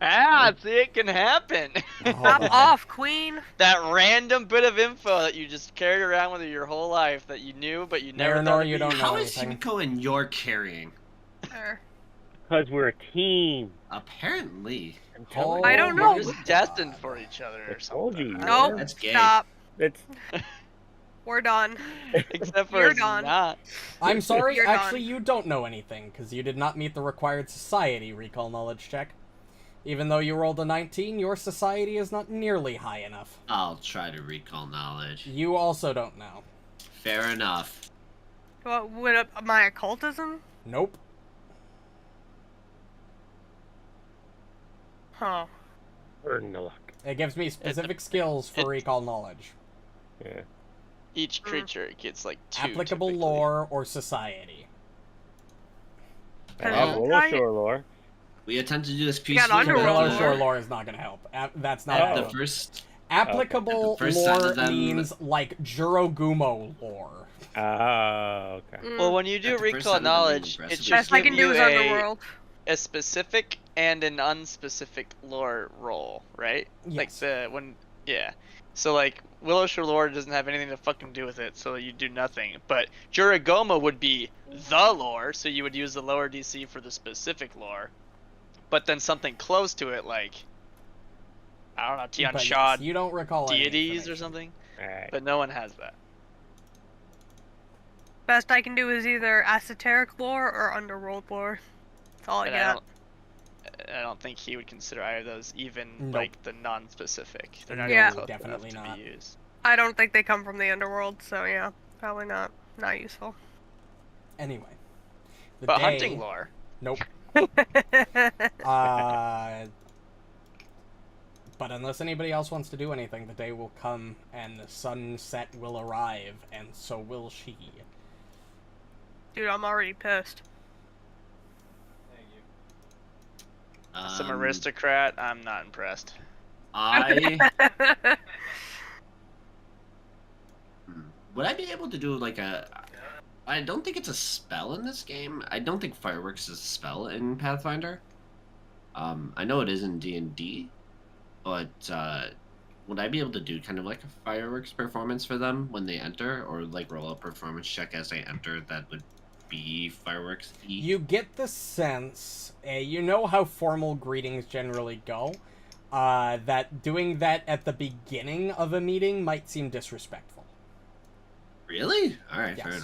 Ah, see, it can happen. Hold Stop on. off, Queen! That random bit of info that you just carried around with you your whole life that you knew, but you never Marynor, thought you it'd be don't know How is anything. Himiko and Yor carrying? There. Because we're a team. Apparently. I'm telling I you. don't know. You're just destined for each other I or told something. you. Nope. That's gay. Stop. It's We're done. Except for You're it's done. not. I'm sorry, You're actually, done. you don't know anything, because you did not meet the required society recall knowledge check. Even though you rolled a 19, your society is not nearly high enough. I'll try to recall knowledge. You also don't know. Fair enough. What would my occultism? Nope. Huh. we're in the luck. It gives me specific skills for recall knowledge. Yeah. Each creature gets like 2. Applicable typically. lore or society. Can Oh, Willow I- Shore lore. We attempt to do this got peacefully. Underworld Willow lore. Shore lore is not going to help. That's not At Oh. the help. first, Applicable At the first sign lore of them- means like Jurogumo lore. Oh, okay. Well, when you do At the first recall sign of them knowledge, being it aggressive. should Best I give can do you is a Underworld. specific and an unspecific lore roll, right? Like Yes. yeah. So like Willow Shore lore doesn't have anything to fucking do with it, so you do nothing. But Juragoma would be the lore, so you would use the lower DC for the specific lore. But then something close to it, like I don't know, Tian But Shad yes, you don't recall any deities or information. something. Alright. But no one has that. Best I can do is either esoteric lore or underworld lore. That's all I And got. I don't think he would consider either of those even Nope. like the non-specific. They're not Yeah. even close Definitely enough not. to be used. I don't think they come from the underworld, so yeah, probably not useful. Anyway. The But day... hunting lore. Nope. But unless anybody else wants to do anything, the day will come and the sunset will arrive, and so will she. Dude, I'm already pissed. Thank you. Some aristocrat. I'm not impressed. Would I be able to do like a? I don't think it's a spell in this game. I don't think fireworks is a spell in Pathfinder. I know it is in D&D, but would I be able to do kind of like a fireworks performance for them when they enter, or like roll a performance check as they enter that would be fireworks? You get the sense, you know how formal greetings generally go, that doing that at the beginning of a meeting might seem disrespectful. Really? All right, fair Yes.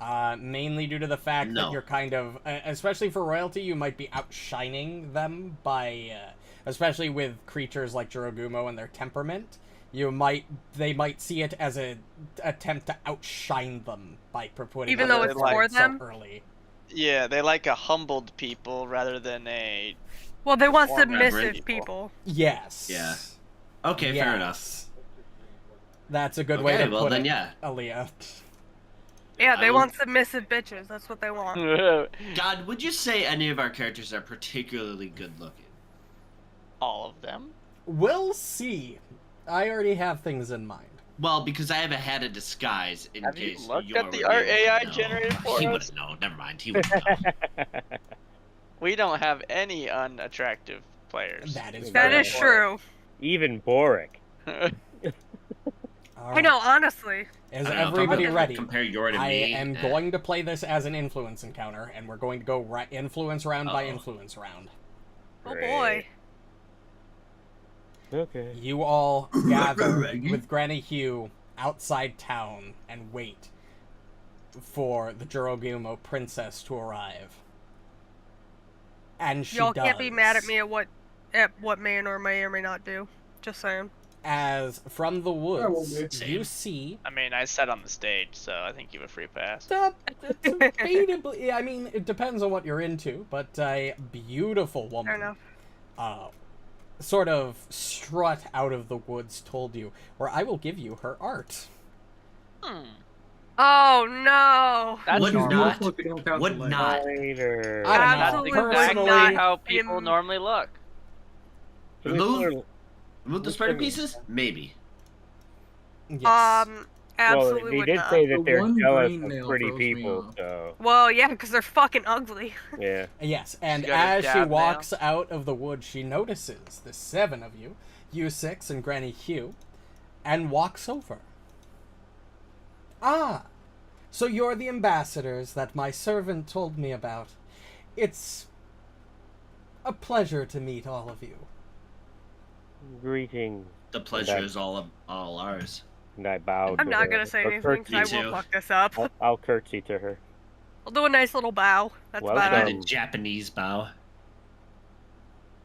enough. Mainly due to the fact that No. you're kind of, especially for royalty, you might be outshining them by especially with creatures like Jorogumo and their temperament. They might see it as an attempt to outshine them by putting Even though it's for them? so early. Yeah, they like a humbled people rather than a. Well, they want Perform submissive people. people. Yes. Yeah. Okay, fair enough. Yes. That's a good way Okay, to well put then, it, yeah. Aaliyah. Yeah, they I want submissive bitches. That's what they want. God, would you say any of our characters are particularly good looking? All of them. We'll see. I already have things in mind. Well, because I have a hat of disguise in Have you case looked Yor at the would be art able to AI know. generated for He us? wouldn't know. Never mind. He wouldn't know. We don't have any unattractive players. That is That very is true. Even Borraeck. All I know, right. honestly. Is I don't know, if I'm everybody gonna ready? Compare Yor to I me. am going to play this as an influence encounter, and we're going to go influence round by Uh-oh. influence round. Oh boy. Okay. You all gather with Granny Hugh outside town and wait for the Jorogumo princess to arrive. And she Y'all does. can't be mad at me at what Marynor may or may not do. Just saying. As from the woods, Same. you see I mean, I said on the stage, so I think you have a free pass. debatably, I mean, it depends on what you're into, but a beautiful woman, Fair enough. sort of strut out of the woods told you, or I will give you her art. Oh no! That's Would normal. not. Beautiful if you don't count Would the leg. not. Later. I don't know. Absolutely That's would exactly not. how people Him- normally look. Remove the spider pieces? Maybe. Yes. Absolutely Well, he would did not. say that The they're one jealous green of nail pretty throws me people, off. so Well, yeah, because they're fucking ugly. yeah. Yes, and She's got her as she dab walks out of the wood, she notices the 7 of you, you 6 and Granny Hugh, and walks over. Ah, so you're the ambassadors that my servant told me about. It's a pleasure to meet all of you. Greetings. The pleasure is all ours. And I bowed I'm to not her. gonna say Or anything Me because I will too. fuck this up. I'll curtsy to her. I'll do a nice little bow. That's Well about I done. did a Japanese bow.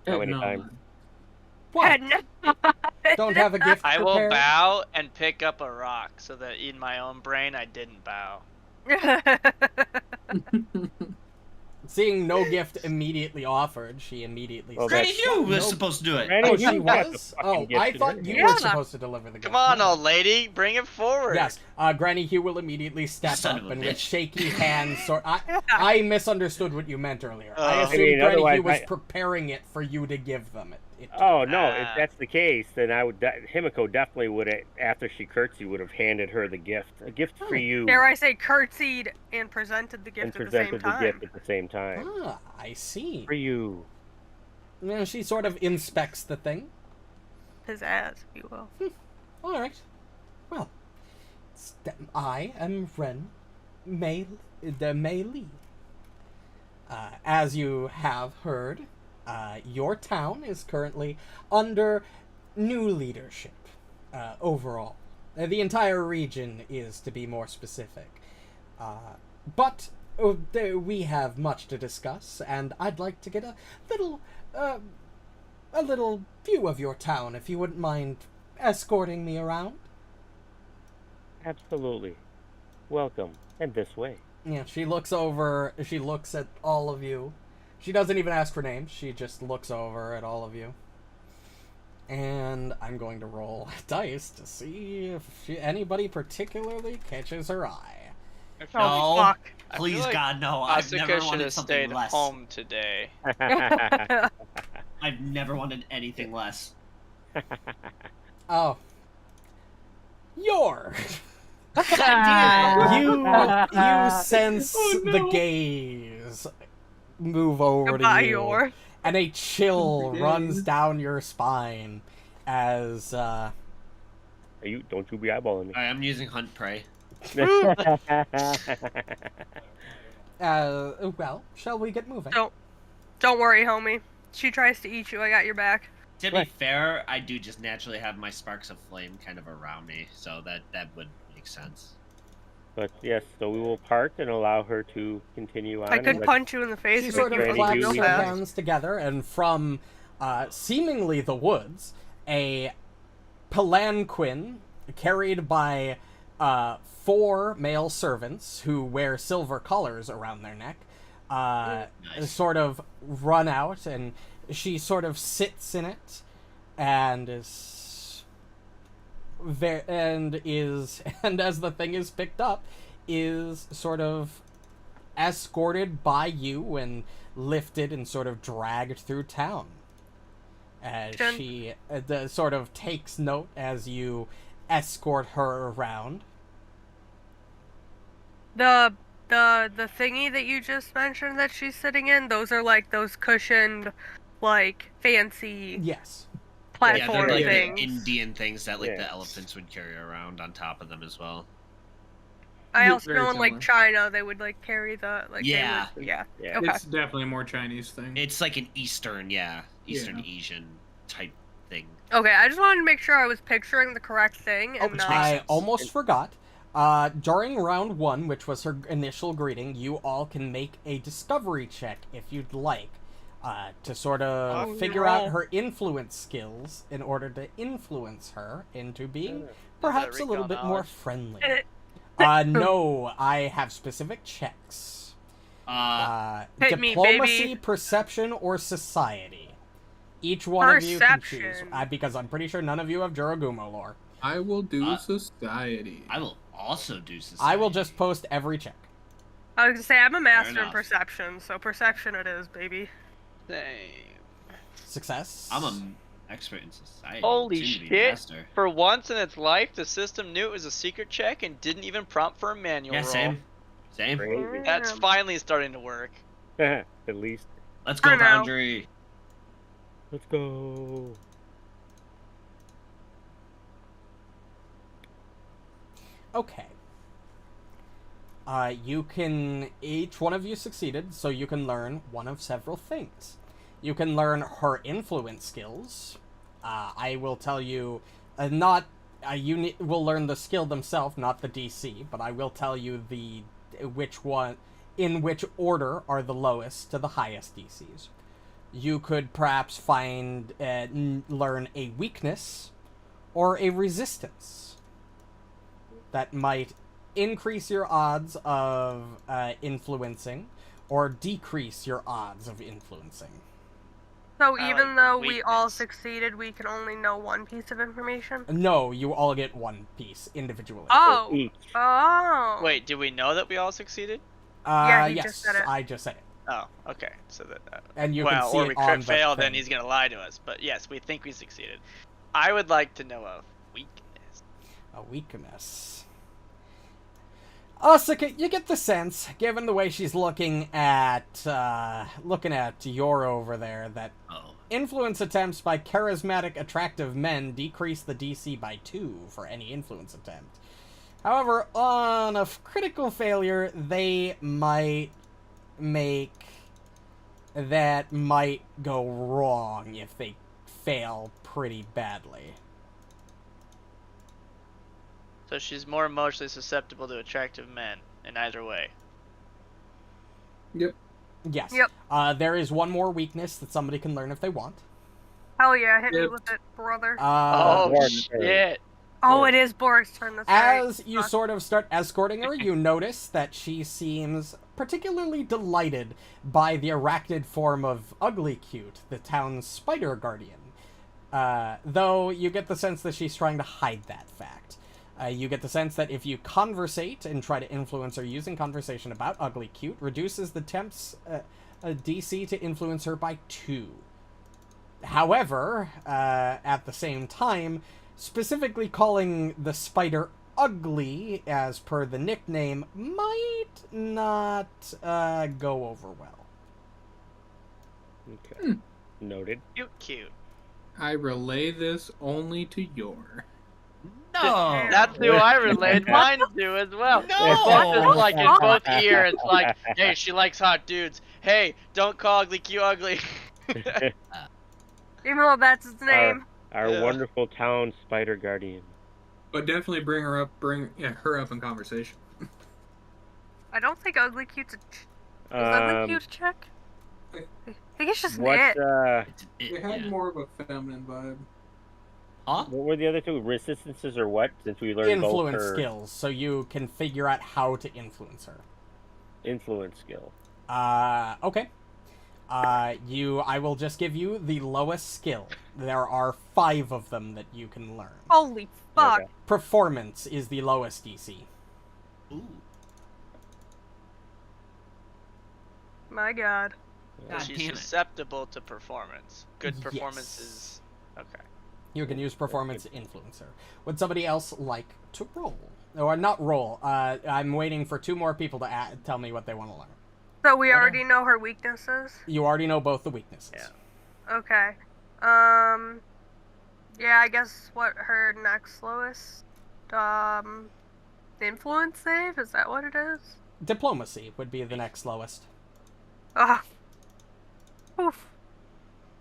How many No. times? What? it. Don't have a gift I will prepared? bow and pick up a rock so that in my own brain I didn't bow. Seeing no gift immediately offered, she immediately Well, said, Granny Hugh was "No." supposed to do it. Granny Oh, Hugh she got the was? fucking Oh, gift I to thought do you it. were Yeah. supposed to deliver the gift. Come on, No. old lady, bring it forward. Yes, Granny Hugh will immediately step Son up of a and with bitch. shaky hands I misunderstood what you meant earlier. I Oh. assumed I mean, Granny otherwise Hugh was I- preparing it for you to give them. Oh no! If Ah. that's the case, then I would. Himiko definitely would have, after she curtsied, would have handed her the gift. A gift for you. Dare I say, curtsied and presented the gift and at the same presented the time. gift at the same time. Ah, I see. For you. Yeah, she sort of inspects the thing. His ass, if you will. All right. Well, I am Mei Li. As you have heard, your town is currently under new leadership overall. The entire region is, to be more specific. But we have much to discuss, and I'd like to get a little view of your town, if you wouldn't mind escorting me around. Absolutely. Welcome. And this way. Yeah, she looks over, she looks at all of you. She doesn't even ask for names, she just looks over at all of you. And I'm going to roll dice to see if anybody particularly catches her eye. I feel Oh, No. fuck. I Please, feel like God, no. I've Asuka never should wanted have something stayed less. home today. I've never wanted anything less. Oh. Yor! God You sense the gaze move over Goodbye, to you, Yor. and a chill Every day. runs down your spine as Don't you be eyeballing me. Alright, I'm using Hunt Prey. well, shall we get moving? Don't worry, homie. She tries to eat you. I got your back. To be Right. fair, I do just naturally have my sparks of flame kind of around me, so that would make sense. But yes, so we will part and allow her to continue on. I and could let- punch you in the face She and sort make of you Granny fall claps Hugh real her leads. fast. hands together, and from seemingly the woods, a palanquin carried by 4 male servants who wear silver collars around their neck, Nice. sort of run out, and she sort of sits in it, and and as the thing is picked up, is sort of escorted by you and lifted and sort of dragged through town. As Jen- she sort of takes note as you escort her around. The thingy that you just mentioned that she's sitting in, those are like those cushioned, like fancy Yes. Yeah, platform they're like things. the Indian things that like the Yes. elephants would carry around on top of them as well. I Yeah, also very know in like similar. China they would like carry the like Yeah. they would, yeah. Yeah. Okay. It's definitely a more Chinese thing. It's like an Eastern Yeah. Asian type thing. Okay, I just wanted to make sure I was picturing the correct thing and which not. makes I sense. almost forgot. During round 1, which was her initial greeting, you all can make a discovery check if you'd like, to sort of Oh, figure no. out her influence skills in order to influence her into being perhaps a little recall bit more knowledge? friendly. Eh, No, I have specific checks. Hit me, Diplomacy, baby. perception, or society. Each one of you can choose, Perception. because I'm pretty sure none of you have Juragumo lore. I will do Uh, society. I will also do society. I will just post every check. I was gonna say I'm a master in enough. perception, so perception it is, baby. Same. Success. I'm an expert in society. Holy soon to be shit. master. For once in its life, the system knew it was a secret check and didn't even prompt for a manual Yeah, roll. same. Crazy. That's Damn. finally starting to work. At least. Let's go, I know. Boundary. Let's go. Okay. Each one of you succeeded, so you can learn one of several things. You can learn her influence skills. I will tell you, will learn the skill themselves, not the DC, but I will tell you in which order are the lowest to the highest DCs. You could perhaps learn a weakness or a resistance that might increase your odds of influencing or decrease your odds of influencing. So I even like though we all weakness. succeeded, we can only know one piece of information? No, you all get one piece individually. Oh! Each. Oh! Wait, do we know that we all succeeded? Yeah, he yes, just said it. I just said it. Oh, okay. So that. And you well, can see or it we on crit the fail, thing. then he's gonna lie to us. But yes, we think we succeeded. I would like to know a weakness. A weakness. Asuka, you get the sense, given the way she's looking at Yor over there, that Oh. influence attempts by charismatic, attractive men decrease the DC by 2 for any influence attempt. However, on a critical failure, that might go wrong if they fail pretty badly. So she's more emotionally susceptible to attractive men in either way. Yep. Yes. Yep. There is one more weakness that somebody can learn if they want. Hell yeah, hit me Yep. with it, brother. Oh Warren, shit! Oh, it is Borraeck's turn. That's right. As you sort of start escorting her, you notice that she seems particularly delighted by the arachnid form of Ugly Cute, the town's spider guardian. Though you get the sense that she's trying to hide that fact. You get the sense that if you conversate and try to influence her using conversation about Ugly Cute, reduces the temp's DC to influence her by 2. However, at the same time, specifically calling the spider ugly, as per the nickname, might not go over well. Okay. Noted. Cute. I relay this only to Yor. No. That's who I relayed mine to as well. No! Both is like in both ears. It's like, hey, she likes hot dudes. Hey, don't call Ugly Cute ugly. Even though that's his name. Our Yeah. wonderful town spider guardian. But definitely bring her up in conversation. I don't think Ugly Cute's a... Is Ugly Um, Cute a check? think it's just What it. It had more of a feminine vibe. Huh? what were the other two? Resistances or what? Since we learned both Influence her skills, so you can figure out how to influence her. influence skill. Okay. I will just give you the lowest skill. There are 5 of them that you can learn. Holy fuck. Okay. Performance is the lowest DC. Ooh. My god. God She's damn it. susceptible to performance. Good performance Yes. is okay. You can use performance to influence her. Would somebody else like to roll? Or not roll. I'm waiting for 2 more people to tell me what they want to learn. So we already know her weaknesses? You already know both the weaknesses. Yeah. Okay. Yeah, I guess what her next lowest, influence save? Is that what it is? Diplomacy would be the next lowest. Ah. Oof.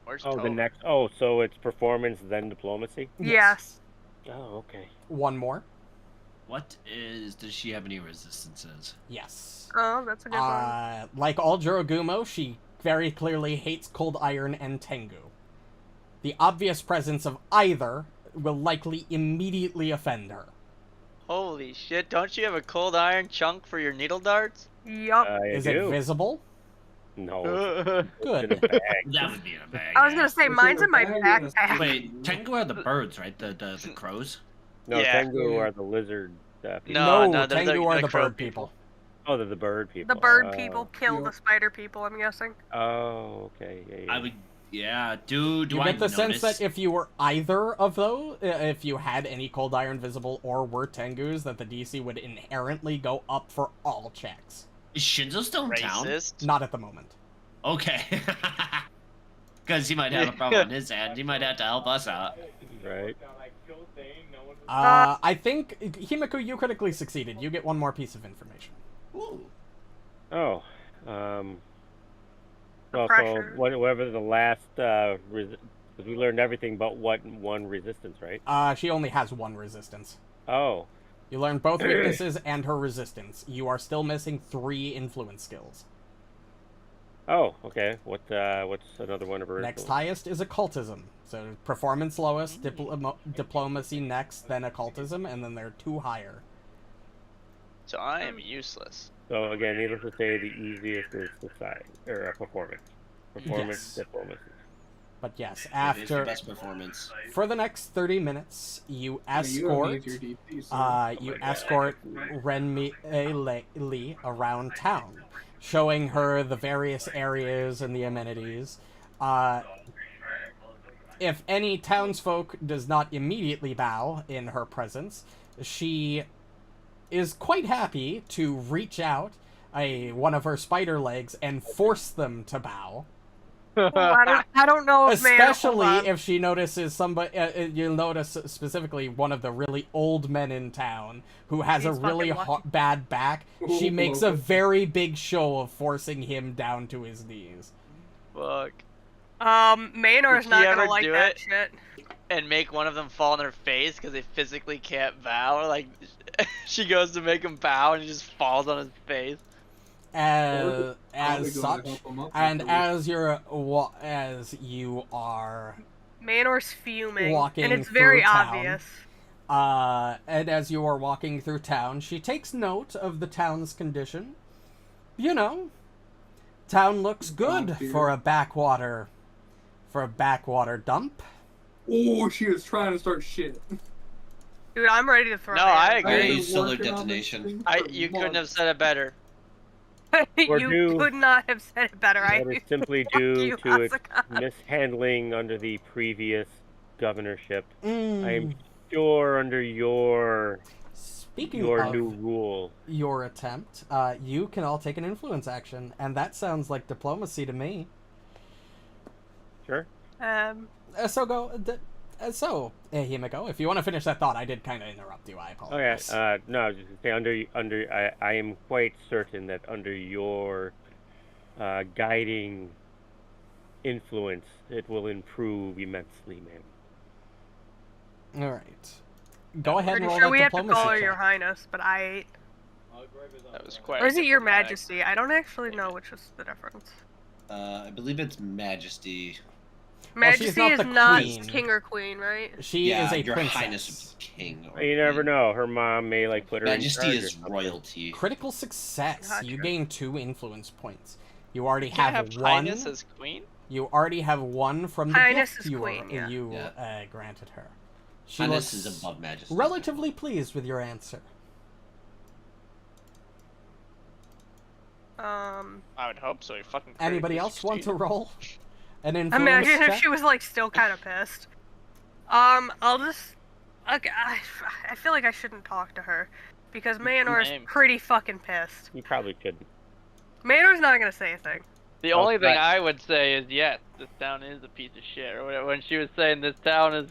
Where's Oh, the Tove? next. Oh, so it's performance then diplomacy. Yes. Oh, okay. 1 more. Does she have any resistances? Yes. Oh, that's a good one. Like all Jorogumo, she very clearly hates Cold Iron and Tengu. The obvious presence of either will likely immediately offend her. Holy shit! Don't you have a cold iron chunk for your needle darts? Yup. I Is do. it visible? No. Wait, It's in a Good. bag. That would be in a bag. I was yeah. gonna say, It's mine's in in my a bag and backpack. Wait, Tengu are the birds, right? The crows? No, Yeah. Tengu are the lizard people. No, they're Tengu are the crow bird people. Oh, they're the bird people. The bird Oh. people kill the Yup. spider people, I'm guessing. Oh, okay. Yeah, yeah. I would. Yeah. Do You I get the notice? sense that if you were either of those, if you had any Cold Iron visible or were Tengus, that the DC would inherently go up for all checks. Is Shinzo still in town? Racist. Not at the moment. Okay. Because he might have a problem on his end. He might have to help us out. Right. I think, Himiko, you critically succeeded. You get 1 more piece of information. Ooh. Oh. Well, so Pressure. whatever the last, because we learned everything but one resistance, right? She only has 1 resistance. Oh. You learned both weaknesses and her resistance. You are still missing 3 influence skills. Oh, okay. What's another one of her? Next influence? highest is occultism. So performance lowest, diplomacy next, then occultism, and then there are 2 higher. So I am useless. So again, needless to say, the easiest is society or performance. Performance, Yes. diplomacy. But yes, It is the after best performance. for the next 30 minutes, you Yeah, you don't escort need your DC, so- you escort Renmi around town, showing her the various areas and the amenities. If any townsfolk does not immediately bow in her presence, she is quite happy to reach out one of her spider legs and force them to bow. Well, I don't know if Especially man, hold on. if she notices somebody, you'll notice specifically one of the really old men in town who has He's a really fucking lucky. bad back. She Ooh, makes a okay. very big show of forcing him down to his knees. Fuck. Maynor's Did not she gonna ever like do that it? shit. And make one of them fall on her face because they physically can't bow. Like, she goes to make him bow and he just falls on his face. As Probably gonna such, help him up and afterwards. as you are Manor's fuming, walking and it's very through town. obvious. And as you are walking through town, she takes note of the town's condition. You know, town looks good for a backwater dump. Oh, she was trying to start shit. Dude, I'm ready to throw. No, I hands. agree. I've been you still working their on this detonation. thing for You couldn't have months. said it better. Or You do- could not have said it better. That is simply Fuck due you, to its Asuka. mishandling under the previous governorship. I Mm. am sure under your Speaking your of new rule. your attempt, you can all take an influence action, and that sounds like diplomacy to me. Sure. Himiko, if you want to finish that thought, I did kind of interrupt you. I apologize. Okay. No, I was just gonna say I am quite certain that under your guiding influence, it will improve immensely, man. All right. Go ahead and Pretty roll sure that we have to diplomacy call her check. Your Highness, but I. That was quite. Or is it Your diplomatic. Majesty? I don't actually know which is the difference. I believe it's Majesty. Well, she's Majesty not is the not queen. king or queen, right? She is a Your princess. Highness would be king. Or You never queen. know. Her mom may like put her Majesty in charge or is something. royalty. Critical success. Gotcha. You gain 2 influence points. You already Can't have have 1. Highness as queen? You already have 1 from the Highness gift is you, queen, yeah. granted her. She Highness looks is above Majesty. relatively pleased with your answer. I would hope so. You fucking. Anybody critically else want to succeeded. roll an influence Imagine if check? she was like still kind of pissed. I'll just. Okay, I feel like I shouldn't talk to her because Marynor is Name. pretty fucking pissed. You probably shouldn't. Manor's not gonna say a thing. The only thing I would say is yes, this town is a piece of shit. Or whatever. When she was saying this town is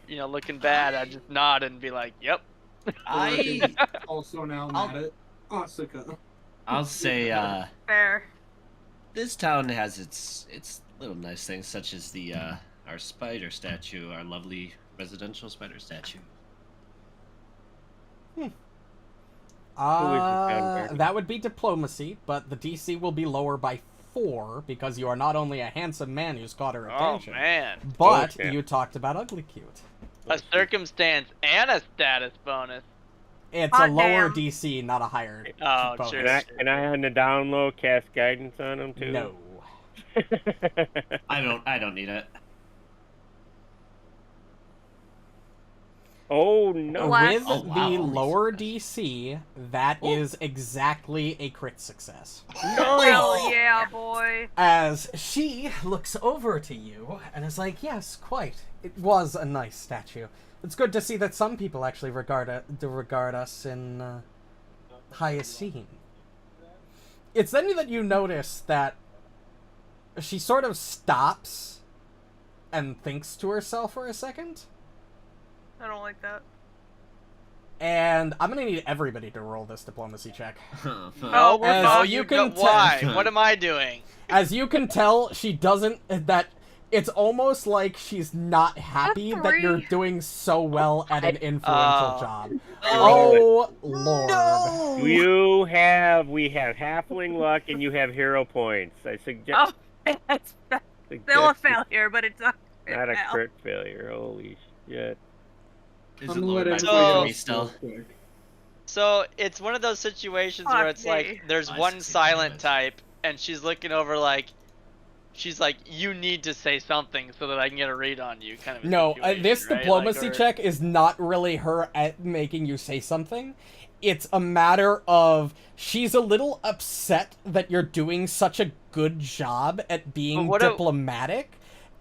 looking bad, I'd just nod and be like, yep. I Also now I'll- mad at Asuka. I'll say Fair. this town has its little nice things, such as the our spider statue, our lovely residential spider statue. That would be diplomacy, but the DC will be lower by 4 because you are not only a handsome man who's caught her Oh attention, man. but Okay. you talked about ugly cute. A circumstance and a status bonus. It's a Hot lower damn. DC, not a higher Oh, bonus. sure. Can I on the down low cast guidance on him too? No. I don't need it. Oh no! What? With Oh, wow. the lower DC, that is exactly a crit success. Hell yeah, boy. As she looks over to you and is like, yes, quite. It was a nice statue. It's good to see that some people actually regard us in high esteem. It's then that you notice that she sort of stops and thinks to herself for a second. I don't like that. And I'm gonna need everybody to roll this diplomacy check. Oh, we're As fucked. you can Why? tell- What am I doing? As you can tell, she doesn't. That it's almost like she's not happy that you're three. doing so well at an influential Oh. job. Oh lord! We have halfling luck and you have hero points. I suggest. Oh, that's suggest still a failure, but it's not Not a fail. crit failure. Holy shit! Is I'm it gonna lower let by everybody So- 3 else still? go quick. So it's one of those situations where Fuck it's me. like there's I one succeeded silent damage. type, and she's looking over like, she's like, you need to say something so that I can get a read on you, kind of. A No, situation, this right? diplomacy Like, or- check is not really her at making you say something. It's a matter of she's a little upset that you're doing such a good job at being But what do- diplomatic,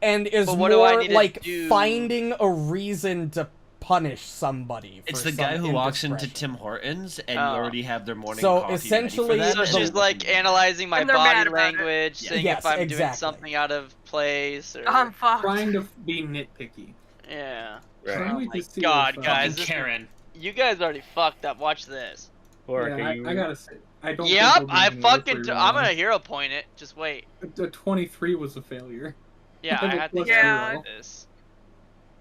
and is But what do I more need to like do? finding a reason to punish somebody. For It's the some guy who walks into indiscretion. Tim Hortons and Oh. you already have their morning So, coffee essentially, ready for So them. she's like analyzing my And they're mad body about it. language, seeing Yes, if I'm doing exactly. something out of place. Or... I'm fucked. Trying to be nitpicky. Yeah. Right. Trying Oh to my see God, what's guys, Fucking up. this- Karen. You guys already fucked up. Watch this. Borraeck, Yeah, are you... I gotta say, I don't. Yep, think I we're doing fucking. very I'm well. gonna hero point it. Just wait. The 23 was a failure. Yeah, I had to Plus hero Yeah. point this.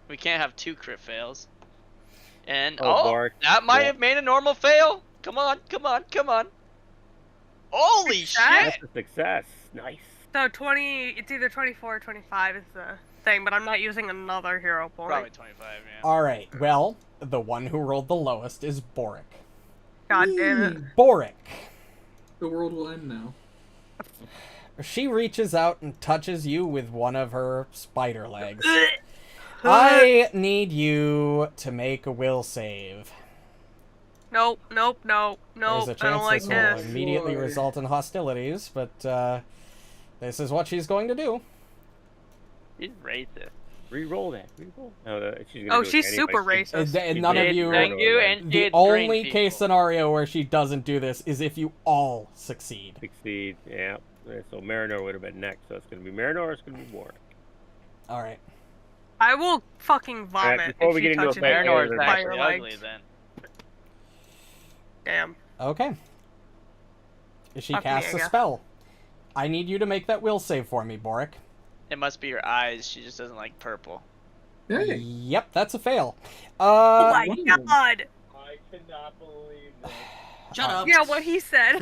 We can't have 2 crit fails. And Oh, Borraeck. that might Yeah. have made a normal fail. Come on, come on, come on. Holy Success? shit! That's a success. Nice. So 20, it's either 24 or 25 is the thing, but I'm not using another hero point. Probably 25. Yeah. All right. Well, the one who rolled the lowest is Borraeck. God damn it. Borraeck. The world will end now. She reaches out and touches you with one of her spider legs. I need you to make a will save. Nope, nope, nope, There's nope. a I don't chance like this will this. immediately Boy. result in hostilities, but this is what she's going to do. He's racist. Re-roll that. Re-roll. No, she's gonna Oh, do it she's anyway. super She- racist. And none of you. Thank you, and The it's only green case people. scenario where she doesn't do this is if you all succeed. Succeed. Yeah. So Marynor would have been next. So it's gonna be Marynor. Or it's gonna be Borraeck. All right. I will fucking vomit before if we she get into a touches fight, me Marynor's with Marynor's actually fire ugly legs. then. Damn. Okay. She Fuck me, casts I a guess. spell. I need you to make that will save for me, Borraeck. It must be her eyes. She just doesn't like purple. Hey, Yep, that's a fail. Oh my wow. god! I cannot believe this. Shut up. Yeah, what he said.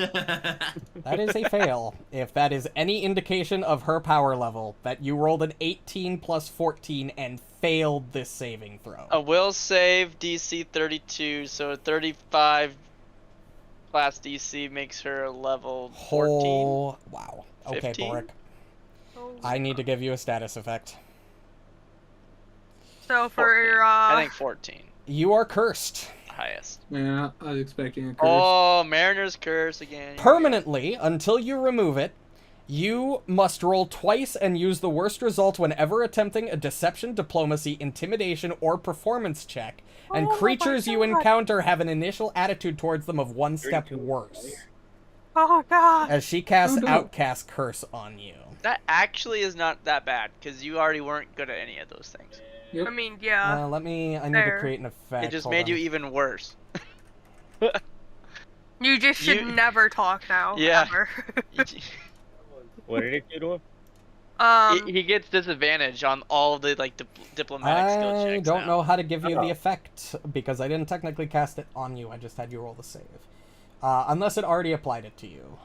That is a fail. If that is any indication of her power level, that you rolled an 18 plus 14 and failed this saving throw. A will save DC 32, so 35 class DC makes her a level 14. Oh, wow. Okay, 15? Borraeck. Oh, I need to give you a status effect. so for 14. I think 14. You are cursed. Highest. Yeah, I was expecting a curse. Oh, Mariner's curse again. Permanently, until you remove it, you must roll twice and use the worst result whenever attempting a deception, diplomacy, intimidation, or performance check, and Oh my creatures you God. encounter have an initial attitude towards them of one step worse. oh god. As she casts Oh, no. Outcast Curse on you. That actually is not that bad, because you already weren't good at any of those things. Yep. I mean, yeah. I need to fair. create an effect. It just Hold made on. you even worse. You just should you- never talk now. Yeah. Ever. What did it do to him? He gets disadvantage on all of the diplomatic skill checks. I don't now. know how to give you the Oh. effect, because I didn't technically cast it on you, I just had you roll the save. Unless it already applied it to you,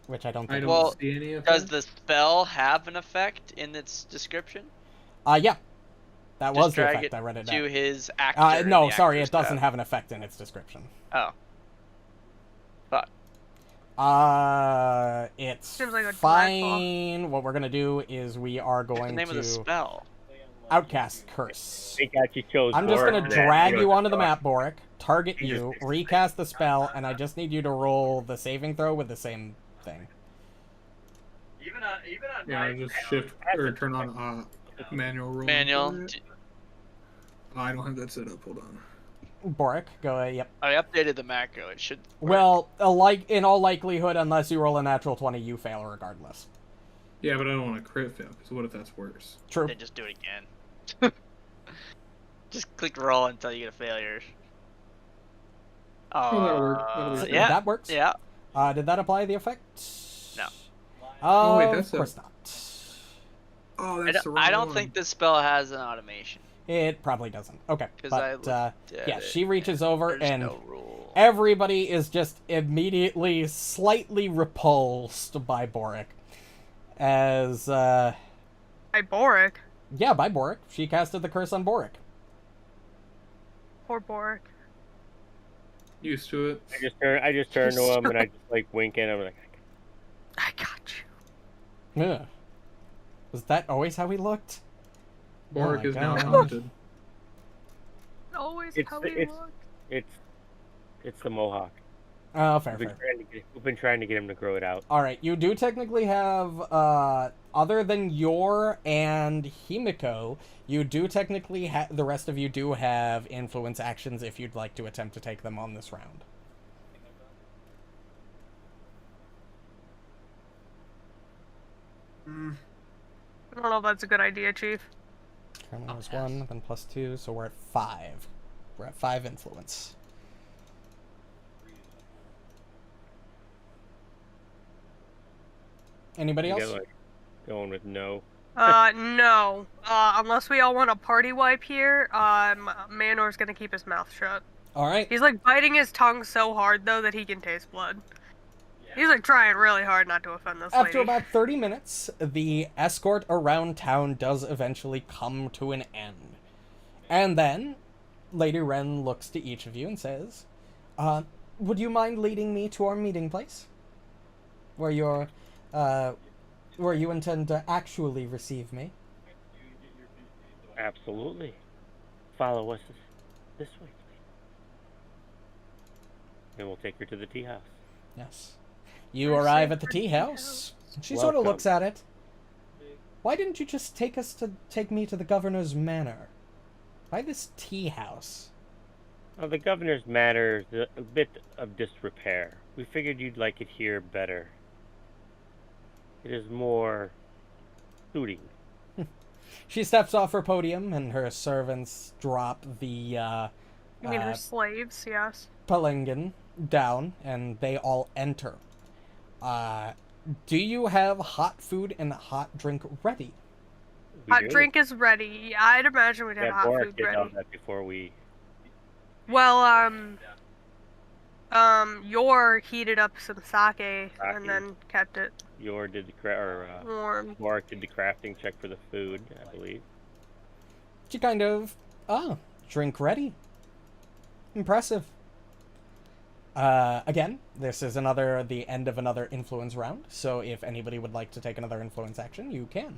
which I don't I think. don't Well, see any of Does that. the spell have an effect in its description? Yeah. That was Just the drag effect, it I read it to down. his actor. in No, the sorry, actor's it doesn't tab. have an effect in its description. Oh. Fuck. It's Seems like a fine. What we're gonna do is we are What's the going name of the to spell? Outcast Curse. I think I just chose. I'm just Borraeck gonna for that. drag He you was onto the a map, Borraeck, target He you, just- recast the spell, and I just need you to roll the saving throw with the same thing. Even on Yeah, my I just shift or turn on manual roll. Manual. I don't have that set up. Hold on. Borraeck, go ahead, yep. I updated the macro. It should. work. Well, in all likelihood, unless you roll a natural 20, you fail regardless. Yeah, but I don't want to crit fail because what if that's worse? True. Then just do it again. Just click roll until you get a failure. that'll work. That'll work. Yeah. That works. Yeah. Did that apply the effect? No. Oh, wait, Of that's a- course not. Oh, that's the wrong I don't one. think this spell has an automation. It probably doesn't. Okay, 'Cause but I looked at yeah, it, she reaches over There's and no rule. everybody is just immediately slightly repulsed by Borraeck. As By Borraeck. yeah, by Borraeck. She casted the curse on Borraeck. Poor Borraeck. Used to it. I just turned to him and I just like wink at him like, I got you. Yeah. Was that always how he looked? Borraeck my is now God. haunted. Always It's how the- we it's- look. it's the mohawk. Oh, fair, We've fair. been trying to get him to grow it out. All right, you do technically have, other than Yor and Himiko, you do technically have, the rest of you do have influence actions if you'd like to attempt to take them on this round. I don't know if that's a good idea, Chief. Currently was 1, then plus 2, so we're at 5. We're at 5 influence. Anybody You else? get, like, going with no. No. Unless we all want a party wipe here, Manor's gonna keep his mouth shut. All right. He's like biting his tongue so hard though that he can taste blood. He's like trying really hard not to offend this After lady. about 30 minutes, the escort around town does eventually come to an end. And then, Lady Ren looks to each of you and says, would you mind leading me to our meeting place? Where you're, where you intend to actually receive me? Absolutely. Follow us this way, please. And we'll take her to the tea house. Yes. You We're arrive safe at the for tea tea house. She sort of Welcome. looks at it. Why didn't you just take me to the governor's manor? Why this tea house? Well, the governor's manor is a bit of disrepair. We figured you'd like it here better. It is more suiting. She steps off her podium, and her servants drop the You mean her slaves, yes. palanquin down, and they all enter. Do you have hot food and hot drink ready? We Hot do. drink is ready. Yeah, I'd imagine we'd have Yeah, hot Borraeck food did all ready. that before we. Well, Yor heated up some sake and then kept it Yor did the warm. Borraeck did the crafting check for the food, I believe. She kind of, drink ready. Impressive. Again, this is the end of another influence round, so if anybody would like to take another influence action, you can.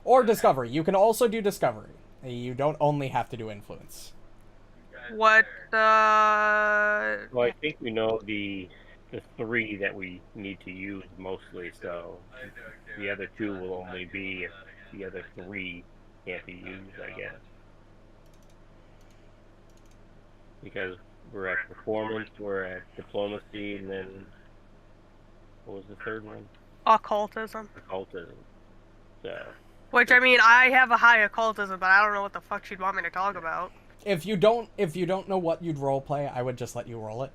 Or discovery. You can also do discovery. You don't only have to do influence. What, Well, I think we know the 3 that we need to use mostly, so the other 2 will only be if the other 3 can't be used, I guess. Because we're at performance, we're at diplomacy, and then what was the third one? occultism. Occultism. So Which, I mean, I have a high occultism, but I don't know what the fuck she'd want me to talk about. If you don't know what you'd roleplay, I would just let you roll it.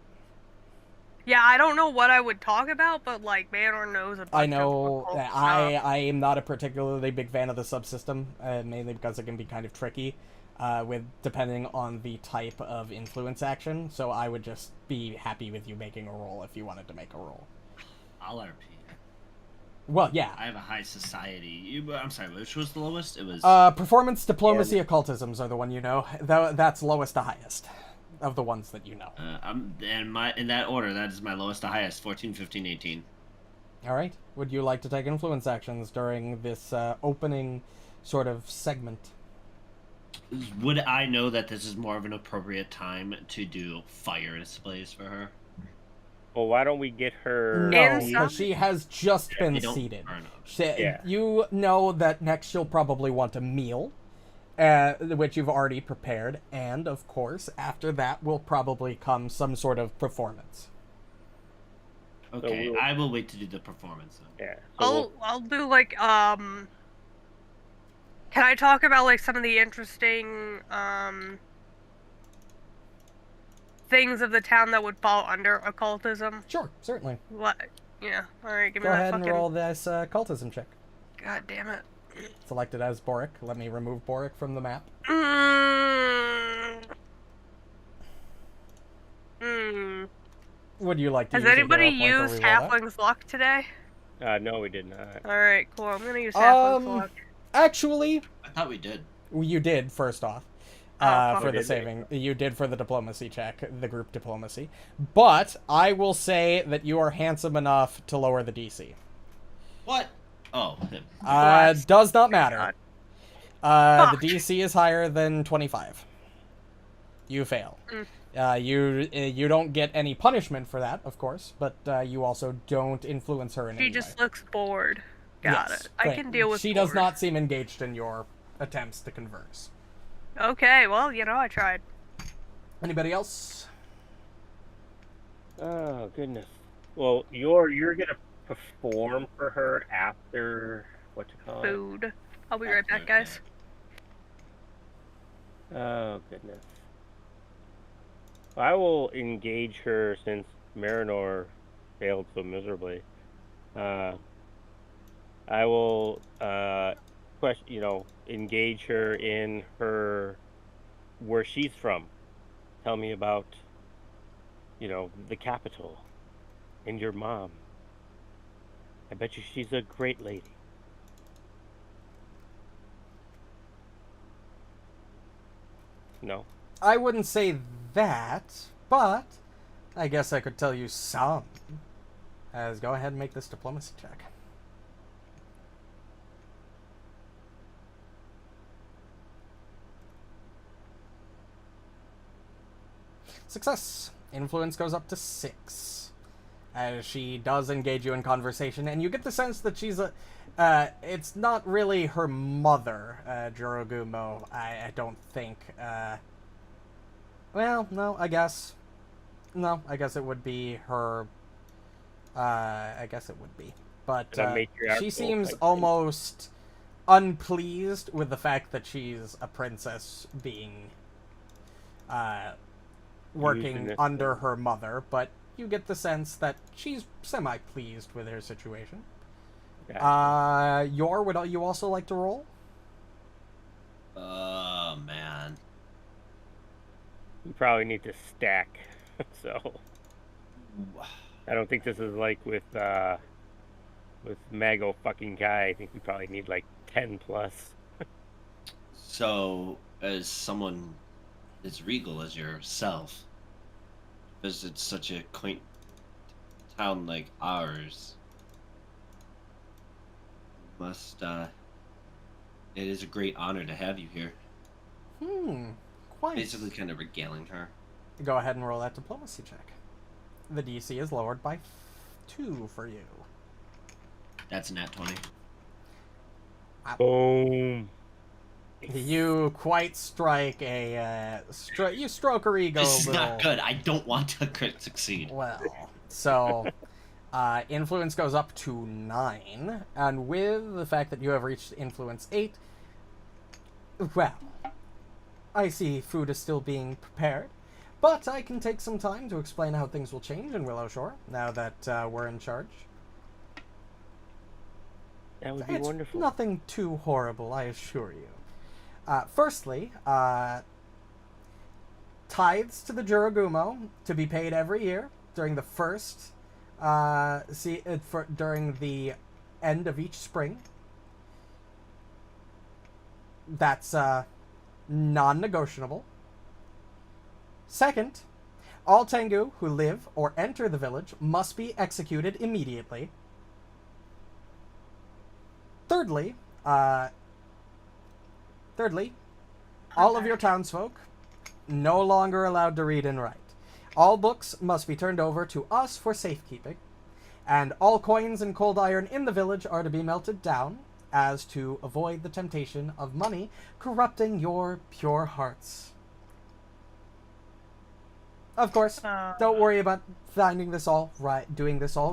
Yeah, I don't know what I would talk about, but, like, Marynor knows a bunch I know of occult I am not a particularly big fan of the subsystem, mainly because it can be kind of tricky, with depending on the type of influence action. So I would just be happy with you making a roll if you wanted to make a roll. I'll RP. Well, yeah. I have a high society. I'm sorry, which was the lowest? It was... Performance, diplomacy, occultisms are the one you know. That's lowest to highest of the ones that you know. In that order, that is my lowest to highest, 14, 15, 18. All right. Would you like to take influence actions during this opening sort of segment? Would I know that this is more of an appropriate time to do fire displays for her? Well, why don't we get her... No, because she has just been seated. You know that next she'll probably want a meal, which you've already prepared, and, of course, after that will probably come some sort of performance. Okay, So I will wait to do the performance then. Yeah. So I'll do, like, can I talk about, like, some of the interesting, things of the town that would fall under occultism? Sure, certainly. What? Yeah. Alright, give me Go that ahead fucking... and roll this cultism check. God damn it. Selected as Borraeck. Let me remove Borraeck from the map. Would you like to Has use anybody a hero point used or reroll that? Halfling's Luck today? no, we did not. Alright, cool. I'm gonna use Halfling's Luck. Actually, I thought we did. you did, first off. fuck. For the saving. You did for the diplomacy check, the group diplomacy. But I will say that you are handsome enough to lower the DC. What? Oh, him. Does not matter. The Fuck. DC is higher than 25. You fail. You don't get any punishment for that, of course, but you also don't influence her in any way. She just looks bored. Got Yes, it. I great. can deal with She bored. does not seem engaged in your attempts to converse. Okay, well, you know, I tried. Anybody else? Oh, goodness. Well, you're going to perform for her after... What you call it? Food. I'll be right back, guys. Oh, goodness. I will engage her since Marynor failed so miserably. I will, engage her in where she's from. Tell me about, the capital and your mom. I bet you she's a great lady. No? I wouldn't say that, but I guess I could tell you some. Go ahead and make this diplomacy check. Success. Influence goes up to 6. As she does engage you in conversation, and you get the sense that she's it's not really her mother, Jorogumo, I don't think. Well, no, I guess. No, I guess it would be her. I guess it would be. But she seems almost unpleased with the fact that she's a princess being working under her mother, but you get the sense that she's semi-pleased with her situation. Yor, would you also like to roll? Oh, man. You probably need to stack, so... I don't think this is like with Mago fucking Kai. I think we probably need like 10 plus. So, as someone as regal as yourself, visit such a quaint town like ours, must it is a great honor to have you here. Quite. Basically, kind of regaling her. Go ahead and roll that diplomacy check. The DC is lowered by 2 for you. That's a nat 20. Boom. You quite strike a you stroke her ego This is a little. not good. I don't want to crit succeed. Well, so influence goes up to 9, and with the fact that you have reached influence 8, well, I see food is still being prepared, but I can take some time to explain how things will change in Willowshore now that we're in charge. That would be It's wonderful. nothing too horrible, I assure you. Firstly, tithes to the Juragumo to be paid every year during the first, during the end of each spring. That's non-negotiable. Second, all Tengu who live or enter the village must be executed immediately. Thirdly, all of your townsfolk no longer allowed to read and write. All books must be turned over to us for safekeeping, and all coins and cold iron in the village are to be melted down, as to avoid the temptation of money corrupting your pure hearts. Of course, don't worry about doing this all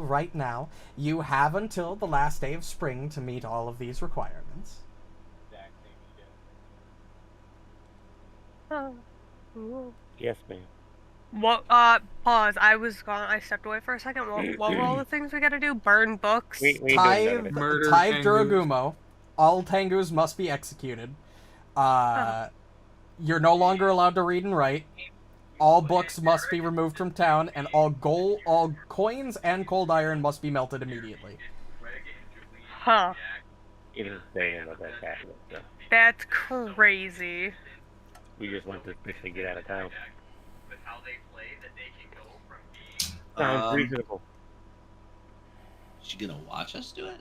right now. You have until the last day of spring to meet all of these requirements. Yes, ma'am. What? Pause. I stepped away for a second. What were all the things we gotta do? Burn books. We ain't doing none of it. Murder Tithe Tengus. Juragumo. All Tengus must be executed. You're no longer allowed to read and write. All books must be removed from town, and all coins and cold iron must be melted immediately. Huh. He didn't say anything about that happening, so That's crazy. we just want this bitch to get out of town. Um, Sounds reasonable. She gonna watch us do it?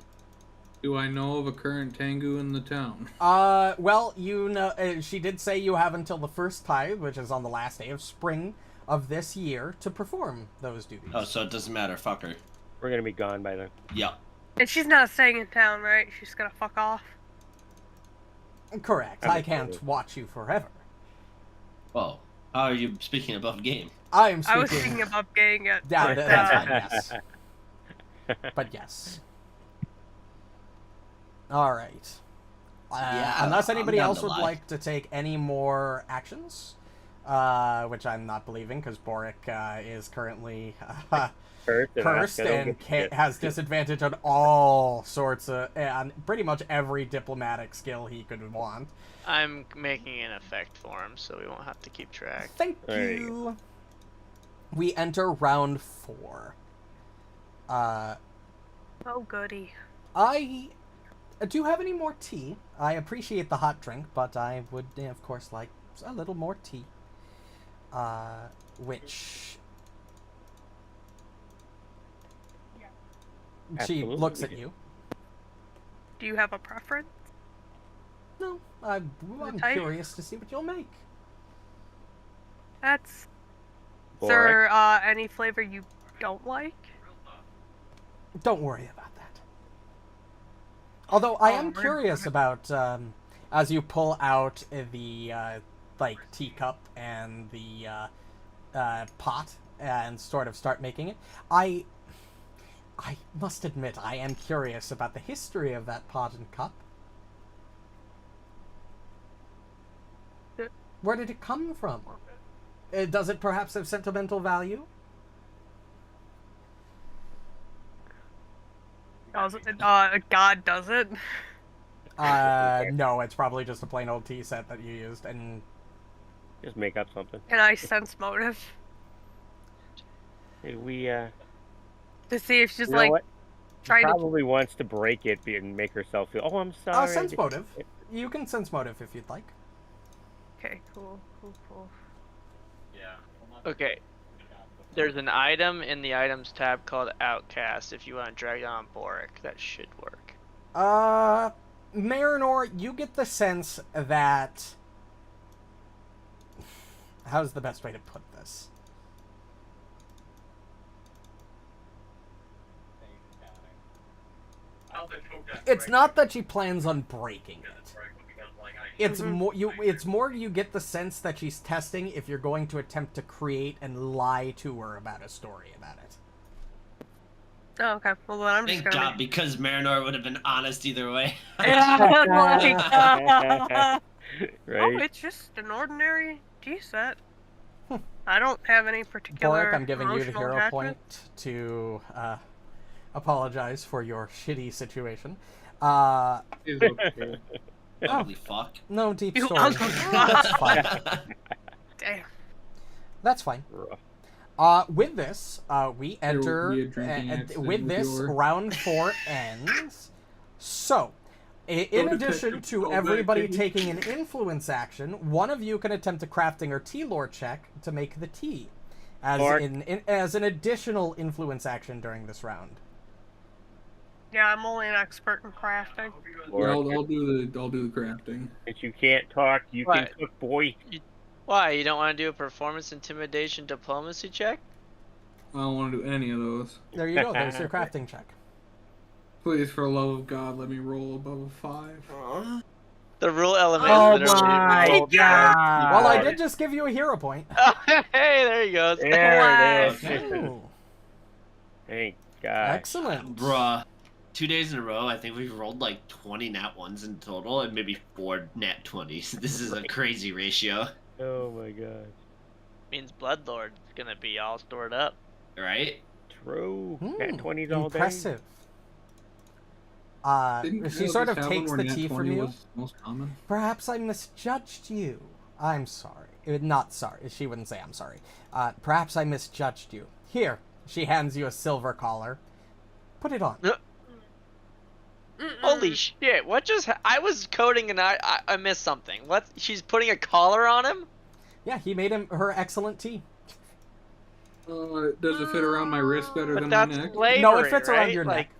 Do I know of a current Tengu in the town? Well, you know, she did say you have until the first tithe, which is on the last day of spring of this year, to perform those duties. Oh, so it doesn't matter. Fuck her. We're gonna be gone by then. Yep. And she's not staying in town, right? She's gonna fuck off. Correct. I can't watch you forever. Whoa. How are you speaking about game? I am speaking... I was thinking about getting it. Yeah, but, that's fine, yes. But yes. Alright. Yeah, Unless anybody I'm down else to would lie. like to take any more actions, which I'm not believing, because Borraeck is currently cursed and has disadvantage on all sorts of... on pretty much every diplomatic skill he could want. I'm making an effect for him, so we won't have to keep track. Thank There you you. We enter round 4. oh, goody. I do you have any more tea? I appreciate the hot drink, but I would, of course, like a little more tea. Which... She Absolutely. looks at you. Do you have a preference? No, I'm type? curious to see what you'll make. That's... Is Borraeck. there any flavor you don't like? Don't worry about that. Although I am Oh, curious about, as you pull out the, like, teacup and the, pot and sort of start making it, I must admit, I am curious about the history of that pot and cup. Where did it come from? Does it perhaps have sentimental value? God does it. No, it's probably just a plain old tea set that you used, and Just make up something. Can I sense motive? We To see if she's you know like what? She trying to. probably wants to break it and make herself feel. Oh, I'm sorry. Sense motive. You can sense motive if you'd like. Okay, cool. Okay. There's an item in the items tab called Outcast. If you want to drag it on Borraeck, that should work. Marynor, you get the sense that... How's the best way to put this? It's not that she plans on breaking it. It's more you get the sense that she's testing if you're going to attempt to create and lie to her about a story about it. Oh, okay. Well, then I'm just Thank gonna. God, because Marynor would have been honest either way. Right. Oh, it's just an ordinary G set. I don't have any particular. Borraeck, I'm giving you the emotional hero attachment. point to apologize for your shitty situation. Is okay. Holy fuck. No deep You story. ugly That's fine. Damn. That's fine. Rough. With this, we There will enter. be a drinking accident With with this, your- round 4 ends. So, in Go addition detective, to call back, everybody baby. taking an influence action, one of you can attempt a crafting or tea lore check to make the tea, as as an additional influence action during this round. Yeah, I'm only an expert in crafting. Yeah, I'll do the crafting. If you can't talk, you can What? cook, boy. Why? You don't want to do a performance intimidation diplomacy check? I don't want to do any of those. There you go. There's your crafting check. Please, for the love of God, let me roll above a 5. The rule element Oh is literally my roll god! Well, I did just give you a hero point. Hey, there he goes. There it is. Okay. Ooh, Thank God. excellent. Bruh. 2 days in a row, I think we've rolled like 20 nat 1s in total and maybe 4 nat 20s. This is a crazy ratio. Oh my God. Means Bloodlord's gonna be all stored up. Right? True. Hmm, Nat 20s all day. impressive. Didn't She you sort of just have one takes where the nat tea 20 from you. was most common? Perhaps I misjudged you. I'm sorry. Not sorry. She wouldn't say I'm sorry. Perhaps I misjudged you. Here, she hands you a silver collar. Put it on. Holy shit! What just? I was coding and I missed something. What? She's putting a collar on him? Yeah, he made her excellent tea. Does it fit around my wrist better But than my that's neck? slavery, No, it fits right? around your Like, neck.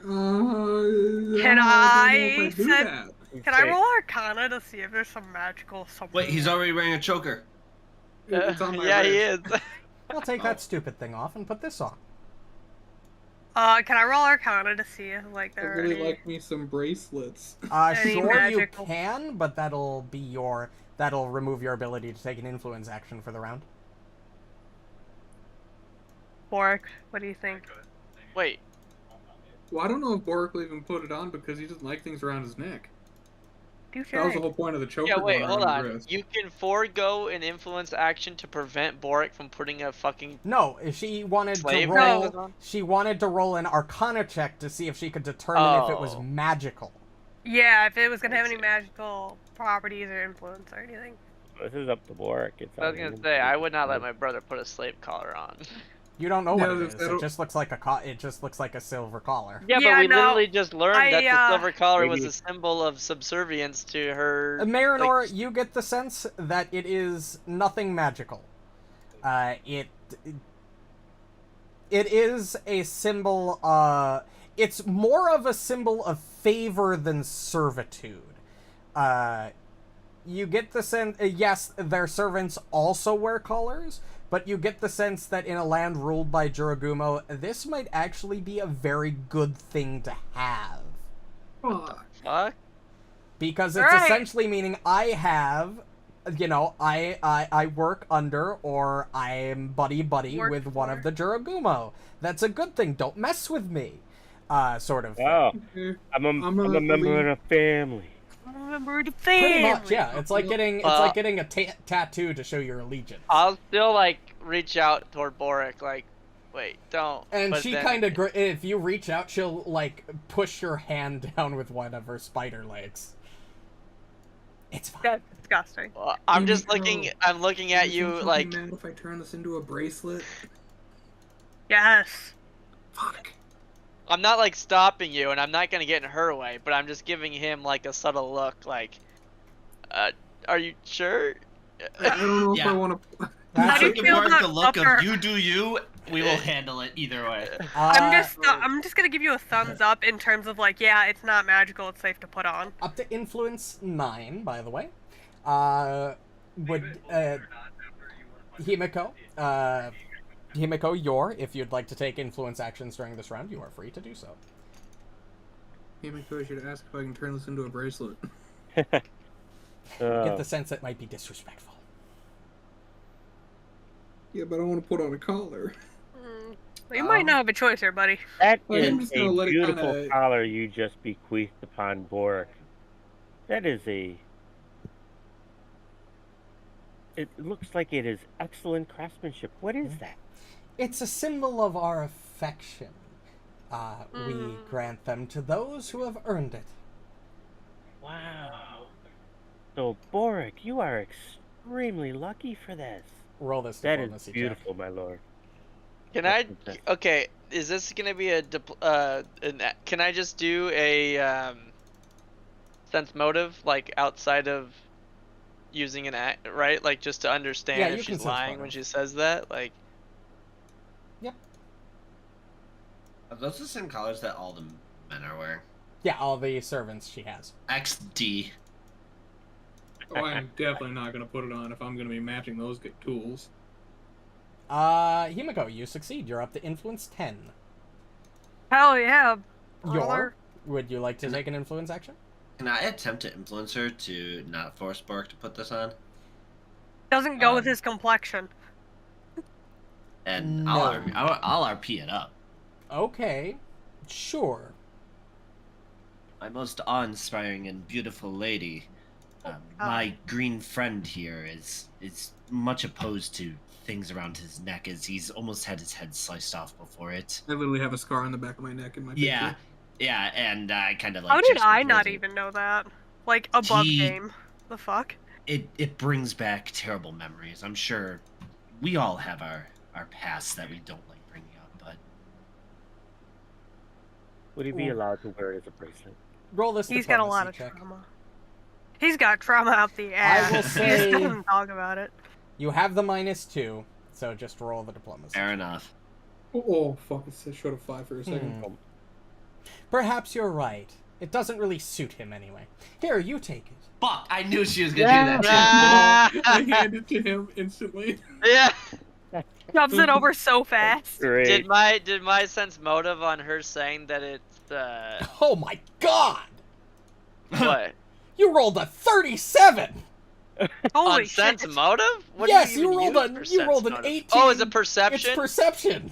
Can I I don't know if I do set- that. Can I roll Arcana to see if there's some magical something? Wait, he's already wearing a choker. It's on my yeah, he wrist. is. I'll take that stupid thing off and put this on. Can I roll Arcana to see if like I there are really any... like me some bracelets. Any Sure magical- you can, but that'll remove your ability to take an influence action for the round. Borraeck, what do you think? Wait, Well, I don't know if Borraeck will even put it on because he doesn't like things around his neck. Do That was the whole point of the choker yeah, wait, going hold around his on. wrist. You can forego an influence action to prevent Borraeck from putting a fucking No, she wanted slave to ring roll. on? She wanted to roll an Arcana check to see if she could determine if it was Oh. magical. Yeah, if it was gonna I have any see. magical properties or influence or anything. This is up to Borraeck. It's I was on gonna him. say I would not let my brother put a slave collar on. You don't know Yeah, what it is. that'll- It just looks like a silver collar. Yeah, Yeah, but we no, literally just learned that the I, silver collar was maybe- a symbol of subservience to her. Marynor, like- you get the sense that it is nothing magical. It is a symbol. It's more of a symbol of favor than servitude. You get the sense. Yes, their servants also wear collars, but you get the sense that in a land ruled by Juragumo, this might actually be a very good thing to have. Fuck. Fuck. Because it's Right. essentially meaning I have, I work under or I'm buddy Work with one for. of the Juragumo. That's a good thing. Don't mess with me. Sort of. Oh, Okay. I'm a gonna member of the family. Remember the Pretty family. much, yeah. It's like getting a tattoo to show your allegiance. I'll still like reach out toward Borraeck, like, wait, don't. And but she then- kind of, if you reach out, she'll like push your hand down with one of her spider legs. It's fine. That's disgusting. Well, I'm just Himiko, looking. I'm looking at you Be like. mad if I turn this into a bracelet? Yes. Fuck. I'm not like stopping you, and I'm not gonna get in her way, but I'm just giving him like a subtle look, like, are you sure? I don't know if Yeah. I want to. How I do you give feel Borraeck about the look upper- of you do you. We will handle it either way. I'm just gonna give you a thumbs up in terms of like, yeah, it's not magical, it's safe to put on. Up to influence 9, by the way. Would Himiko, if you'd like to take influence actions during this round, you are free to do so. Himiko, I should ask if I can turn this into a bracelet. Get the sense that might be disrespectful. Yeah, but I want to put on a collar. You might not have a choice here, buddy. That Well, I'm is just gonna a let it beautiful kinda- collar you just bequeathed upon Borraeck. That is a... It looks like it is excellent craftsmanship. What is that? It's a symbol of our affection. We grant them to those who have earned it. Wow. So, Borraeck, you are extremely lucky for this. Roll this That diplomacy is beautiful, my lord. Can I? Okay, is this gonna be can I just do a sense motive, like outside of using an act, right? Like just to understand Yeah, if you can she's sense lying motive. when she says that, like. Yep. Are those the same colors that all the men are wearing? Yeah, all the servants she has. XD. Oh, I'm definitely not going to put it on if I'm going to be matching those good tools. Himiko, you succeed. You're up to influence 10. Hell yeah. Your, Roller. would you like to take an influence action? Can I attempt to influence her to not force Borraeck to put this on? Doesn't go with his complexion. And No. I'll RP it up. Okay, sure. My most awe-inspiring and beautiful lady. My green friend here is much opposed to things around his neck, as he's almost had his head sliced off before it. I literally have a scar on the back of my neck in my Yeah, picture. yeah, and I kind of like. How did gestured I not towards it. even know that? Like, above He- game. The fuck? It brings back terrible memories. I'm sure we all have our past that we don't like bringing up, but Would he be allowed to wear it as a bracelet? Roll this He's got a lot of diplomacy check. trauma. He's got trauma out the ass. will He say- just doesn't talk about it. You have the -2, so just roll the diplomacy. fair enough. Oh, fuck, it showed a 5 for a second. Perhaps you're right. It doesn't really suit him anyway. Here, you take it. Fuck! I knew she was gonna do that. Ah! I hand it to him instantly. Yeah. Shoves it over so fast. Great. Did my sense motive on her saying that it's Oh my god! what? You rolled a 37! Holy On shit. sense motive? What do Yes, you you even rolled use you for rolled sense an motive? 18. Oh, is it perception? It's perception.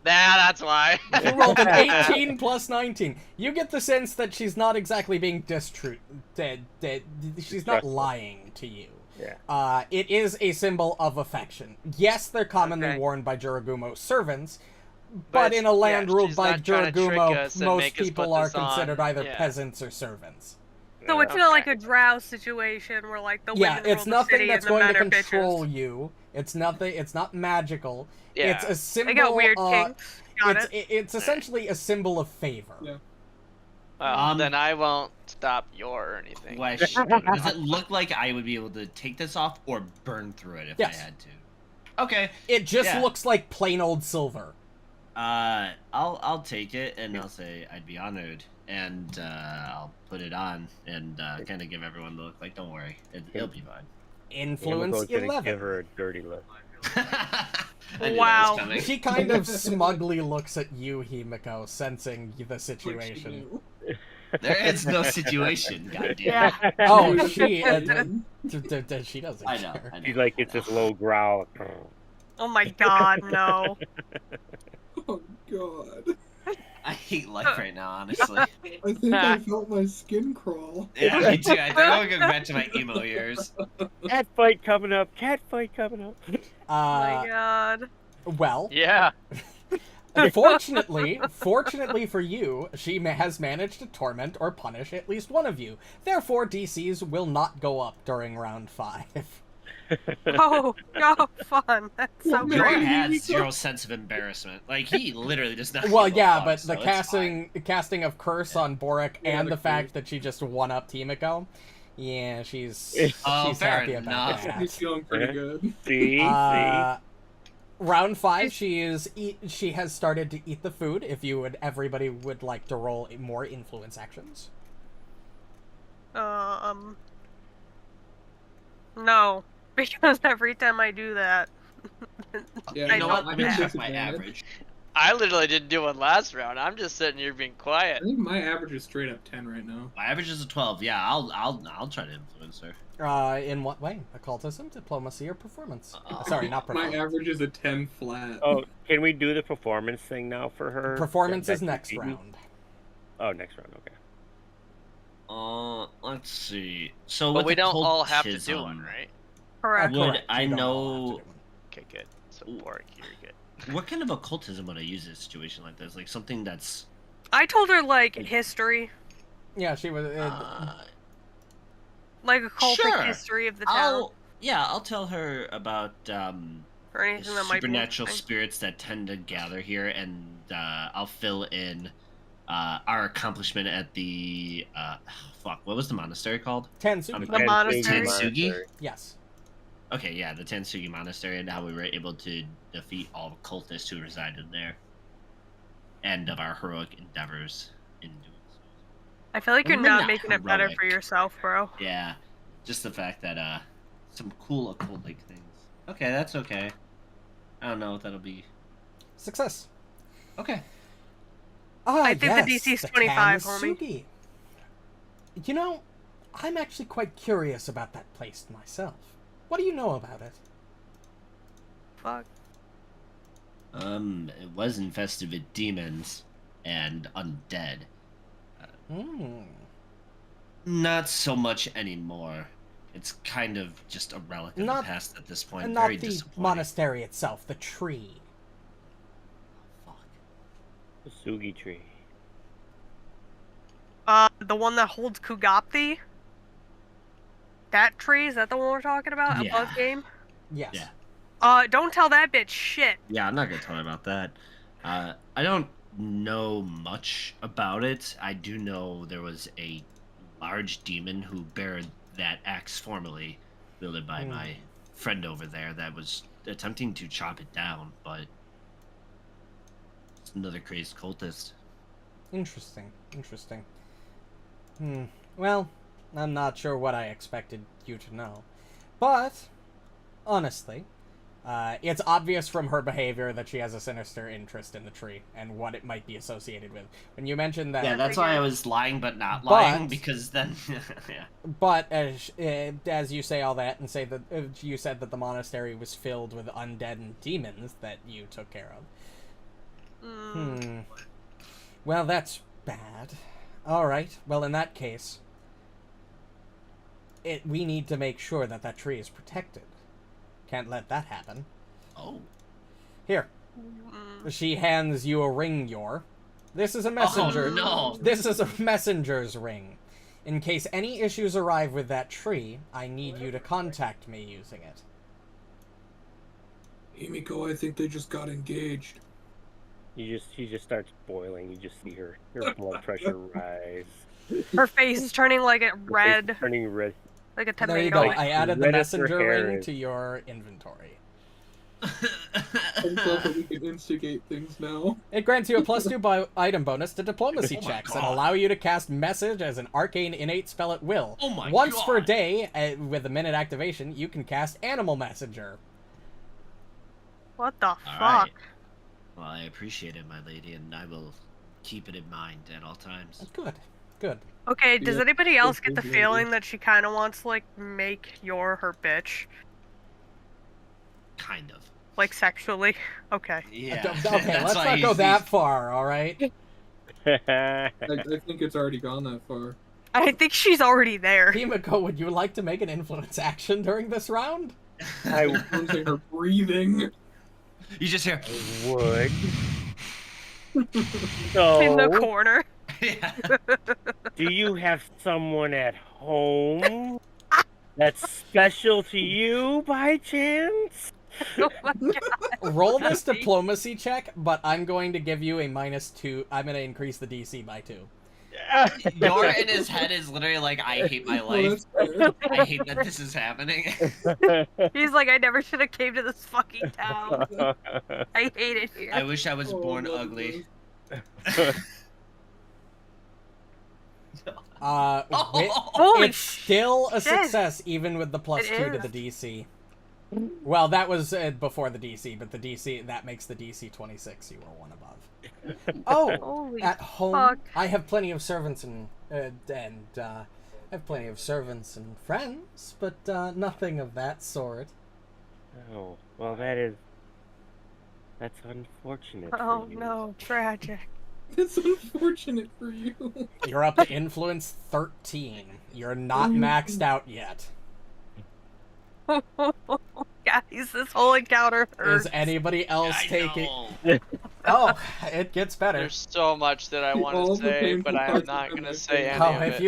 Nah, that's why. You rolled an 18 plus 19. You get the sense that she's not exactly being she's not lying to you. Yeah. It is a symbol of affection. Yes, they're commonly Okay. worn by Juragumo servants, but But in a land yeah, ruled she's by not trying to trick Juragumo, us and most make us people put are this on. considered either Yeah. peasants or servants. So it's Okay. not like a drow situation where like the Yeah, women it's rule the nothing city that's and the going to men are control bitches. you. It's nothing. It's not magical. Yeah. It's a symbol. They got weird kinks. Got it. It's essentially a symbol of favor. Yeah. Well, then I won't stop your or anything. Question: Does it look like I would be able to take this off or burn through it if Yes. I had to? Okay. It just Yeah. looks like plain old silver. I'll take it and I'll say I'd be honored, and I'll put it on and kind of give everyone the look like, don't worry, it'll be fine. Influence Himiko's gonna 11. give her a dirty look. I knew Wow. that was coming. She kind of smugly looks at you, Himiko, sensing the Like she situation. knew. There is no situation, goddamn. Yeah. Oh, she she doesn't I know. care. I know. She's like, it's this low growl. Oh my god, no. Oh, God. I hate life right now, honestly. I think I felt my skin crawl. Yeah, me too. I think I'm going back to my emo years. Cat fight coming up. Cat fight coming up. Oh my god. Well, Yeah. Fortunately for you, she has managed to torment or punish at least one of you. Therefore, DCs will not go up during round 5. Oh, fun. That's so Well, Jordan great. has zero sense of embarrassment. Like, he literally does not. Well, give a yeah, fuck, but so the it's fine. casting of Curse on Borraeck Yeah, and the the fact curse. that she just won up Himiko, yeah, she's Oh, she's fair happy about enough. that. He's feeling pretty good. See, Round 5, she has started to eat the food. If everybody would like to roll more influence actions. No, because every time I do that, Yeah, You know what? Let me Yeah. check my average. I literally didn't do one last round. I'm just sitting here being quiet. I think my average is straight up 10 right now. My average is a 12. Yeah, I'll try to influence her. In what way? Occultism, diplomacy, or performance? Uh, Sorry, not My performance. average is a 10 flat. oh, can we do the performance thing now for her? Performance is That- next round. Oh, next round. Okay. Let's see. So, But with we the don't all have to do cultism, one, right? correct. Would Correct, I you don't all have know- to do one. Okay, good. So Borraeck, you're good. What kind of occultism would I use in a situation like this? Like something that's I told her like history, Yeah, she was. like a cultic Sure. history of the town, I'll tell her about or anything that might be supernatural interesting. spirits that tend to gather here, and I'll fill in our accomplishment at the what was the monastery called? Tansugi. The monastery. Tansugi? Yes. Okay, yeah, the Tansugi Monastery, and how we were able to defeat all the cultists who resided there, and of our heroic endeavors in doing so. I feel like you're Maybe not not making it better heroic. for yourself, bro. Yeah, just the fact that some cool occult-like things. Okay, that's okay. I don't know what that'll be. Success. Okay. Ah, I think the yes, DC's 25, homie. Tansugi. You know, I'm actually quite curious about that place myself. What do you know about it? Fuck. It was infested with demons and undead. Hmm. Not so much anymore. It's kind of just a relic of Not- the past at this point. And Very not the disappointing. monastery itself, the tree. Fuck. The Sugi tree. The one that holds Kugapthi? That tree? Is that the one we're talking about? Yeah. Above game? Yes. Yeah. Don't tell that bitch shit. Yeah, I'm not gonna tell her about that. I don't know much about it. I do know there was a large demon who buried that axe formerly, wielded by my friend over there, that was attempting to chop it down, but it's another crazed cultist. Interesting. Interesting. Well, I'm not sure what I expected you to know. But, honestly, it's obvious from her behavior that she has a sinister interest in the tree and what it might be associated with. When you mentioned that... Yeah, that's why I was lying but not lying, But- because then, yeah. But as you say all that and say that you said that the monastery was filled with undead and demons that you took care of. Well, that's bad. All right. Well, in that case, we need to make sure that that tree is protected. Can't let that happen. Oh. Here. She hands you a ring, Yor. This is a messenger. Oh, no. This is a messenger's ring. In case any issues arrive with that tree, I need you to contact me using it. Himiko, I think they just got engaged. She just starts boiling. You just see her blood pressure rise. Her face is turning like a Her face is red, turning red. like a There you tomato. go. I added the red as her messenger hair ring is. to your inventory. I thought that we can instigate things now. It grants you a +2 item bonus to diplomacy Oh my checks and God. allow you to cast message as an arcane innate spell at will. Oh my Once per God. day, with a minute activation, you can cast animal messenger. What the All fuck? right. Well, I appreciate it, my lady, and I will keep it in mind at all times. Good. Good. Okay, does Yeah, anybody else get the good feeling that she kind of wants to, like, make Yor her bitch? Kind of. Like, sexually? Okay. Yeah. Okay, That's let's why not go he's- that far, alright? I think it's already gone that far. I think she's already there. Himiko, would you like to make an influence action during this round? I Influencing her breathing. You just hear. would. In the So, corner. Yeah. do you have someone at home that's special to you by chance? Oh my god. Roll this diplomacy check, but I'm going to give you a -2. I'm going to increase the DC by 2. Yor in his head is literally like, I hate my Well, life. that's fair. I hate that this is happening. He's like, I never should have came to this fucking town. I hate it here. I wish I was Oh, born love ugly. Holy It's still a shit. success, even with the +2 to It the DC. Well, that was before the DC, but the DC, that makes the DC 26. You were one above. Oh, Holy at home, fuck. I have plenty of servants and I have plenty of servants and friends, but nothing of that sort. Oh, well, that's unfortunate. Oh for you. no, tragic. It's unfortunate for you. You're up to influence 13. You're not maxed out yet. Guys, this whole encounter hurts. Is anybody else I taking? know. Oh, it gets better. There's so much that I want All to the say, painful but I am parts not have been gonna like say that. any Oh, of if it.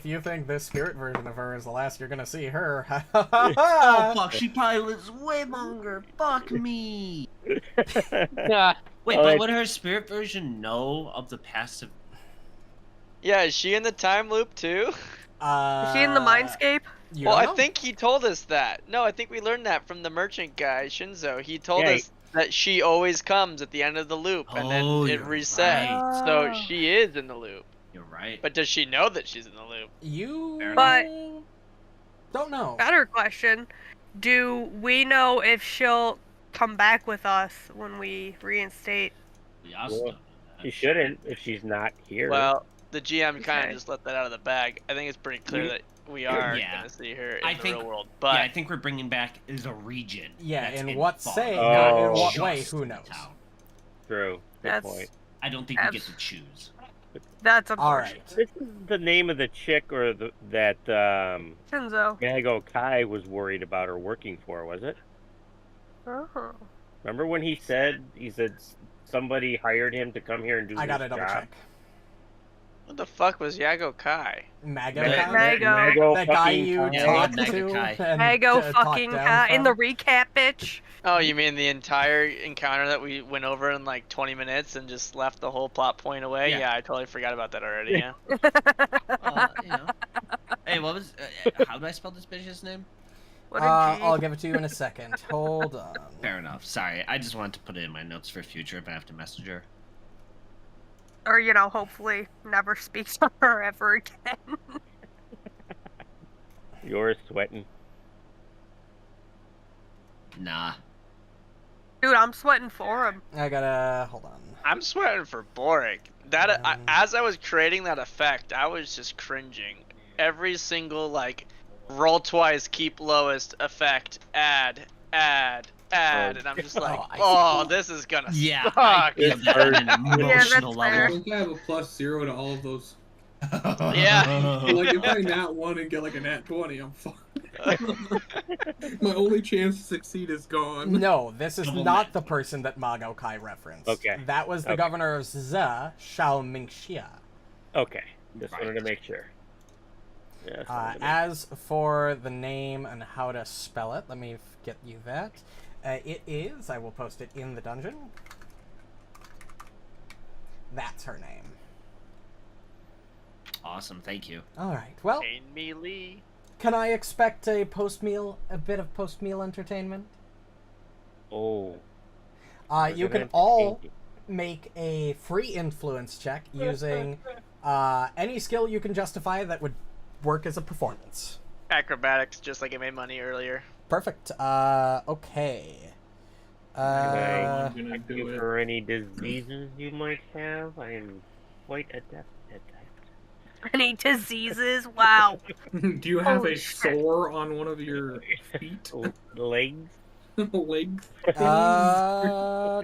you think this spirit version of her is the last you're gonna see her. Oh fuck, she probably lives way longer. Fuck me. Yeah. Wait, Oh, but it- would her spirit version know of the past of... Yeah, is she in the time loop too? Is she in the mindscape? You Well, don't I know. think he told us that. No, I think we learned that from the merchant guy, Shinzo. He told Yeah, us that she always comes at the end of the loop, and then Oh, it you're resets. right. So Oh. she is in the loop. You're right. But does she know that she's in the loop? You Fair But- don't know. Better question. Do we know if she'll come back with us when we reinstate? We also Well, don't know that. She shouldn't if she's not here. Well, the GM kind Okay. of just let that out of the bag. I think it's pretty clear that we are Yeah. gonna see her in I the think- real world. Yeah, But I think we're bringing back is a region. Yeah, that's in what fog. say, Oh. in what Just way, who the knows? town. True. Good That's point. I don't think we get to choose. that's All unfortunate. right. This is the name of the chick or that Shinzo. Gago Kai was worried about her working for, was it? Oh. Remember when he said somebody hired him to come here and do I gotta this double job? check. what the fuck was Yago Kai? Mago. Ma- Kai? Mago. That guy fucking you Kai. Yeah, talked Mago to Kai. and I go talked fucking down in the from? recap, bitch. Oh, you mean the entire encounter that we went over in like 20 minutes and just left the whole plot point away? Yeah. Yeah, I totally forgot about that already. Yeah. You know. Hey, what was... how do I spell this bitch's name? What a G. I'll give it to you in a second. Hold on. Fair enough. Sorry, I just wanted to put it in my notes for future if I have to message her. Or, hopefully never speak to her ever again. You're sweating. Nah. Dude, I'm sweating for him. I gotta hold on. I'm sweating for Borraeck. As I was creating that effect, I was just cringing. Every single like roll twice, keep lowest effect, add, and I'm just like, I oh, this is gonna Yeah, suck. I feel that on an emotional that's fair. I level. think I have a +0 to all of those. Yeah. Like, if I nat 1 and get like a nat 20, I'm fucked. My only chance to succeed is gone. No, this is Double not net. the person that Mago Kai referenced. Okay. That was the Okay. governor of Zhe, Shao Mingxia. Okay. Just wanted to Right. make sure. Yeah, just wanted to make- As for the name and how to spell it, let me get you that. It is, I will post it in the dungeon. That's her name. Awesome, thank you. Alright, well, Pain me Lee. can I expect a bit of post-meal entertainment? Oh. You can all make a free influence check using any skill you can justify that would work as a performance. Acrobatics, just like I made money earlier. Perfect. Okay. I'm gonna Thank do you it. for any diseases you might have. I am quite adept at that. Any diseases? Wow. Do you have Holy a shit. sore on one of your feet? Legs? Legs?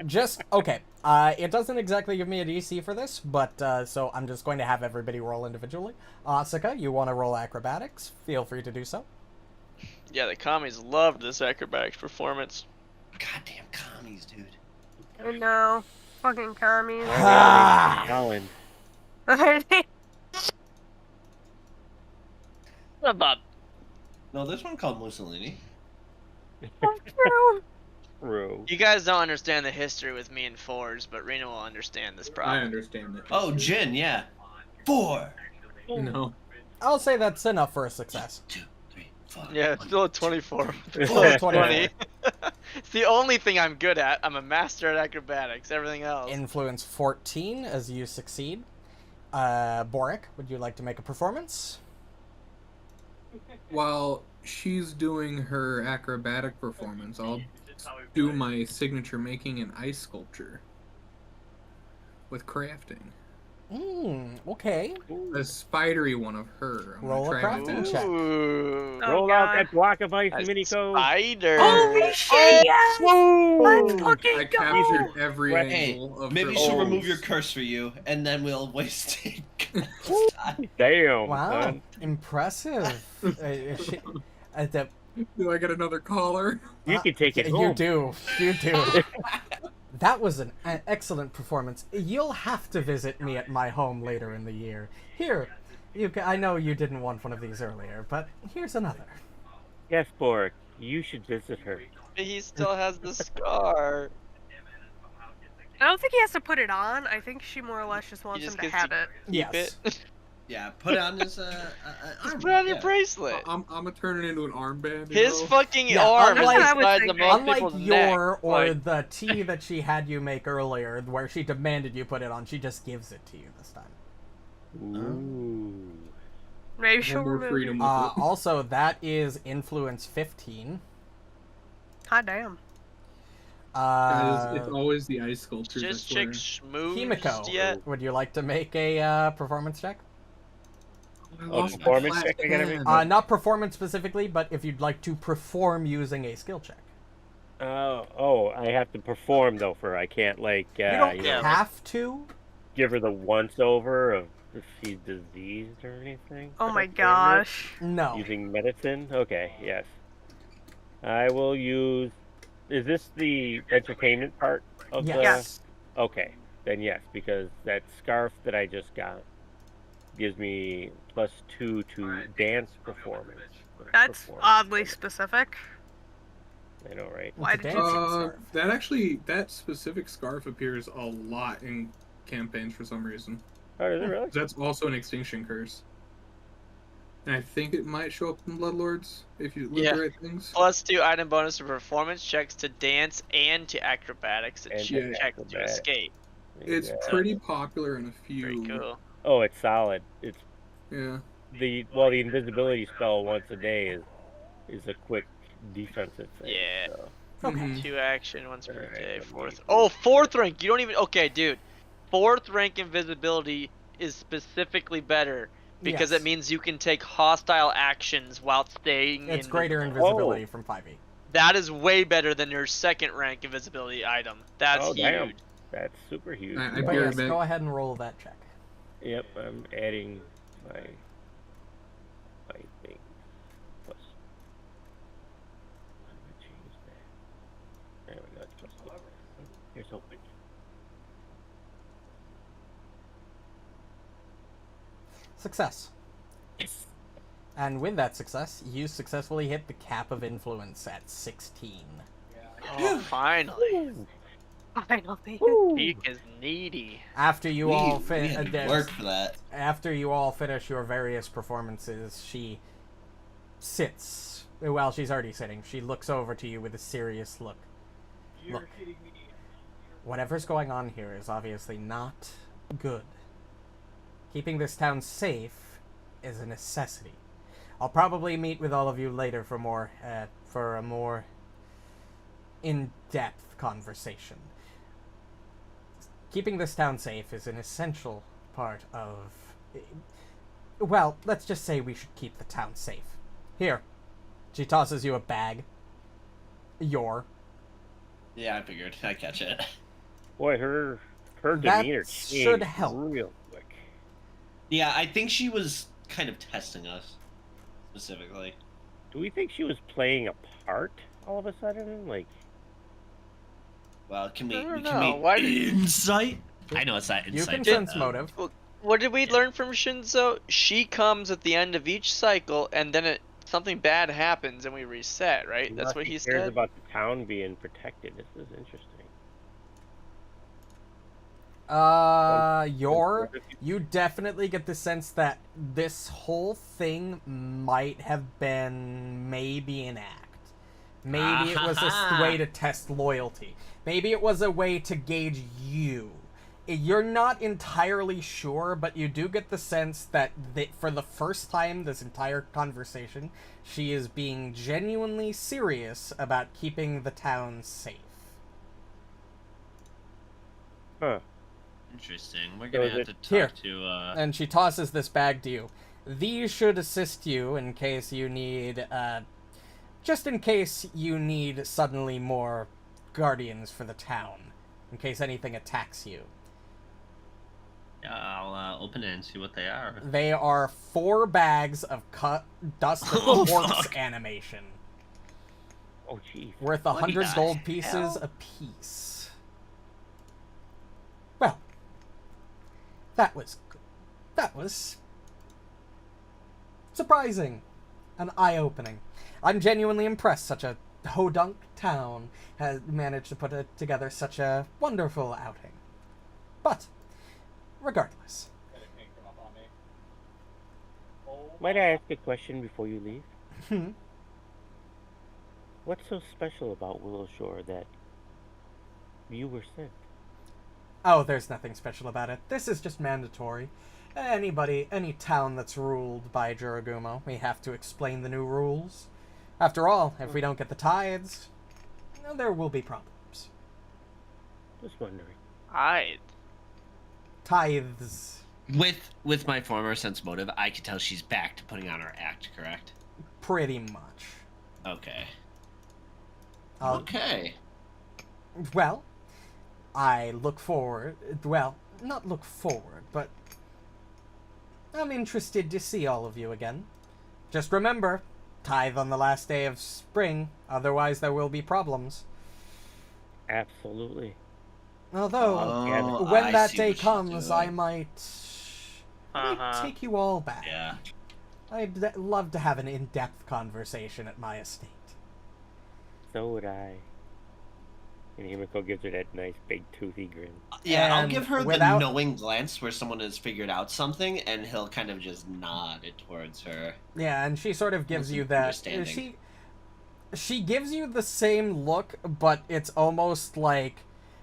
Just okay. It doesn't exactly give me a DC for this, but so I'm just going to have everybody roll individually. Asuka, you want to roll acrobatics? Feel free to do so. Yeah, the commies loved this acrobatics performance. Goddamn commies, dude. Oh no. Fucking commies. Ah. Colin. Shut up. No, there's one called Mussolini. True. True. You guys don't understand the history with me and fours, but Reno will understand this I problem. understand that. Oh, Jin, yeah. 4. No. I'll say that's enough for a success. 2, 3, 4. Yeah, it's still a 24. Still a 20. 24. It's the only thing I'm good at. I'm a master at acrobatics. Everything else. Influence 14 as you succeed. Borraeck, would you like to make a performance? While she's doing her acrobatic performance, I'll do my signature making an ice sculpture with crafting. Okay. A spidery one of her. I'm gonna Roll a try my crafting best. check. Ooh. Oh, Roll out God. that block of ice, A Himiko. spider. Holy shit! Yes! Let's I fucking go! captured every Hey, angle of Maybe her she'll pose. remove your curse for you, and then we'll waste it. Damn, Wow. son. Impressive. Do I get another collar? You can take it You home. do. You do. That was an excellent performance. You'll have to visit me at my home later in the year. Here, I know you didn't want one of these earlier, but here's another. Yes, Borg. You should visit her. He still has the scar. I don't think he has to put it on. I think she more or less just wants just him to gets have to it. Keep Yes. it. Yeah, put it on his Just put it on your bracelet. I'm gonna turn it into an armband. His fucking Yeah, arm is unlike- the That's what I size was of most Unlike people's your neck. or Like, the tea that she had you make earlier, where she demanded you put it on, she just gives it to you this time. Ooh. Maybe she'll more remove freedom it. with it. Also, that is influence 15. Hot damn. Guys, it's always the ice sculptures. I just swear. chick schmoozed Himiko, yet? would you like to make a performance check? I Oh, lost my performance flat check I gotta make? pen. Not performance specifically, but if you'd like to perform using a skill check. I have to perform though. I can't You don't you yeah, know, have to. give her the once over of if she's diseased or anything. Oh my Perform it gosh. No. Using medicine. Okay. Yes. I will use. Is this the entertainment part of Yes. the? Yes. Okay. Then yes, because that scarf that I just got gives me +2 to dance performance. That's oddly specific. I know, right? Why It's a did you- dancing scarf. That specific scarf appears a lot in campaigns for some reason. Oh, is it really? That's also an extinction curse. And I think it might show up in Bloodlords if you Yeah. liberate things. +2 item bonus to performance checks to dance and to acrobatics and And to checks to acrobatics. escape. It's Yeah. pretty popular in a Very few. cool. Oh, it's solid. It's Yeah. the invisibility spell once a day is a quick defensive thing. Yeah. So. Okay. Mhm. 2 action once per Alright, day. let me- Fourth. Oh, 4th rank. You don't even. Okay, dude. 4th rank invisibility is specifically better because Yes. it means you can take hostile actions while staying. It's greater invisible. invisibility from 5e. That is way better than your 2nd rank invisibility item. That's Oh, huge. damn. That's super huge. I But bear yes, back. go ahead and roll that check. Yep, I'm adding my thing. Plus. I'm gonna change that. There we go. It's plus. Here's hoping. Success. Yes. And with that success, you successfully hit the cap of influence at 16. Oh, finally. Finally. Peak is needy. After you all finish, work for that. after you all finish your various performances, she sits. Well, she's already sitting. She looks over to you with a serious look. You're Look. kidding me. Whatever's going on here is obviously not good. Keeping this town safe is a necessity. I'll probably meet with all of you later for a more in-depth conversation. Keeping this town safe is an essential part of... Well, let's just say we should keep the town safe. Here. She tosses you a bag. Yeah, I figured. I catch it. Boy, her That demeanor should changed help. real quick. Yeah, I think she was kind of testing us specifically. Do we think she was playing a part all of a sudden? Like, Well, can we? I don't Can know. we Why did- Insight? I know it's not You insight. can but, sense motive. What did we learn from Shinzo? She comes at the end of each cycle, and then something bad happens, and we reset. Right? That's Unless what he cares said. about the town being protected. This is interesting. You definitely get the sense that this whole thing might have been maybe an act. Maybe it was a way to test loyalty. Maybe it was a way to gauge you. You're not entirely sure, but you do get the sense that for the first time this entire conversation, she is being genuinely serious about keeping the town safe. Huh. Interesting. We're gonna have to talk to. And she tosses this bag to you. These should assist you in case you need, just in case you need suddenly more guardians for the town. In case anything attacks you. I'll open it and see what they are. They are 4 bags of cut dust and Oh, quartz fuck. animation. Oh, jeez. Worth What 100 the gold pieces hell? apiece. Well, that was good. That was surprising and eye-opening. I'm genuinely impressed such a hodunk town has managed to put together such a wonderful outing. But, regardless. Might I ask a question before you leave? Hmm. What's so special about Willow Shore that you were sent? Oh, there's nothing special about it. This is just mandatory. Any town that's ruled by Juragumo, we have to explain the new rules. After all, if we don't get the tithes, there will be problems. Just wondering. Tithes. With my former sense motive, I could tell she's back to putting on her act. Correct? Pretty much. Okay. Okay. Well, I look forward... Well, not look forward, but... I'm interested to see all of you again. Just remember, tithe on the last day of spring, otherwise there will be problems. Absolutely. Although, when that day comes, I might take you all back. Yeah. I'd love to have an in-depth conversation at my estate. So would I. And Himiko gives her that nice big toothy grin. Yeah, I'll And give her without- the knowing glance where someone has figured out something, and he'll kind of just nod it towards her. Yeah, and she sort of gives you that. Understanding. She gives you the same look, but it's almost like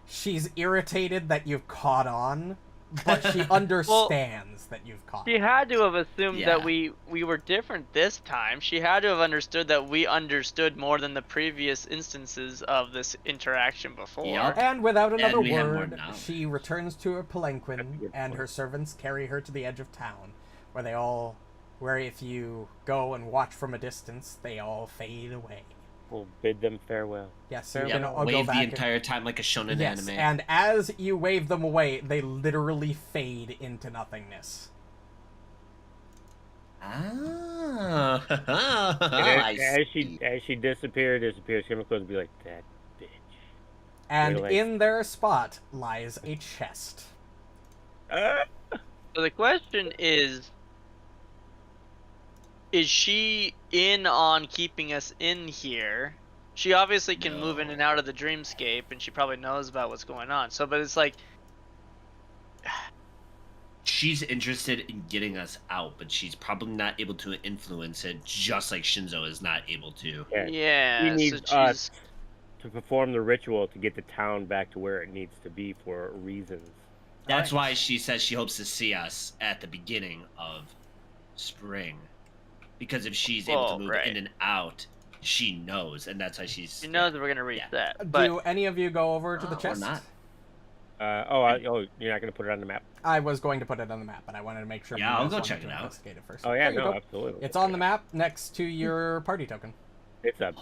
she's irritated that you've caught on, but she understands that you've caught. She had to have assumed Yeah. that we were different this time. She had to have understood that we understood more than the previous instances of this interaction before. Yep. And without another we have more word, knowledge. she returns to her That's a palanquin, good and point. her servants carry her to the edge of town, where if you go and watch from a distance, they all fade away. We'll bid them farewell. Yes, they're Yeah, gonna all go wave back. the and- entire time like a shonen Yes, anime. and as you wave them away, they literally fade into nothingness. Ah, And I as see. she disappears, Himiko's will be like, that bitch. And Really? in their spot lies a chest. So the question is she in on keeping us in here? She obviously can move in and out of the dreamscape, and she probably knows about what's going on. So, but it's like, She's interested in getting us out, but she's probably not able to influence it, just like Shinzo is not able to. yeah, She so needs she's us to perform the ritual to get the town back to where it needs to be for reasons. That's why she says she hopes to see us at the beginning of spring. Because if she's able to move in and out, she knows, and that's why she knows that we're gonna reset. But Do any of you go over to the or chest? not. You're not going to put it on the map? I was going to put it on the map, but I wanted to make sure. Yeah, you I'll guys go wanted check to it out. investigate it first. Oh, yeah, There you no, go. absolutely. It's on the map next to your party token. It's a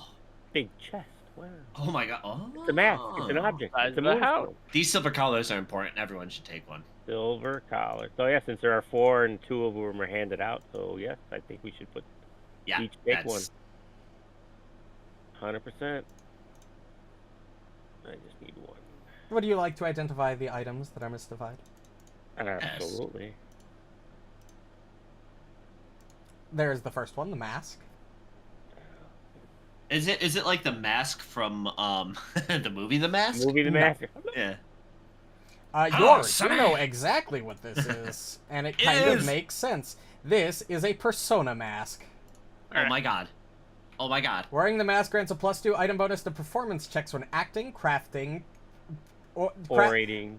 big chest. Wow. Oh my god. Oh. It's a map. It's an object. Size It's a of a house. moonstone. These silver collars are important. Everyone should take one. Silver collar. So, yeah, since there are 4 and 2 of them are handed out, so, yes, I think we should Yeah, each take that's... one. 100%. I just need one. Would you like to identify the items that are mystified? Absolutely. There's the first one, the mask. Is it like the mask from the movie The Mask? Movie The No. Mask. Yeah. You know exactly what this is, and it kind of makes sense. This is a persona mask. Oh my god. Oh my god. Wearing the mask grants a +2 item bonus to performance checks when acting, crafting, Orating,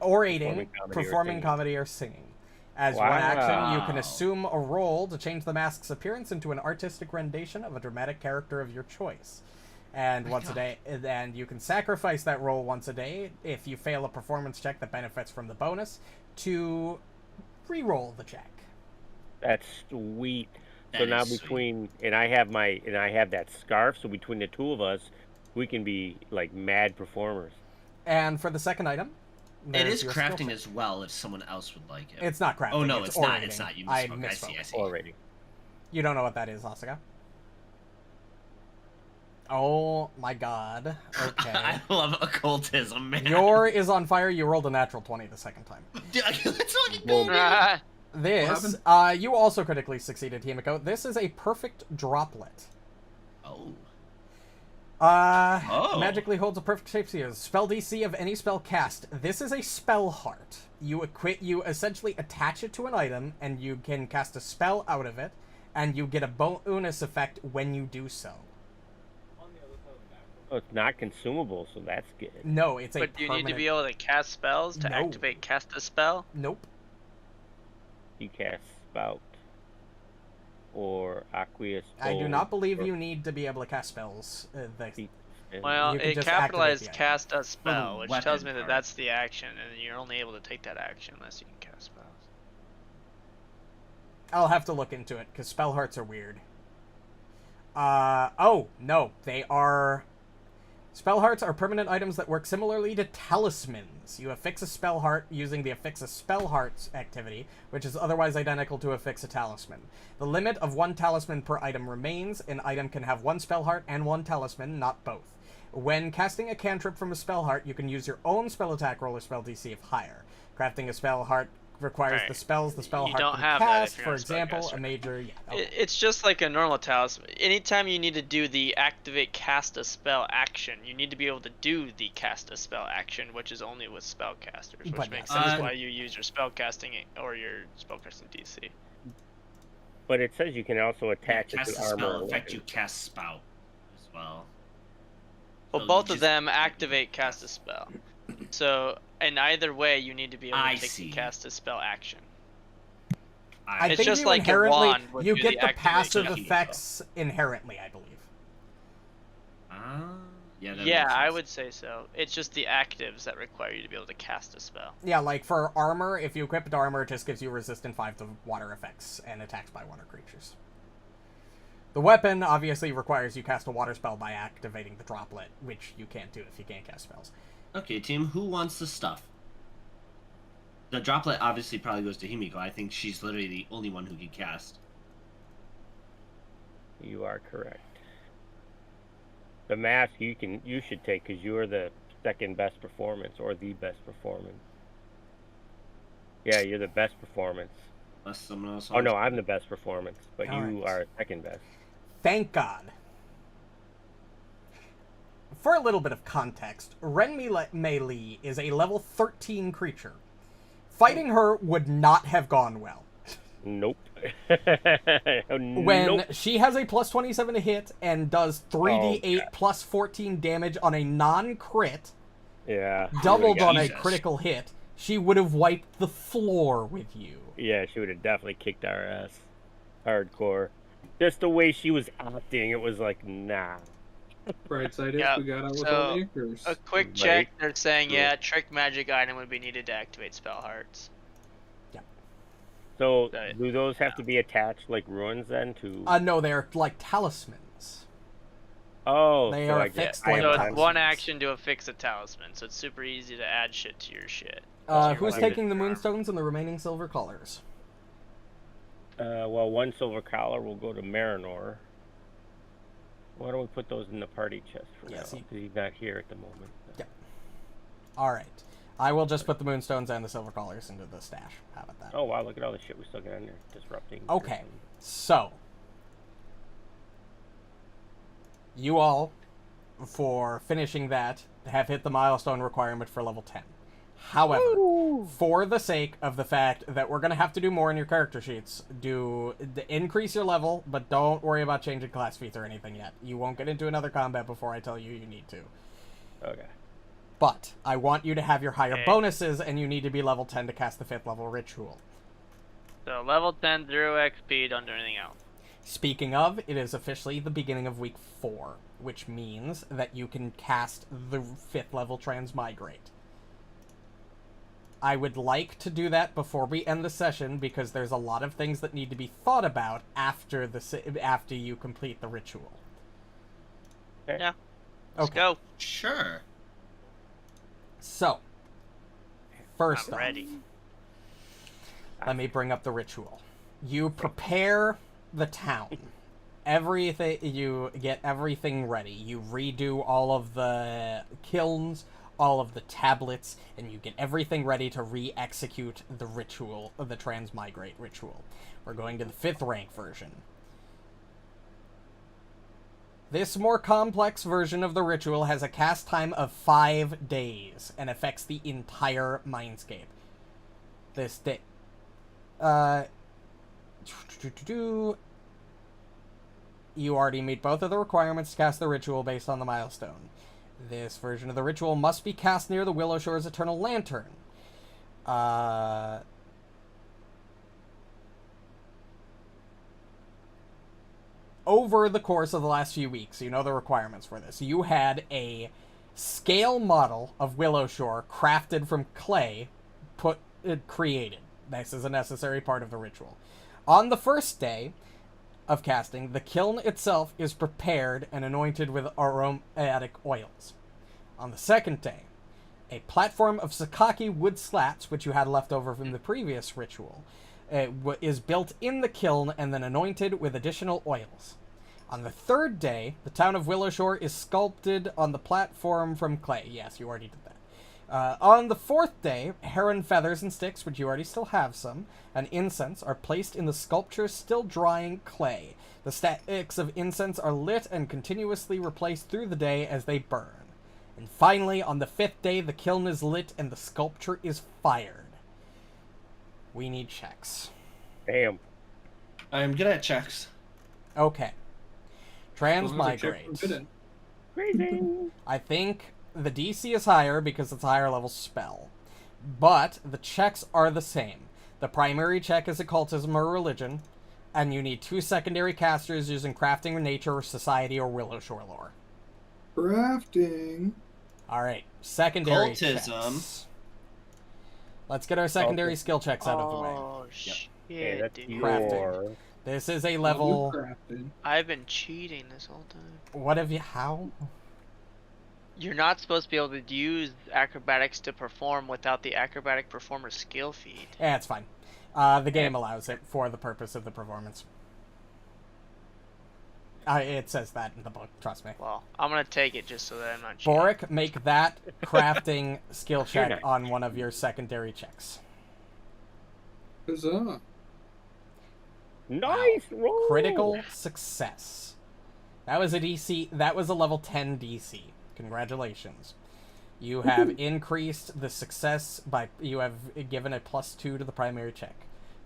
performing comedy, or singing. As one action, you can assume a role to change the mask's appearance into an artistic rendition of a dramatic character of your choice. And and you can sacrifice that role once a day if you fail a performance check that benefits from the bonus to re-roll the check. That's sweet. So That now is between I have that scarf, so between the two of us, we can be like mad performers. And for the second item, It is your skill crafting check. as well if someone else would like it. It's not crafting. Oh no, it's not. orating. It's not. You I misspoke. I see. Orating. You don't know what that is, Asuka? Oh my god. Okay. I love occultism, man. Your is on fire. You rolled a natural 20 the second time. Let's fucking Well, go, man. This, you also critically succeeded, Himiko. This is a perfect droplet. Oh. Magically holds a perfect shape to you. Spell DC of any spell cast. This is a spell heart. You essentially attach it to an item, and you can cast a spell out of it, and you get a bonus effect when you do so. Oh, it's not consumable, so that's good. No, it's a But do you permanent... need to be able to cast spells to No. activate cast a spell? Nope. You cast Spout or Aqueous. I do not believe you need to be able to cast spells. Well, You can it just capitalized activate the cast a spell, which tells me weapon that part. that's the action, and you're only able to take that action unless you can cast spells. I'll have to look into it, because spell hearts are weird. Oh, no, they are... Spell hearts are permanent items that work similarly to talismans. You affix a spell heart using the affix a spell hearts activity, which is otherwise identical to affix a talisman. The limit of 1 talisman per item remains. An item can have 1 spell heart and 1 talisman, not both. When casting a cantrip from a spell heart, you can use your own spell attack roll or spell DC if higher. Crafting a spell heart requires Right. the spells the spell You heart don't can have that cast. if you're For not a example, spellcaster. a major... Yeah, okay. It's just like a normal talisman. Anytime you need to do the activate cast a spell action, you need to be able to do the cast a spell action, which is only with spellcasters, which But makes yes, sense why you use your spellcasting or your spellcasting DC. But it says you can also attach it Cast to a armor. spell. or In fact, you weapons. cast spout as well. Well, So both you of just- them activate cast a spell. So, in either way, you need to be able to I take see. the cast a spell action. I It's think just you like your inherently wand would you do get the the activate passive cast. effects inherently, I believe. Yeah. That Yeah, makes I sense. would say so. It's just the actives that require you to be able to cast a spell. Yeah, like for armor, if you equip armor, it just gives you resistant 5 to water effects and attacks by water creatures. The weapon obviously requires you cast a water spell by activating the droplet, which you can't do if you can't cast spells. Okay, team. Who wants the stuff? The droplet obviously probably goes to Himiko. I think she's literally the only one who can cast. You are correct. The mask you should take because you are the second best performance or the best performance. Yeah, you're the best performance. Unless someone else. Oh no, I'm the best performance, but All you right. are second best. Thank God. For a little bit of context, Renolgz is a level 13 creature. Fighting her would not have gone well. Nope. When Nope. she has a plus 27 to hit and does 3d8 God. plus 14 damage on a non-crit, Yeah. doubled on a Jesus. critical hit, she would have wiped the floor with you. Yeah, she would have definitely kicked our ass. Hardcore. Just the way she was acting, it was like, nah. Bright side is Yeah, we got out with so, all anchors. A quick Right. check, they're saying, Cool. yeah, trick magic item would be needed to activate spell hearts. So, Right. do those have to be attached like ruins then to... No, they're like talismans. oh, they so are I get- fixed I like have So it's talismans. one action to affix a talisman, so it's super easy to add shit to your shit. Who's like taking it. the moonstones and the remaining silver collars? well, one silver collar will go to Marynor. Why don't we put those in the party chest for Yeah, now? see- 'Cause he's not here at the moment. Alright. I will just put the moonstones and the silver collars into the stash. How about that? Oh wow, look at all the shit we still got in there. Disrupting. Okay, so you all, for finishing that, have hit the milestone requirement for level 10. However, for the sake of the fact that we're going to have to do more in your character sheets, increase your level, but don't worry about changing class feats or anything yet. You won't get into another combat before I tell you you need to. Okay. But I want you to have your higher bonuses, and you need to be level 10 to cast the 5th level ritual. So level 10, 0 XP, don't do anything else. Speaking of, it is officially the beginning of week 4, which means that you can cast the 5th level Transmigrate. I would like to do that before we end the session, because there's a lot of things that need to be thought about after you complete the ritual. Yeah. Let's go. Sure. So, first I'm off, ready. let me bring up the ritual. You prepare the town. Everything, you get everything ready. You redo all of the kilns, all of the tablets, and you get everything ready to re-execute the ritual, the Transmigrate ritual. We're going to the 5th rank version. This more complex version of the ritual has a cast time of 5 days and affects the entire mindscape. This day. You already meet both of the requirements to cast the ritual based on the milestone. This version of the ritual must be cast near the Willow Shore's Eternal Lantern. Over the course of the last few weeks, you know the requirements for this. You had a scale model of Willow Shore crafted from clay, created. This is a necessary part of the ritual. On the first day of casting, the kiln itself is prepared and anointed with aromatic oils. On the second day, a platform of Sakaki wood slats, which you had left over from the previous ritual, is built in the kiln and then anointed with additional oils. On the third day, the town of Willow Shore is sculpted on the platform from clay. Yes, you already did that. On the fourth day, heron feathers and sticks, which you already still have some, and incense are placed in the sculpture's still drying clay. The sticks of incense are lit and continuously replaced through the day as they burn. And finally, on the 5th day, the kiln is lit and the sculpture is fired. We need checks. Damn. I'm good at checks. Okay. Transmigrate. Crazy. I think the DC is higher because it's a higher level spell. But the checks are the same. The primary check is occultism or religion, and you need 2 secondary casters using crafting or nature or society or Willow Shore lore. Crafting. Alright, secondary Occultism. checks. Let's get our secondary skill checks out of the way. Oh, shit, Okay, that's dude. your... This is a level... Crafting. I've been cheating this whole time. What have you... How? You're not supposed to be able to use acrobatics to perform without the acrobatic performer skill feed. Yeah, it's fine. The game allows it for the purpose of the performance. It says that in the book, trust me. Well, I'm gonna take it just so that I'm not cheating. Borraeck, make that crafting skill check on one of your secondary checks. Huzzah. Nice roll! Critical success. That was a DC. That was a level 10 DC. Congratulations. You have increased the success by... You have given a +2 to the primary check.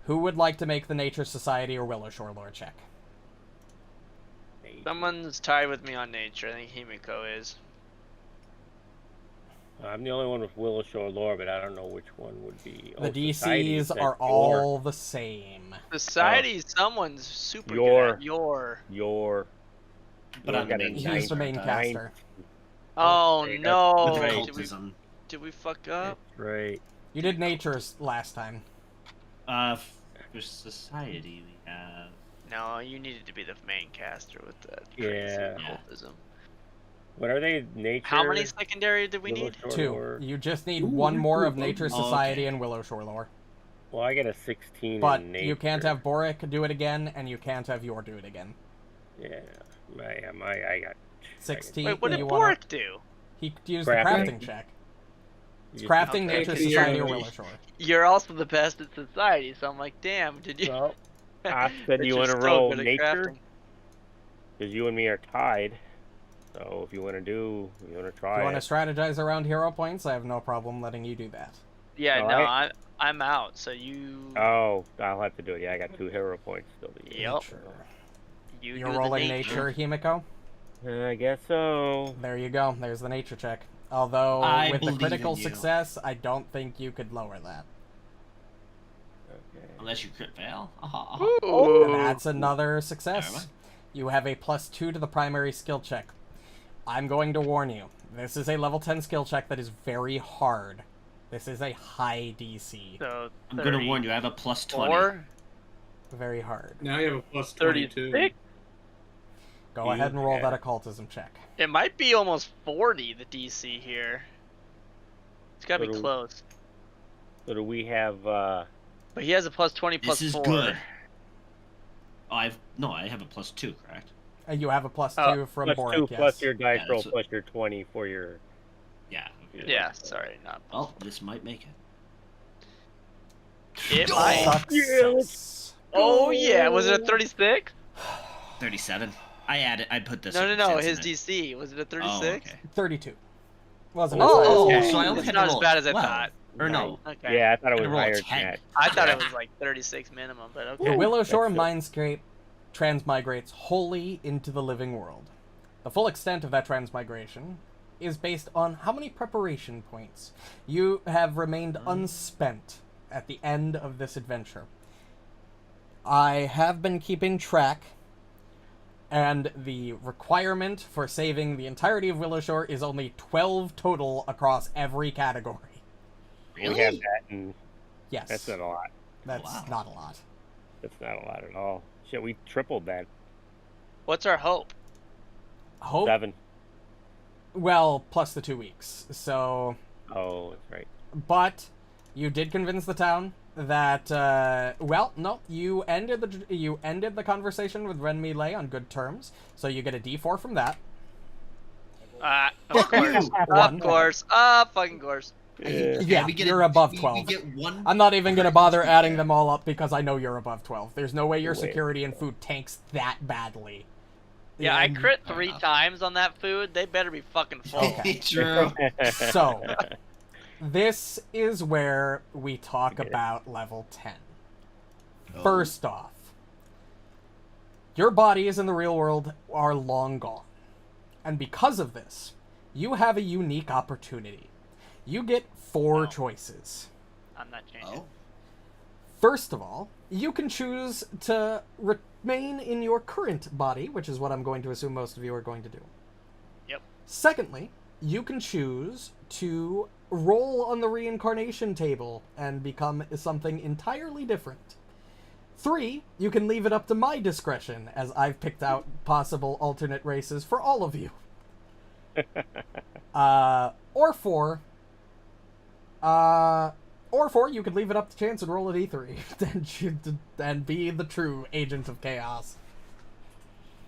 Who would like to make the Nature Society or Willow Shore lore check? Someone's tied with me on nature. I think Himiko is. I'm the only one with Willow Shore lore, but I don't know which one would be. The DCs are all the same. Society, someone's super good at your. But I'm the main He's the main caster. Oh With no! occultism. Did we fuck up? That's right. You did Nature's last time. For society, we have. No, you needed to be the main caster with that. Crazy Yeah. occultism. What are they? Nature? How many secondary did we Willow need? Shore 2. lore? You just need one more of Nature Oh, Society okay. and Willow Shore lore. Well, I get a 16 But in nature. you can't have Borraeck do it again, and you can't have Yor do it again. Yeah, I got 16. Wait, what did you wanna- Borraeck do? He used the Crafting. crafting check. It's crafting, Okay. nature, society, or Willowshore. You're also the best at society, so I'm like, damn, did you? Well, Asuka, do But you you're want to still roll good at nature? crafting. Because you and me are tied. So if you want to try If you want it. to strategize around hero points, I have no problem letting you do that. Yeah, All no, right. I'm out. So you. Oh, I'll have to do it. Yeah, I got 2 hero points still to use. Yep. Nature. You You're do the rolling nature, Himiko? I guess so. There you go. There's the nature check. Although, I with the believe critical in you. success, I don't think you could lower that. Okay. Unless you crit fail. Ooh. And that's another Never success. mind. You have a +2 to the primary skill check. I'm going to warn you. This is a level 10 skill check that is very hard. This is a high DC. So I'm going to warn you, I have a plus 20. 4, Very hard. Now you have a plus 22. 36. Go ahead and roll that occultism check. It might be almost 40. The DC here. It's gotta be Little- close. So do we have? But he has a +20 This is 4. good. Oh, I have a plus 2, correct? You have a +2 from plus Borraeck, 2 yes. plus your dice Yeah, roll that's what- plus your 20 for your. Yeah. Okay. Yeah, sorry, not. Well, this might make it. It might. Success. Oh yeah, was it a 36? 37. I put this. No, in his in it. DC was it a Oh, 36? okay. 32. Wasn't Oh, as high as okay. that. So I only It's had not to as roll bad as I 12. thought. Or no. Okay. Yeah, I thought it I was roll a higher than 10. that. I thought it was like 36 minimum, but okay. The Willowshore that's Mindscape transmigrates wholly into the living world. The full extent of that transmigration is based on how many preparation points you have remained unspent at the end of this adventure. I have been keeping track, and the requirement for saving the entirety of Willowshore is only 12 total across every category. We have that, and Yes, that's not a lot. that's Wow. not a lot. That's not a lot at all. Shit, we tripled that. What's our hope? Hope 7. Well, plus the 2 weeks. So, Oh, that's right. but you did convince the town that. Well, no, you ended the conversation with Ren Millet on good terms. So you get a D4 from that. Of course. One. Of course. Fucking course. Yeah, we get you're a, above we 12. get one. I'm not even gonna bother adding them all up because I know you're above 12. There's no way your Wait. security and food tanks that badly. Yeah, I And- crit Fair 3 enough. times on that food. They better be fucking full. Okay. True. So, this is where we talk Okay. about level 10. Oh. First off, your bodies in the real world are long gone. And because of this, you have a unique opportunity. You get 4 Oh. choices. I'm not changing. Oh. First of all, you can choose to remain in your current body, which is what I'm going to assume most of you are going to do. Yep. Secondly, you can choose to roll on the reincarnation table and become something entirely different. 3, you can leave it up to my discretion, as I've picked out possible alternate races for all of you. Or 4, you could leave it up to chance and roll a D3 and be the true agent of chaos.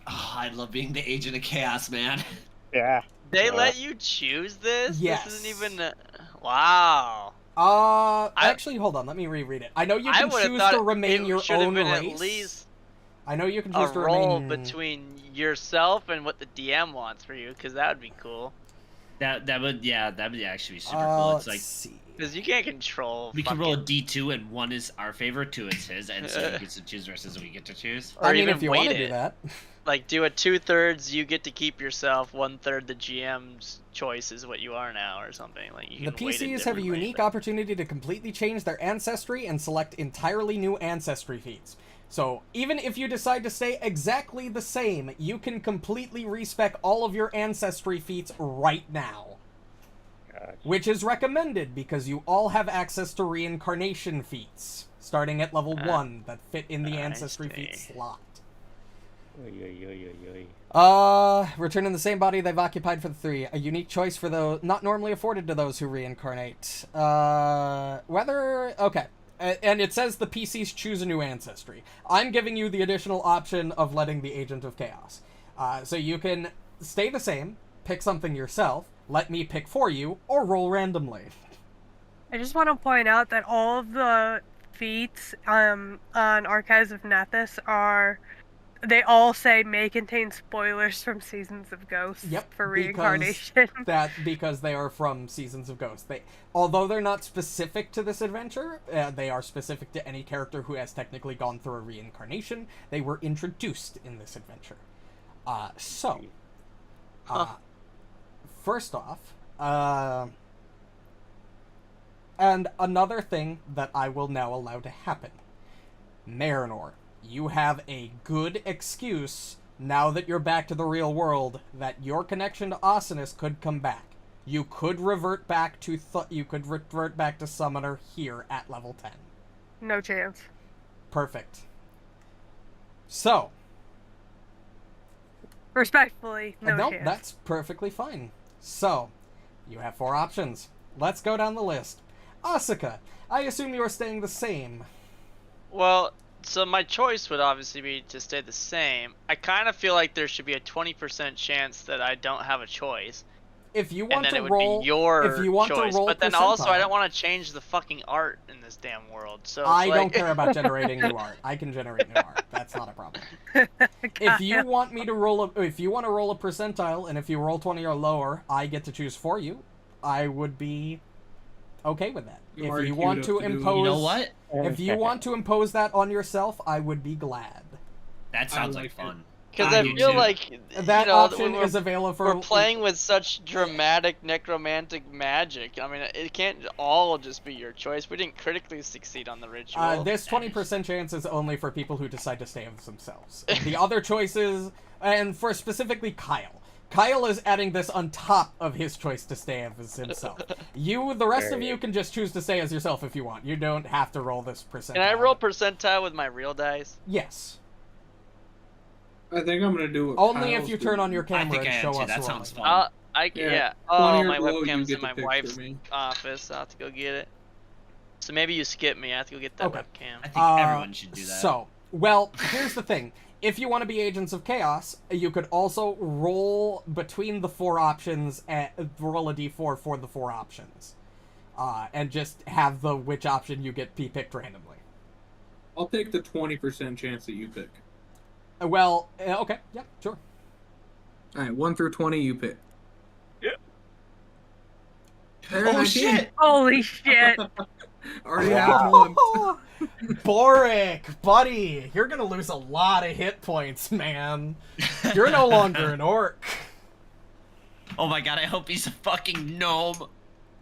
Oh, I love being the agent of chaos, man. Yeah. They let you choose this? Yes. This isn't even. Wow. Actually, hold on. Let me reread it. I know you I can would've choose thought to remain it your should have own been race. at least I know you can a choose to roll remain between yourself and what the DM wants for you, because that would be cool. That would actually be super cool. It's let's like see. Because you can't control. we can roll a fucking- D2 and one is our favorite, 2 is his, and so he gets to choose versus we get to choose. Or I mean, even if you want weight to do it. that. Like, do a 2/3, you get to keep yourself, 1/3 the GM's choice is what you are now, or something. Like, you The can weight it PCs have a differently, unique but- opportunity to completely change their ancestry and select entirely new ancestry feats. So, even if you decide to stay exactly the same, you can completely respec all of your ancestry feats right now. Gotcha. Which is recommended because you all have access to reincarnation feats, starting at level 1 that fit in the I ancestry feat see. slot. Oy, oy, oy, oy, oy. Return in the same body they've occupied for the 3. A unique choice for those not normally afforded to those who reincarnate. Okay. And it says the PCs choose a new ancestry. I'm giving you the additional option of letting the Agent of Chaos. So you can stay the same, pick something yourself, let me pick for you, or roll randomly. I just want to point out that all of the feats on Archives of Nethys they all say may contain spoilers from Seasons of Ghosts Yep, for reincarnation. because they are from Seasons of Ghosts. Although they're not specific to this adventure, they are specific to any character who has technically gone through a reincarnation. They were introduced in this adventure. First off, and another thing that I will now allow to happen. Marynor, you have a good excuse, now that you're back to the real world, that your connection to Asinus could come back. You could revert back to Summoner here at level 10. No chance. Perfect. So. Respectfully, no chance. That's perfectly fine. So, you have 4 options. Let's go down the list. Asuka, I assume you are staying the same. Well, so my choice would obviously be to stay the same. I kind of feel like there should be a 20% chance that I don't have a choice. If you want and then to it would roll, be your if you want choice. to roll but then percentile, also I don't want to change the fucking art in this damn world. So I like... don't care about generating new art. I can generate new art. That's not a problem. If you want me to if you want to roll a percentile, and if you roll 20 or lower, I get to choose for you. I would be okay with that. If you want to impose, you know what? If you want to impose that on yourself, I would be glad. That sounds like fun. Because I feel like that option is available for. We're playing with such dramatic necromantic magic. I mean, it can't all just be your choice. We didn't critically succeed on the ritual. This 20% chance is only for people who decide to stay as themselves. The other choices, and for specifically Kyle. Kyle is adding this on top of his choice to stay as himself. The rest of you can just choose to stay as yourself if you want. You don't have to roll this percentile. Can I roll percentile with my real dice? Yes. I think I'm gonna do it. Only if you turn on your camera and show us. That sounds fun. Yeah. Oh, my webcam's in my wife's office. I'll have to go get it. So maybe you skip me. I have to go get that webcam. I think everyone should do that. So, well, here's the thing. If you want to be Agents of Chaos, you could also roll between the 4 options and roll a d4 for the 4 options. And just have which option you get picked randomly. I'll take the 20% chance that you pick. Well, okay, yeah, sure. Alright, 1 through 20, you pick. Yep. Oh shit! Holy shit! Already have one. Borraeck, buddy, you're gonna lose a lot of hit points, man. You're no longer an orc. Oh my god, I hope he's a fucking gnome.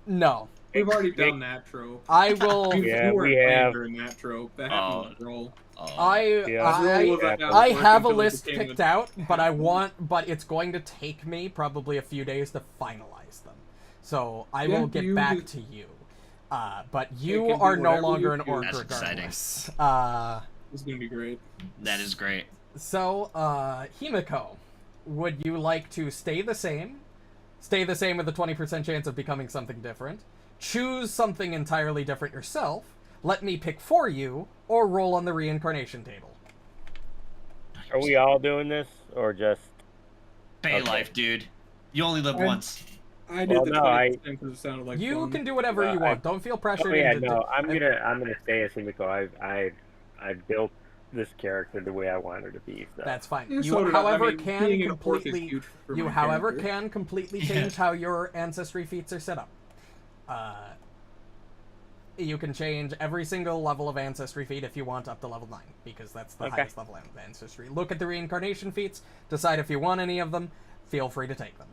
No. We've already done that trope. I will. You we have. during that trope. That happened with roll. I have a list picked out, but it's going to take me probably a few days to finalize them. So I will get back to you. But you are no longer an orc regardless. It's gonna be great. That is great. So, Himiko, would you like to stay the same? Stay the same with a 20% chance of becoming something different? Choose something entirely different yourself? Let me pick for you, or roll on the reincarnation table. Are we all doing this, or just... Bay life, dude. You only live once. I did the 20% because it sounded like you fun. can do whatever you want. Don't feel pressured. I'm gonna stay as Himiko. I built this character the way I want her to be. So. That's fine. Yeah, You, so however, can completely change how your ancestry feats are set up. You can change every single level of ancestry feat if you want up to level 9, because that's the highest level of ancestry. Look at the reincarnation feats, decide if you want any of them, feel free to take them.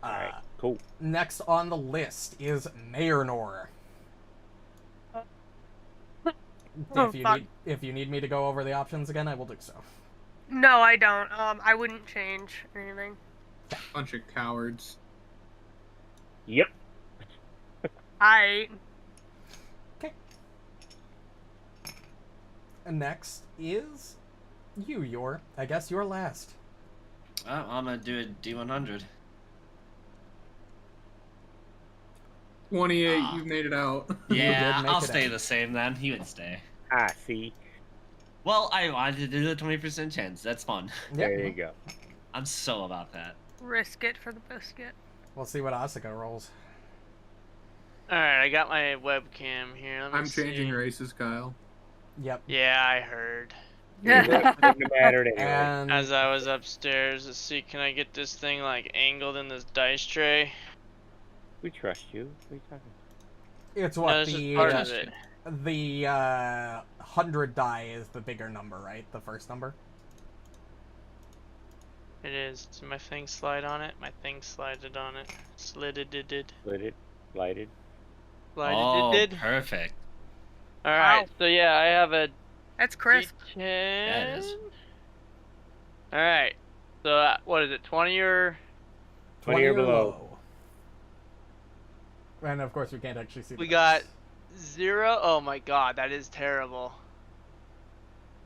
Alright, cool. Next on the list is Marynor. If you need me to go over the options again, I will do so. No, I don't. I wouldn't change anything. Bunch of cowards. Yep. Okay. And next is you, I guess you're last. Well, I'm gonna do a D100. 28, you've made it out. Yeah, I'll stay the same then. He would stay. See. Well, I wanted to do the 20% chance. That's fun. There you go. I'm so about that. Risk it for the biscuit. We'll see what Asuka rolls. All right, I got my webcam here. Let me I'm changing see. races, Kyle. Yep. Yeah, I heard. It wouldn't matter anyway. And As I was upstairs, let's see, can I get this thing like angled in this dice tray? We trust you. What are you talking it's No, what this is part of it. the 100 die is the bigger number, right? The first number. It is. Did my thing slide on it? My thing slided on it. Slided it did. Lit it, lighted. Slided Oh, it did. perfect. Alright, so yeah, I have a That's crisp. D10. Yeah, it is. Alright. So what is it? 20 or 20 or below. And of course we can't actually see. we the got dice. 0? Oh my god, that is terrible.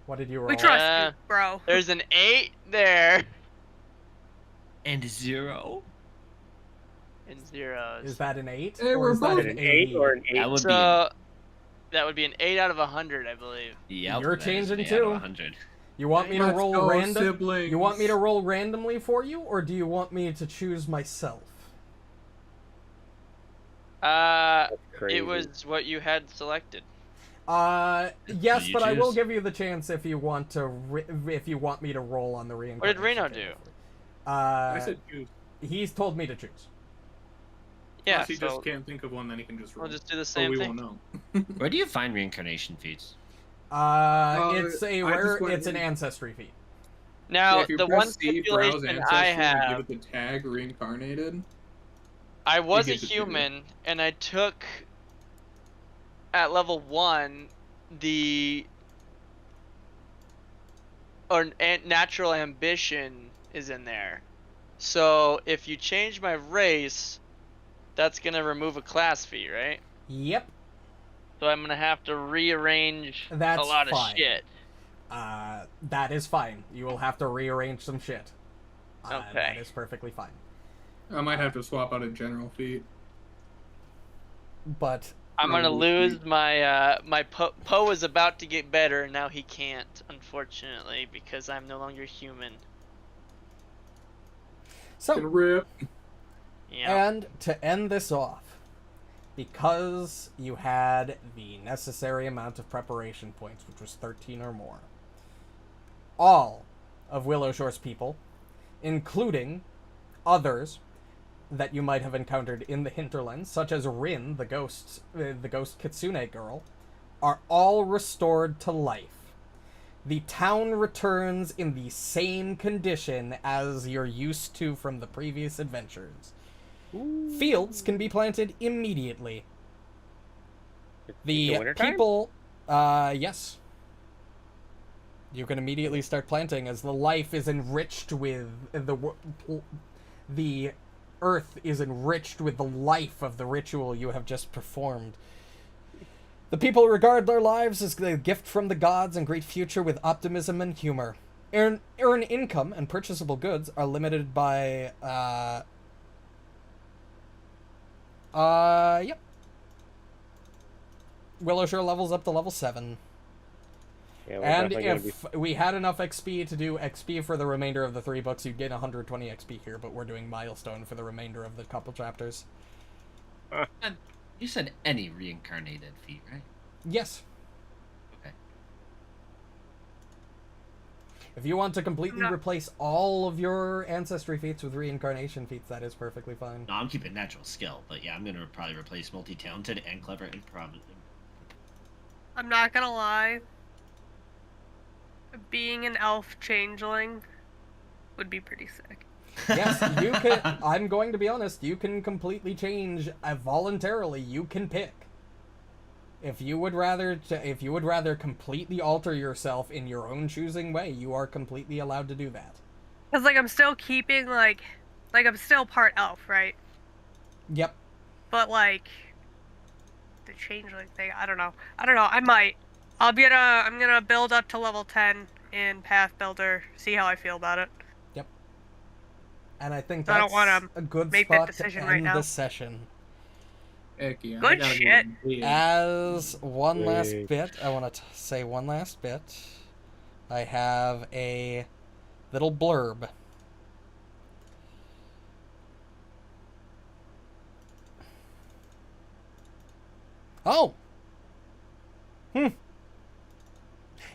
What did you roll? We trust you, bro. There's an 8 there. And 0? And zeros. Is that an 8? Hey, or we're is that both An 8 or an 8? That would be. So that would be an 8 out of 100, I believe. Yep, You're that is changing me out too. of 100. You want me to Let's roll go, random? siblings. You want me to roll randomly for you, or do you want me to choose myself? Crazy. It was what you had selected. Yes, you but I will choose? give you the chance if you want to. If you want me to roll on the What did reincarnation. Reno do? I said choose. He's told me to choose. Yeah, Unless he so just can't think of one, then he can just roll. we'll just do the So same we thing. won't know. Where do you find reincarnation feats? It's a I rare. just went It's an in- ancestry feat. Now, Yeah, if you the press one C, browse stipulation ancestry, I and have, give it the tag reincarnated. I was a get to do it. human, and I took at level 1 the natural ambition is in there. So if you change my race, that's gonna remove a class fee, right? Yep. So I'm gonna have to rearrange That's a lot fine. of shit. That is fine. You will have to rearrange some shit. That Okay. is perfectly fine. I might have to swap out a general feat. But I'm gonna Probably. lose my my Poe is about to get better, and now he can't, unfortunately, because I'm no longer human. so, Can rip. Yeah. and to end this off, because you had the necessary amount of preparation points, which was 13 or more, all of Willowshore's people, including others that you might have encountered in the hinterlands, such as Rin, the ghost Kitsune girl, are all restored to life. The town returns in the same condition as you're used to from the previous adventures. Fields can be planted immediately. The wintertime? people, yes. You can immediately start planting as the life is enriched with the earth is enriched with the life of the ritual you have just performed. The people regard their lives as a gift from the gods and great future with optimism and humor. Earn income and purchasable goods are limited by, yep. Willowshire levels up to level 7. Yeah, we're And definitely gonna if we had enough XP to do XP for the remainder of the 3 books, you'd get 120 XP here, but we're doing milestone for the remainder of the couple chapters. And you said any reincarnated feat, right? Yes. Okay. If you want to completely No. replace all of your ancestry feats with reincarnation feats, that is perfectly fine. No, I'm keeping natural skill, but yeah, I'm gonna probably replace multi-talented and clever and probably. I'm not gonna lie. Being an elf changeling would be pretty sick. Yes, you can. I'm going to be honest. You can completely change voluntarily. You can pick. If you would rather, completely alter yourself in your own choosing way, you are completely allowed to do that. Cause I'm still keeping like I'm still part elf, right? Yep. But the changeling thing, I don't know. I might. I'm gonna build up to level 10 in Path Builder. See how I feel about it. And I think I don't that's wanna a good make that spot to decision end right now. the session. Heck yeah. I Good gotta go shit. to bed. As one last Wait. bit, I want to say one last bit. I have a little blurb. Oh.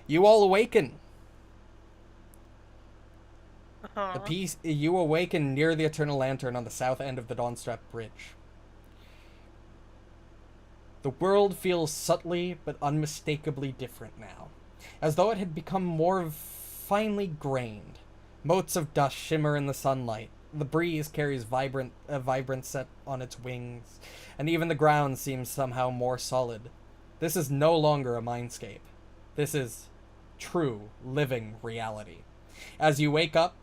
You all awaken. Uh-huh. You awaken near the Eternal Lantern on the south end of the Dawnstrap Bridge. The world feels subtly but unmistakably different now, as though it had become more finely grained. Motes of dust shimmer in the sunlight. The breeze carries a vibrant set on its wings, and even the ground seems somehow more solid. This is no longer a mindscape. This is true, living reality. As you wake up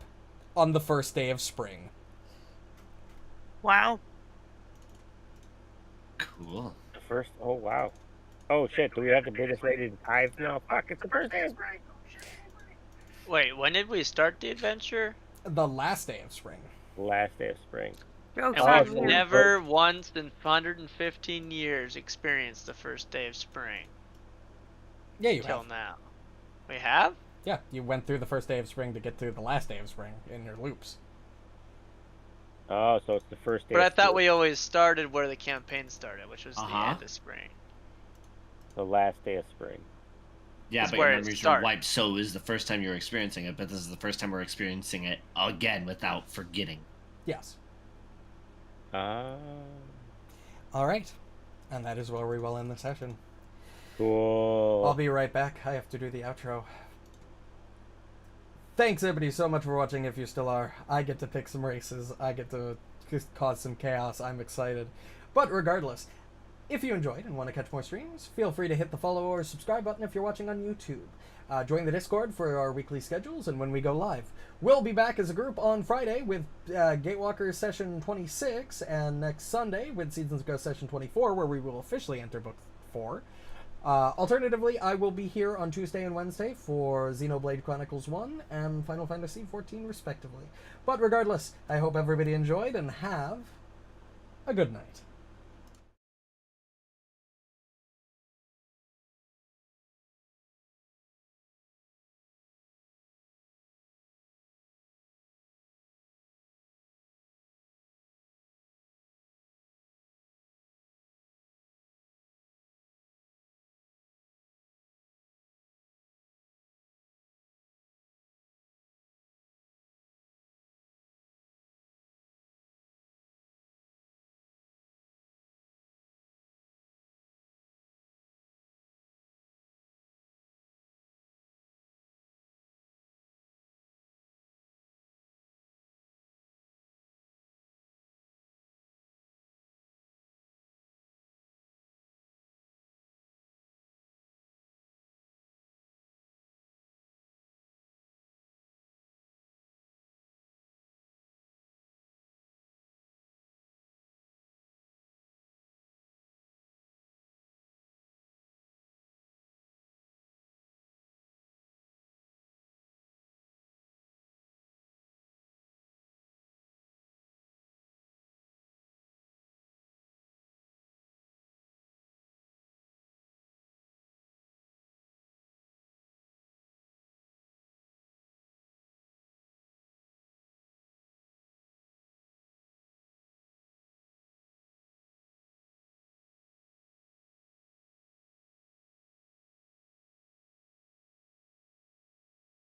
on the first day of spring. Wow. Cool. The first. Oh wow. Oh shit. Do we have to do this rated hives now? Fuck! It's the first day of spring. Wait, when did we start the adventure? The last day of spring. Last day of spring. Oh, And Oh, we've so- never once in 115 years experienced the first day of spring Yeah, you till have. now. We have? Yeah, you went through the first day of spring to get to the last day of spring in your loops. Oh, so it's the first day. But I of thought spring. we always started where the campaign started, which was the Uh-huh. end of spring. The last day of spring. Yeah, It's but your where it memories were started. wiped, so it was the first time you were experiencing it, but this is the first time we're experiencing it again without forgetting. Yes. Ah. All right. And that is where we will end the session. Cool. I'll be right back. I have to do the outro. Thanks, everybody, so much for watching, if you still are. I get to pick some races. I get to just cause some chaos. I'm excited. But regardless, if you enjoyed and want to catch more streams, feel free to hit the follow or subscribe button if you're watching on YouTube. Join the Discord for our weekly schedules and when we go live. We'll be back as a group on Friday with Gatewalker Session 26, and next Sunday with Seasons Go Session 24, where we will officially enter Book 4. Alternatively, I will be here on Tuesday and Wednesday for Xenoblade Chronicles 1 and Final Fantasy 14, respectively. But regardless, I hope everybody enjoyed and have a good night.